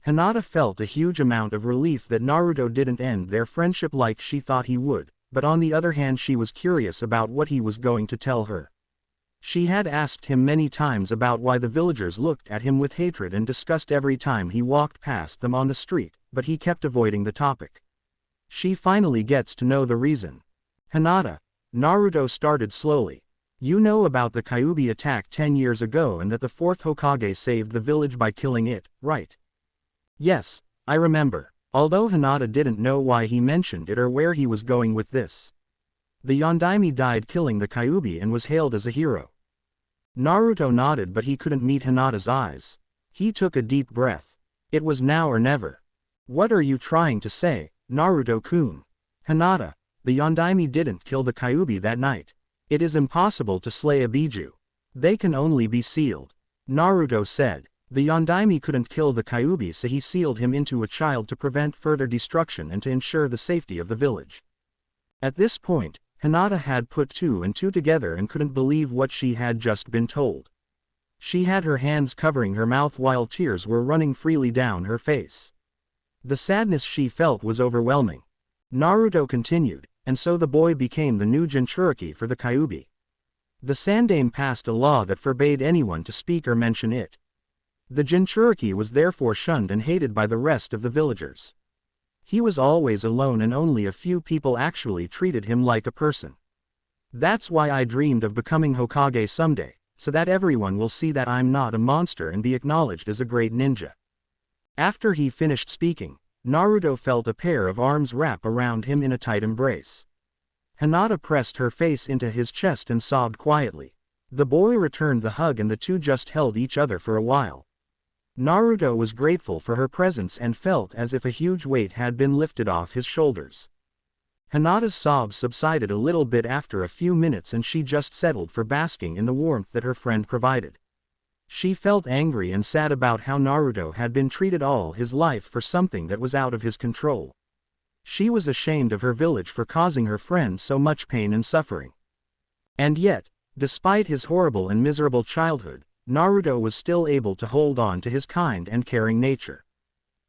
Hinata felt a huge amount of relief that Naruto didn't end their friendship like she thought he would, but on the other hand she was curious about what he was going to tell her. She had asked him many times about why the villagers looked at him with hatred and disgust every time he walked past them on the street, but he kept avoiding the topic. She finally gets to know the reason. Hinata, Naruto started slowly. You know about the Kyuubi attack 10 years ago and that the 4th Hokage saved the village by killing it, right? Yes, I remember, although Hinata didn't know why he mentioned it or where he was going with this. The Yondaime died killing the Kyuubi and was hailed as a hero. Naruto nodded but he couldn't meet Hinata's eyes. He took a deep breath. It was now or never. What are you trying to say, Naruto-kun? Hinata, the Yondaime didn't kill the Kyuubi that night. It is impossible to slay a Biju. They can only be sealed. Naruto said. The Yondaime couldn't kill the Kyuubi so he sealed him into a child to prevent further destruction and to ensure the safety of the village. At this point, Hinata had put 2 and 2 together and couldn't believe what she had just been told. She had her hands covering her mouth while tears were running freely down her face. The sadness she felt was overwhelming. Naruto continued, and so the boy became the new Jinchuriki for the Kyuubi. The Sandaime passed a law that forbade anyone to speak or mention it. The Jinchuriki was therefore shunned and hated by the rest of the villagers. He was always alone and only a few people actually treated him like a person. That's why I dreamed of becoming Hokage someday, so that everyone will see that I'm not a monster and be acknowledged as a great ninja. After he finished speaking, Naruto felt a pair of arms wrap around him in a tight embrace. Hinata pressed her face into his chest and sobbed quietly. The boy returned the hug and the two just held each other for a while. Naruto was grateful for her presence and felt as if a huge weight had been lifted off his shoulders. Hinata's sobs subsided a little bit after a few minutes and she just settled for basking in the warmth that her friend provided. She felt angry and sad about how Naruto had been treated all his life for something that was out of his control. She was ashamed of her village for causing her friend so much pain and suffering. And yet, despite his horrible and miserable childhood, Naruto was still able to hold on to his kind and caring nature.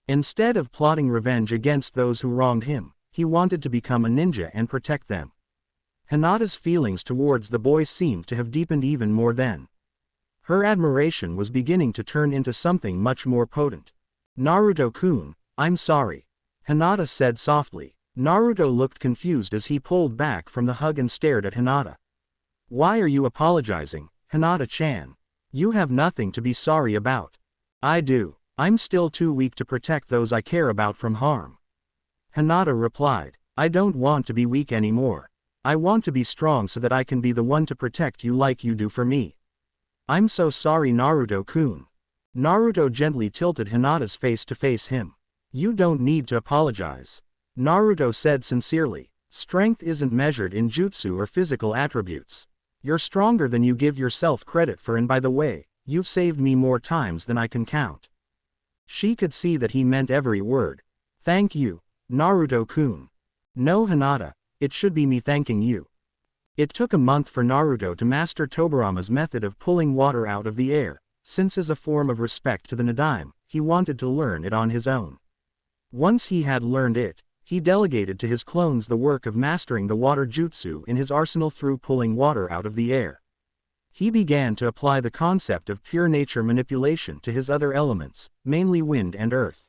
Instead of plotting revenge against those who wronged him, he wanted to become a ninja and protect them. Hinata's feelings towards the boy seemed to have deepened even more then. Her admiration was beginning to turn into something much more potent. Naruto-kun, I'm sorry. Hinata said softly. Naruto looked confused as he pulled back from the hug and stared at Hinata. Why are you apologizing, Hinata-chan? You have nothing to be sorry about. I do. I'm still too weak to protect those I care about from harm. Hinata replied. I don't want to be weak anymore. I want to be strong so that I can be the one to protect you like you do for me. I'm so sorry, Naruto-kun. Naruto gently tilted Hinata's face to face him. You don't need to apologize. Naruto said sincerely. Strength isn't measured in jutsu or physical attributes. You're stronger than you give yourself credit for, and by the way, you've saved me more times than I can count. She could see that he meant every word. Thank you, Naruto-kun. No, Hinata, it should be me thanking you. It took a month for Naruto to master Tobirama's method of pulling water out of the air, since as a form of respect to the Nadaime, he wanted to learn it on his own. Once he had learned it, he delegated to his clones the work of mastering the water jutsu in his arsenal through pulling water out of the air. He began to apply the concept of pure nature manipulation to his other elements, mainly wind and earth.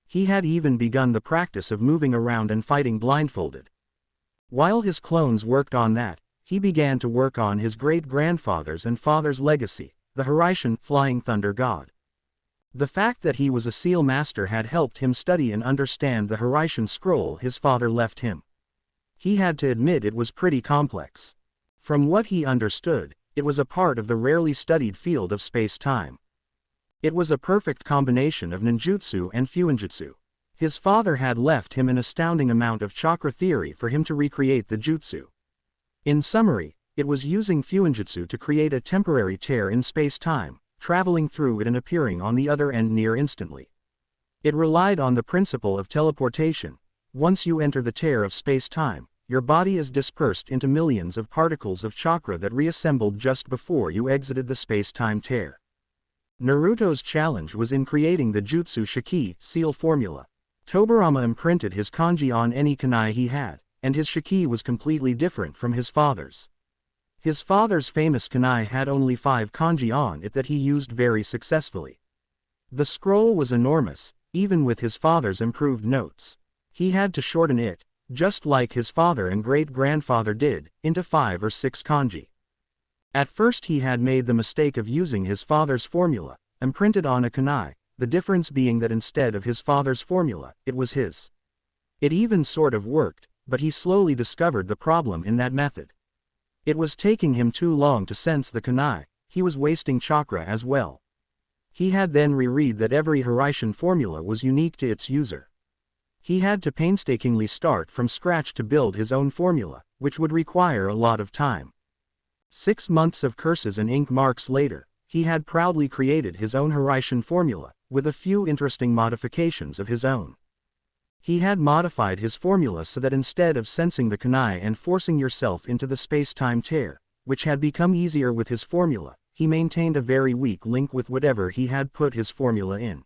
He had even begun the practice of moving around and fighting blindfolded. While his clones worked on that, he began to work on his great-grandfather's and father's legacy, the Hiraishin Flying Thunder God. The fact that he was a seal master had helped him study and understand the Hiraishin scroll his father left him. He had to admit it was pretty complex. From what he understood, it was a part of the rarely studied field of space-time. It was a perfect combination of ninjutsu and fuinjutsu. His father had left him an astounding amount of chakra theory for him to recreate the jutsu. In summary, it was using fuinjutsu to create a temporary tear in space-time, traveling through it and appearing on the other end near instantly. It relied on the principle of teleportation. Once you enter the tear of space-time, your body is dispersed into millions of particles of chakra that reassembled just before you exited the space-time tear. Naruto's challenge was in creating the Jutsu Shiki seal formula. Tobirama imprinted his kanji on any kunai he had, and his shiki was completely different from his father's. His father's famous kunai had only 5 kanji on it that he used very successfully. The scroll was enormous, even with his father's improved notes. He had to shorten it, just like his father and great-grandfather did, into 5 or 6 kanji. At first he had made the mistake of using his father's formula, imprinted on a kunai, the difference being that instead of his father's formula, it was his. It even sort of worked, but he slowly discovered the problem in that method. It was taking him too long to sense the kunai, he was wasting chakra as well. He had then reread that every Hiraishin formula was unique to its user. He had to painstakingly start from scratch to build his own formula, which would require a lot of time. 6 months of curses and ink marks later, he had proudly created his own Hiraishin formula, with a few interesting modifications of his own. He had modified his formula so that instead of sensing the kunai and forcing yourself into the space-time tear, which had become easier with his formula, he maintained a very weak link with whatever he had put his formula in.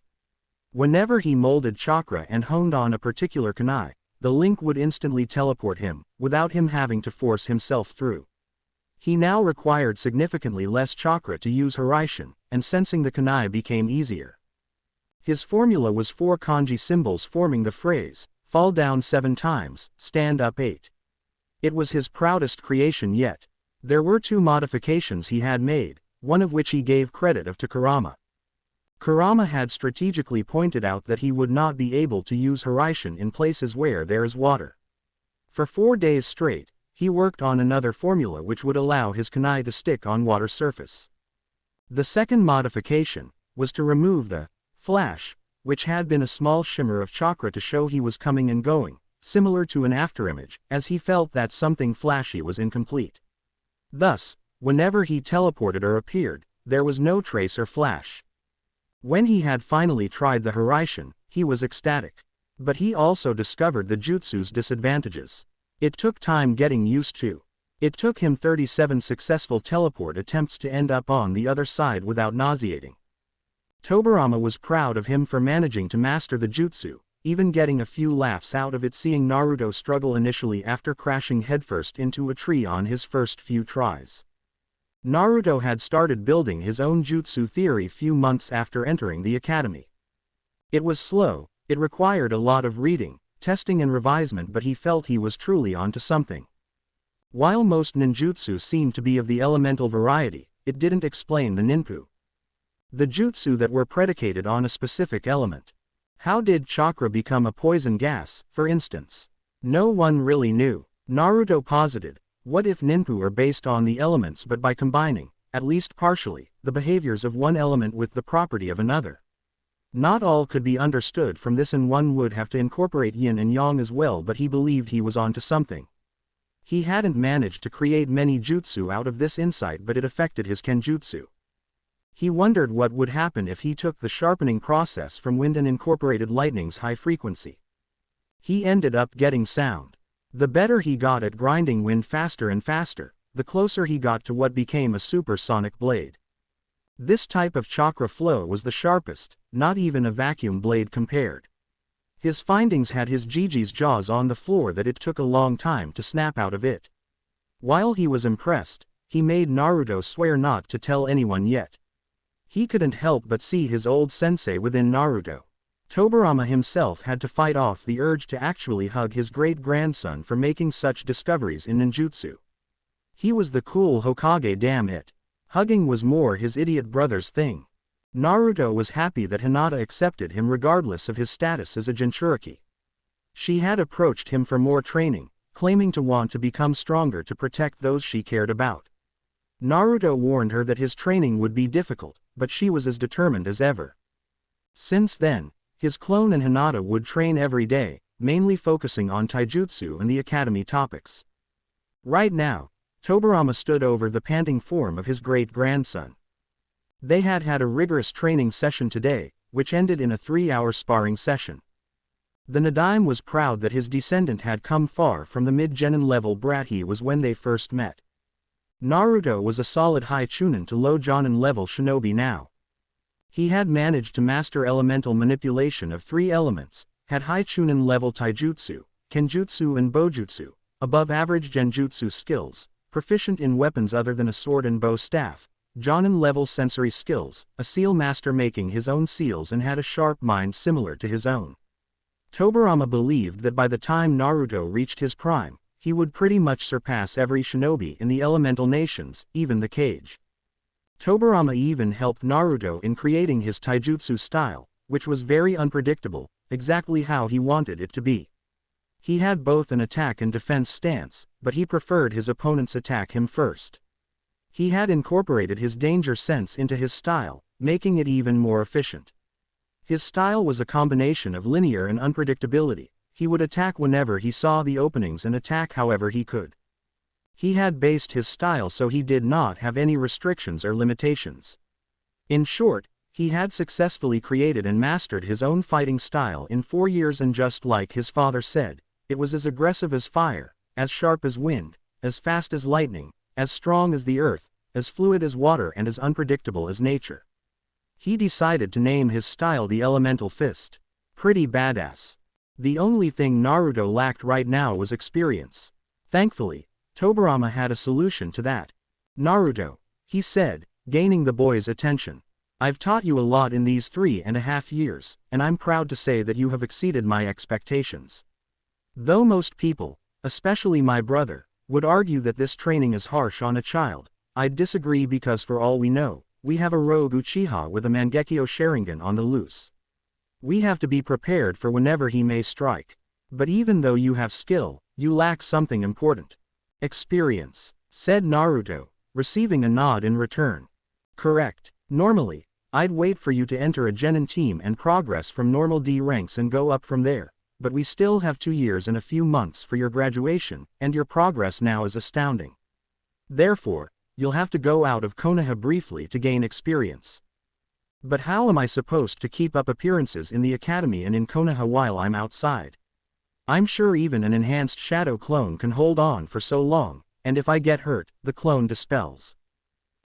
Whenever he molded chakra and honed on a particular kunai, the link would instantly teleport him, without him having to force himself through. He now required significantly less chakra to use Hiraishin, and sensing the kunai became easier. His formula was 4 kanji symbols forming the phrase, fall down 7 times, stand up 8. It was his proudest creation yet. There were 2 modifications he had made, one of which he gave credit of to Kurama. Kurama had strategically pointed out that he would not be able to use Hiraishin in places where there is water. For 4 days straight, he worked on another formula which would allow his kunai to stick on water surface. The second modification was to remove the flash, which had been a small shimmer of chakra to show he was coming and going, similar to an afterimage, as he felt that something flashy was incomplete. Thus, whenever he teleported or appeared, there was no trace or flash. When he had finally tried the Hiraishin, he was ecstatic. But he also discovered the jutsu's disadvantages. It took time getting used to. It took him 37 successful teleport attempts to end up on the other side without nauseating. Tobirama was proud of him for managing to master the jutsu, even getting a few laughs out of it seeing Naruto struggle initially after crashing headfirst into a tree on his first few tries. Naruto had started building his own jutsu theory few months after entering the academy. It was slow, it required a lot of reading, testing and revisement, but he felt he was truly onto something. While most ninjutsu seemed to be of the elemental variety, it didn't explain the ninpu. The jutsu that were predicated on a specific element. How did chakra become a poison gas, for instance? No one really knew. Naruto posited, what if ninpu are based on the elements but by combining, at least partially, the behaviors of one element with the property of another? Not all could be understood from this and one would have to incorporate yin and yang as well, but he believed he was onto something. He hadn't managed to create many jutsu out of this insight, but it affected his kenjutsu. He wondered what would happen if he took the sharpening process from wind and incorporated lightning's high frequency. He ended up getting sound. The better he got at grinding wind faster and faster, the closer he got to what became a supersonic blade. This type of chakra flow was the sharpest, not even a vacuum blade compared. His findings had his Gigi's jaws on the floor that it took a long time to snap out of it. While he was impressed, he made Naruto swear not to tell anyone yet. He couldn't help but see his old sensei within Naruto. Tobirama himself had to fight off the urge to actually hug his great-grandson for making such discoveries in ninjutsu. He was the cool Hokage, damn it. Hugging was more his idiot brother's thing. Naruto was happy that Hinata accepted him regardless of his status as a Jinchuriki. She had approached him for more training, claiming to want to become stronger to protect those she cared about. Naruto warned her that his training would be difficult, but she was as determined as ever. Since then, his clone and Hinata would train every day, mainly focusing on taijutsu and the academy topics. Right now, Tobirama stood over the panting form of his great-grandson. They had had a rigorous training session today, which ended in a 3-hour sparring session. The Nadaime was proud that his descendant had come far from the mid-genin level brat he was when they first met. Naruto was a solid high chunin to low jonin level shinobi now. He had managed to master elemental manipulation of 3 elements, had high chunin level taijutsu, kenjutsu and bojutsu, above average genjutsu skills, proficient in weapons other than a sword and bow staff, jonin level sensory skills, a seal master making his own seals, and had a sharp mind similar to his own. Tobirama believed that by the time Naruto reached his prime, he would pretty much surpass every shinobi in the elemental nations, even the Kage. Tobirama even helped Naruto in creating his taijutsu style, which was very unpredictable, exactly how he wanted it to be. He had both an attack and defense stance, but he preferred his opponents attack him first. He had incorporated his danger sense into his style, making it even more efficient. His style was a combination of linear and unpredictability. He would attack whenever he saw the openings and attack however he could. He had based his style so he did not have any restrictions or limitations. In short, he had successfully created and mastered his own fighting style in 4 years, and just like his father said, it was as aggressive as fire, as sharp as wind, as fast as lightning, as strong as the earth, as fluid as water, and as unpredictable as nature. He decided to name his style the Elemental Fist. Pretty badass. The only thing Naruto lacked right now was experience. Thankfully, Tobirama had a solution to that. "Naruto," he said, gaining the boy's attention. "I've taught you a lot in these 3.5 years, and I'm proud to say that you have exceeded my expectations. Though most people, especially my brother, would argue that this training is harsh on a child, I'd disagree, because for all we know, we have a rogue Uchiha with a Mangekyo Sharingan on the loose. We have to be prepared for whenever he may strike. But even though you have skill, you lack something important. Experience," said Naruto, receiving a nod in return. "Correct. Normally, I'd wait for you to enter a genin team and progress from normal D ranks and go up from there, but we still have 2 years and a few months for your graduation, and your progress now is astounding. Therefore, you'll have to go out of Konoha briefly to gain experience." "But how am I supposed to keep up appearances in the academy and in Konoha while I'm outside? I'm sure even an enhanced shadow clone can hold on for so long, and if I get hurt, the clone dispels."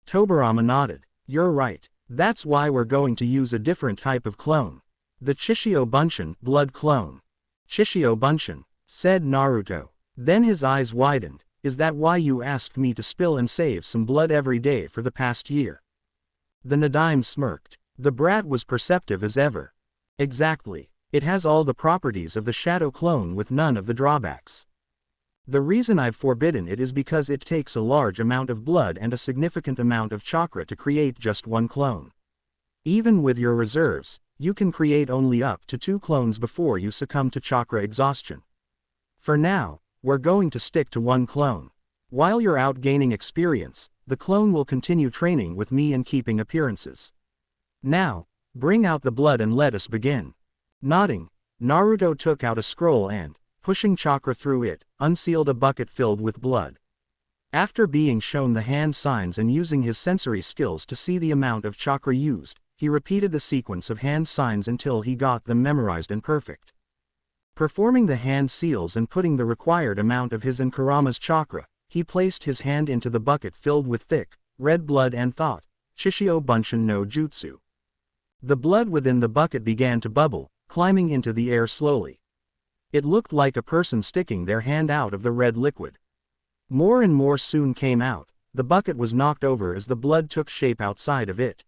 Tobirama nodded. "You're right. That's why we're going to use a different type of clone. The Chishio Bunshin, blood clone." "Chishio Bunshin," said Naruto. Then his eyes widened. "Is that why you asked me to spill and save some blood every day for the past year?" The Nadaime smirked. The brat was perceptive as ever. "Exactly. It has all the properties of the shadow clone with none of the drawbacks. The reason I've forbidden it is because it takes a large amount of blood and a significant amount of chakra to create just one clone. Even with your reserves, you can create only up to 2 clones before you succumb to chakra exhaustion. For now, we're going to stick to 1 clone. While you're out gaining experience, the clone will continue training with me and keeping appearances. Now, bring out the blood and let us begin." Nodding, Naruto took out a scroll and, pushing chakra through it, unsealed a bucket filled with blood. After being shown the hand signs and using his sensory skills to see the amount of chakra used, he repeated the sequence of hand signs until he got them memorized and perfect. Performing the hand seals and putting the required amount of his and Kurama's chakra, he placed his hand into the bucket filled with thick, red blood and thought, "Chishio Bunshin no Jutsu." The blood within the bucket began to bubble, climbing into the air slowly. It looked like a person sticking their hand out of the red liquid. More and more soon came out. The bucket was knocked over as the blood took shape outside of it.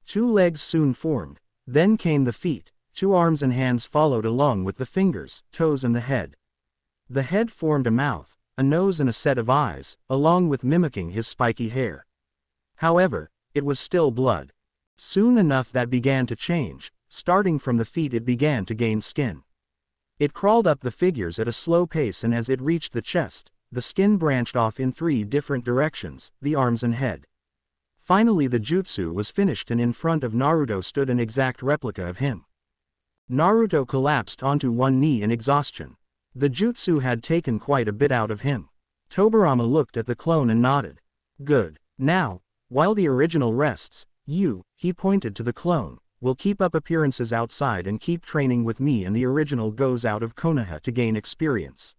2 legs soon formed. Then came the feet. 2 arms and hands followed along with the fingers, toes and the head. The head formed a mouth, a nose and a set of eyes, along with mimicking his spiky hair. However, it was still blood. Soon enough that began to change. Starting from the feet it began to gain skin. It crawled up the figures at a slow pace, and as it reached the chest, the skin branched off in 3 different directions, the arms and head. Finally the jutsu was finished, and in front of Naruto stood an exact replica of him. Naruto collapsed onto one knee in exhaustion. The jutsu had taken quite a bit out of him. Tobirama looked at the clone and nodded. Good. Now, while the original rests, you, he pointed to the clone, will keep up appearances outside and keep training with me, and the original goes out of Konoha to gain experience.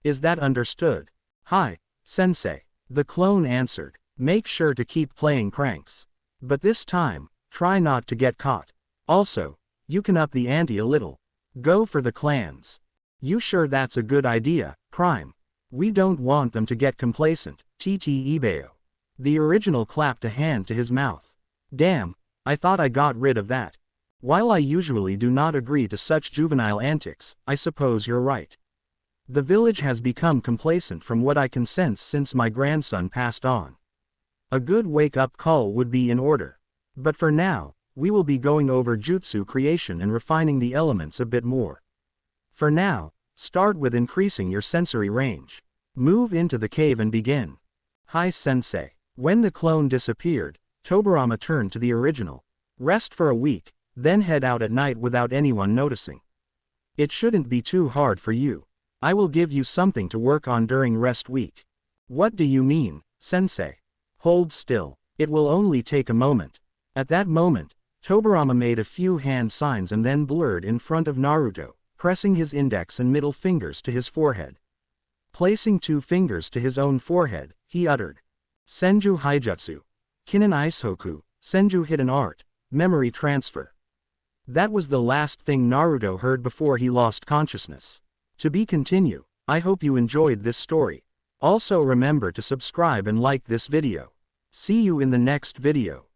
Is that understood? Hi, sensei. The clone answered. Make sure to keep playing pranks. But this time, try not to get caught. Also, you can up the ante a little. Go for the clans. You sure that's a good idea, Prime? We don't want them to get complacent, Ibeo. The original clapped a hand to his mouth. Damn, I thought I got rid of that. While I usually do not agree to such juvenile antics, I suppose you're right. The village has become complacent from what I can sense since my grandson passed on. A good wake-up call would be in order. But for now, we will be going over jutsu creation and refining the elements a bit more. For now, start with increasing your sensory range. Move into the cave and begin. Hi sensei. When the clone disappeared, Tobirama turned to the original. Rest for a week, then head out at night without anyone noticing. It shouldn't be too hard for you. I will give you something to work on during rest week. What do you mean, sensei? Hold still. It will only take a moment. At that moment, Tobirama made a few hand signs and then blurred in front of Naruto, pressing his index and middle fingers to his forehead. Placing 2 fingers to his own forehead, he uttered. Senju Haijutsu. Kinen Isoku, Senju Hidden Art, Memory Transfer. That was the last thing Naruto heard before he lost consciousness. To be continued. I hope you enjoyed this story. Also remember to subscribe and like this video. See you in the next video.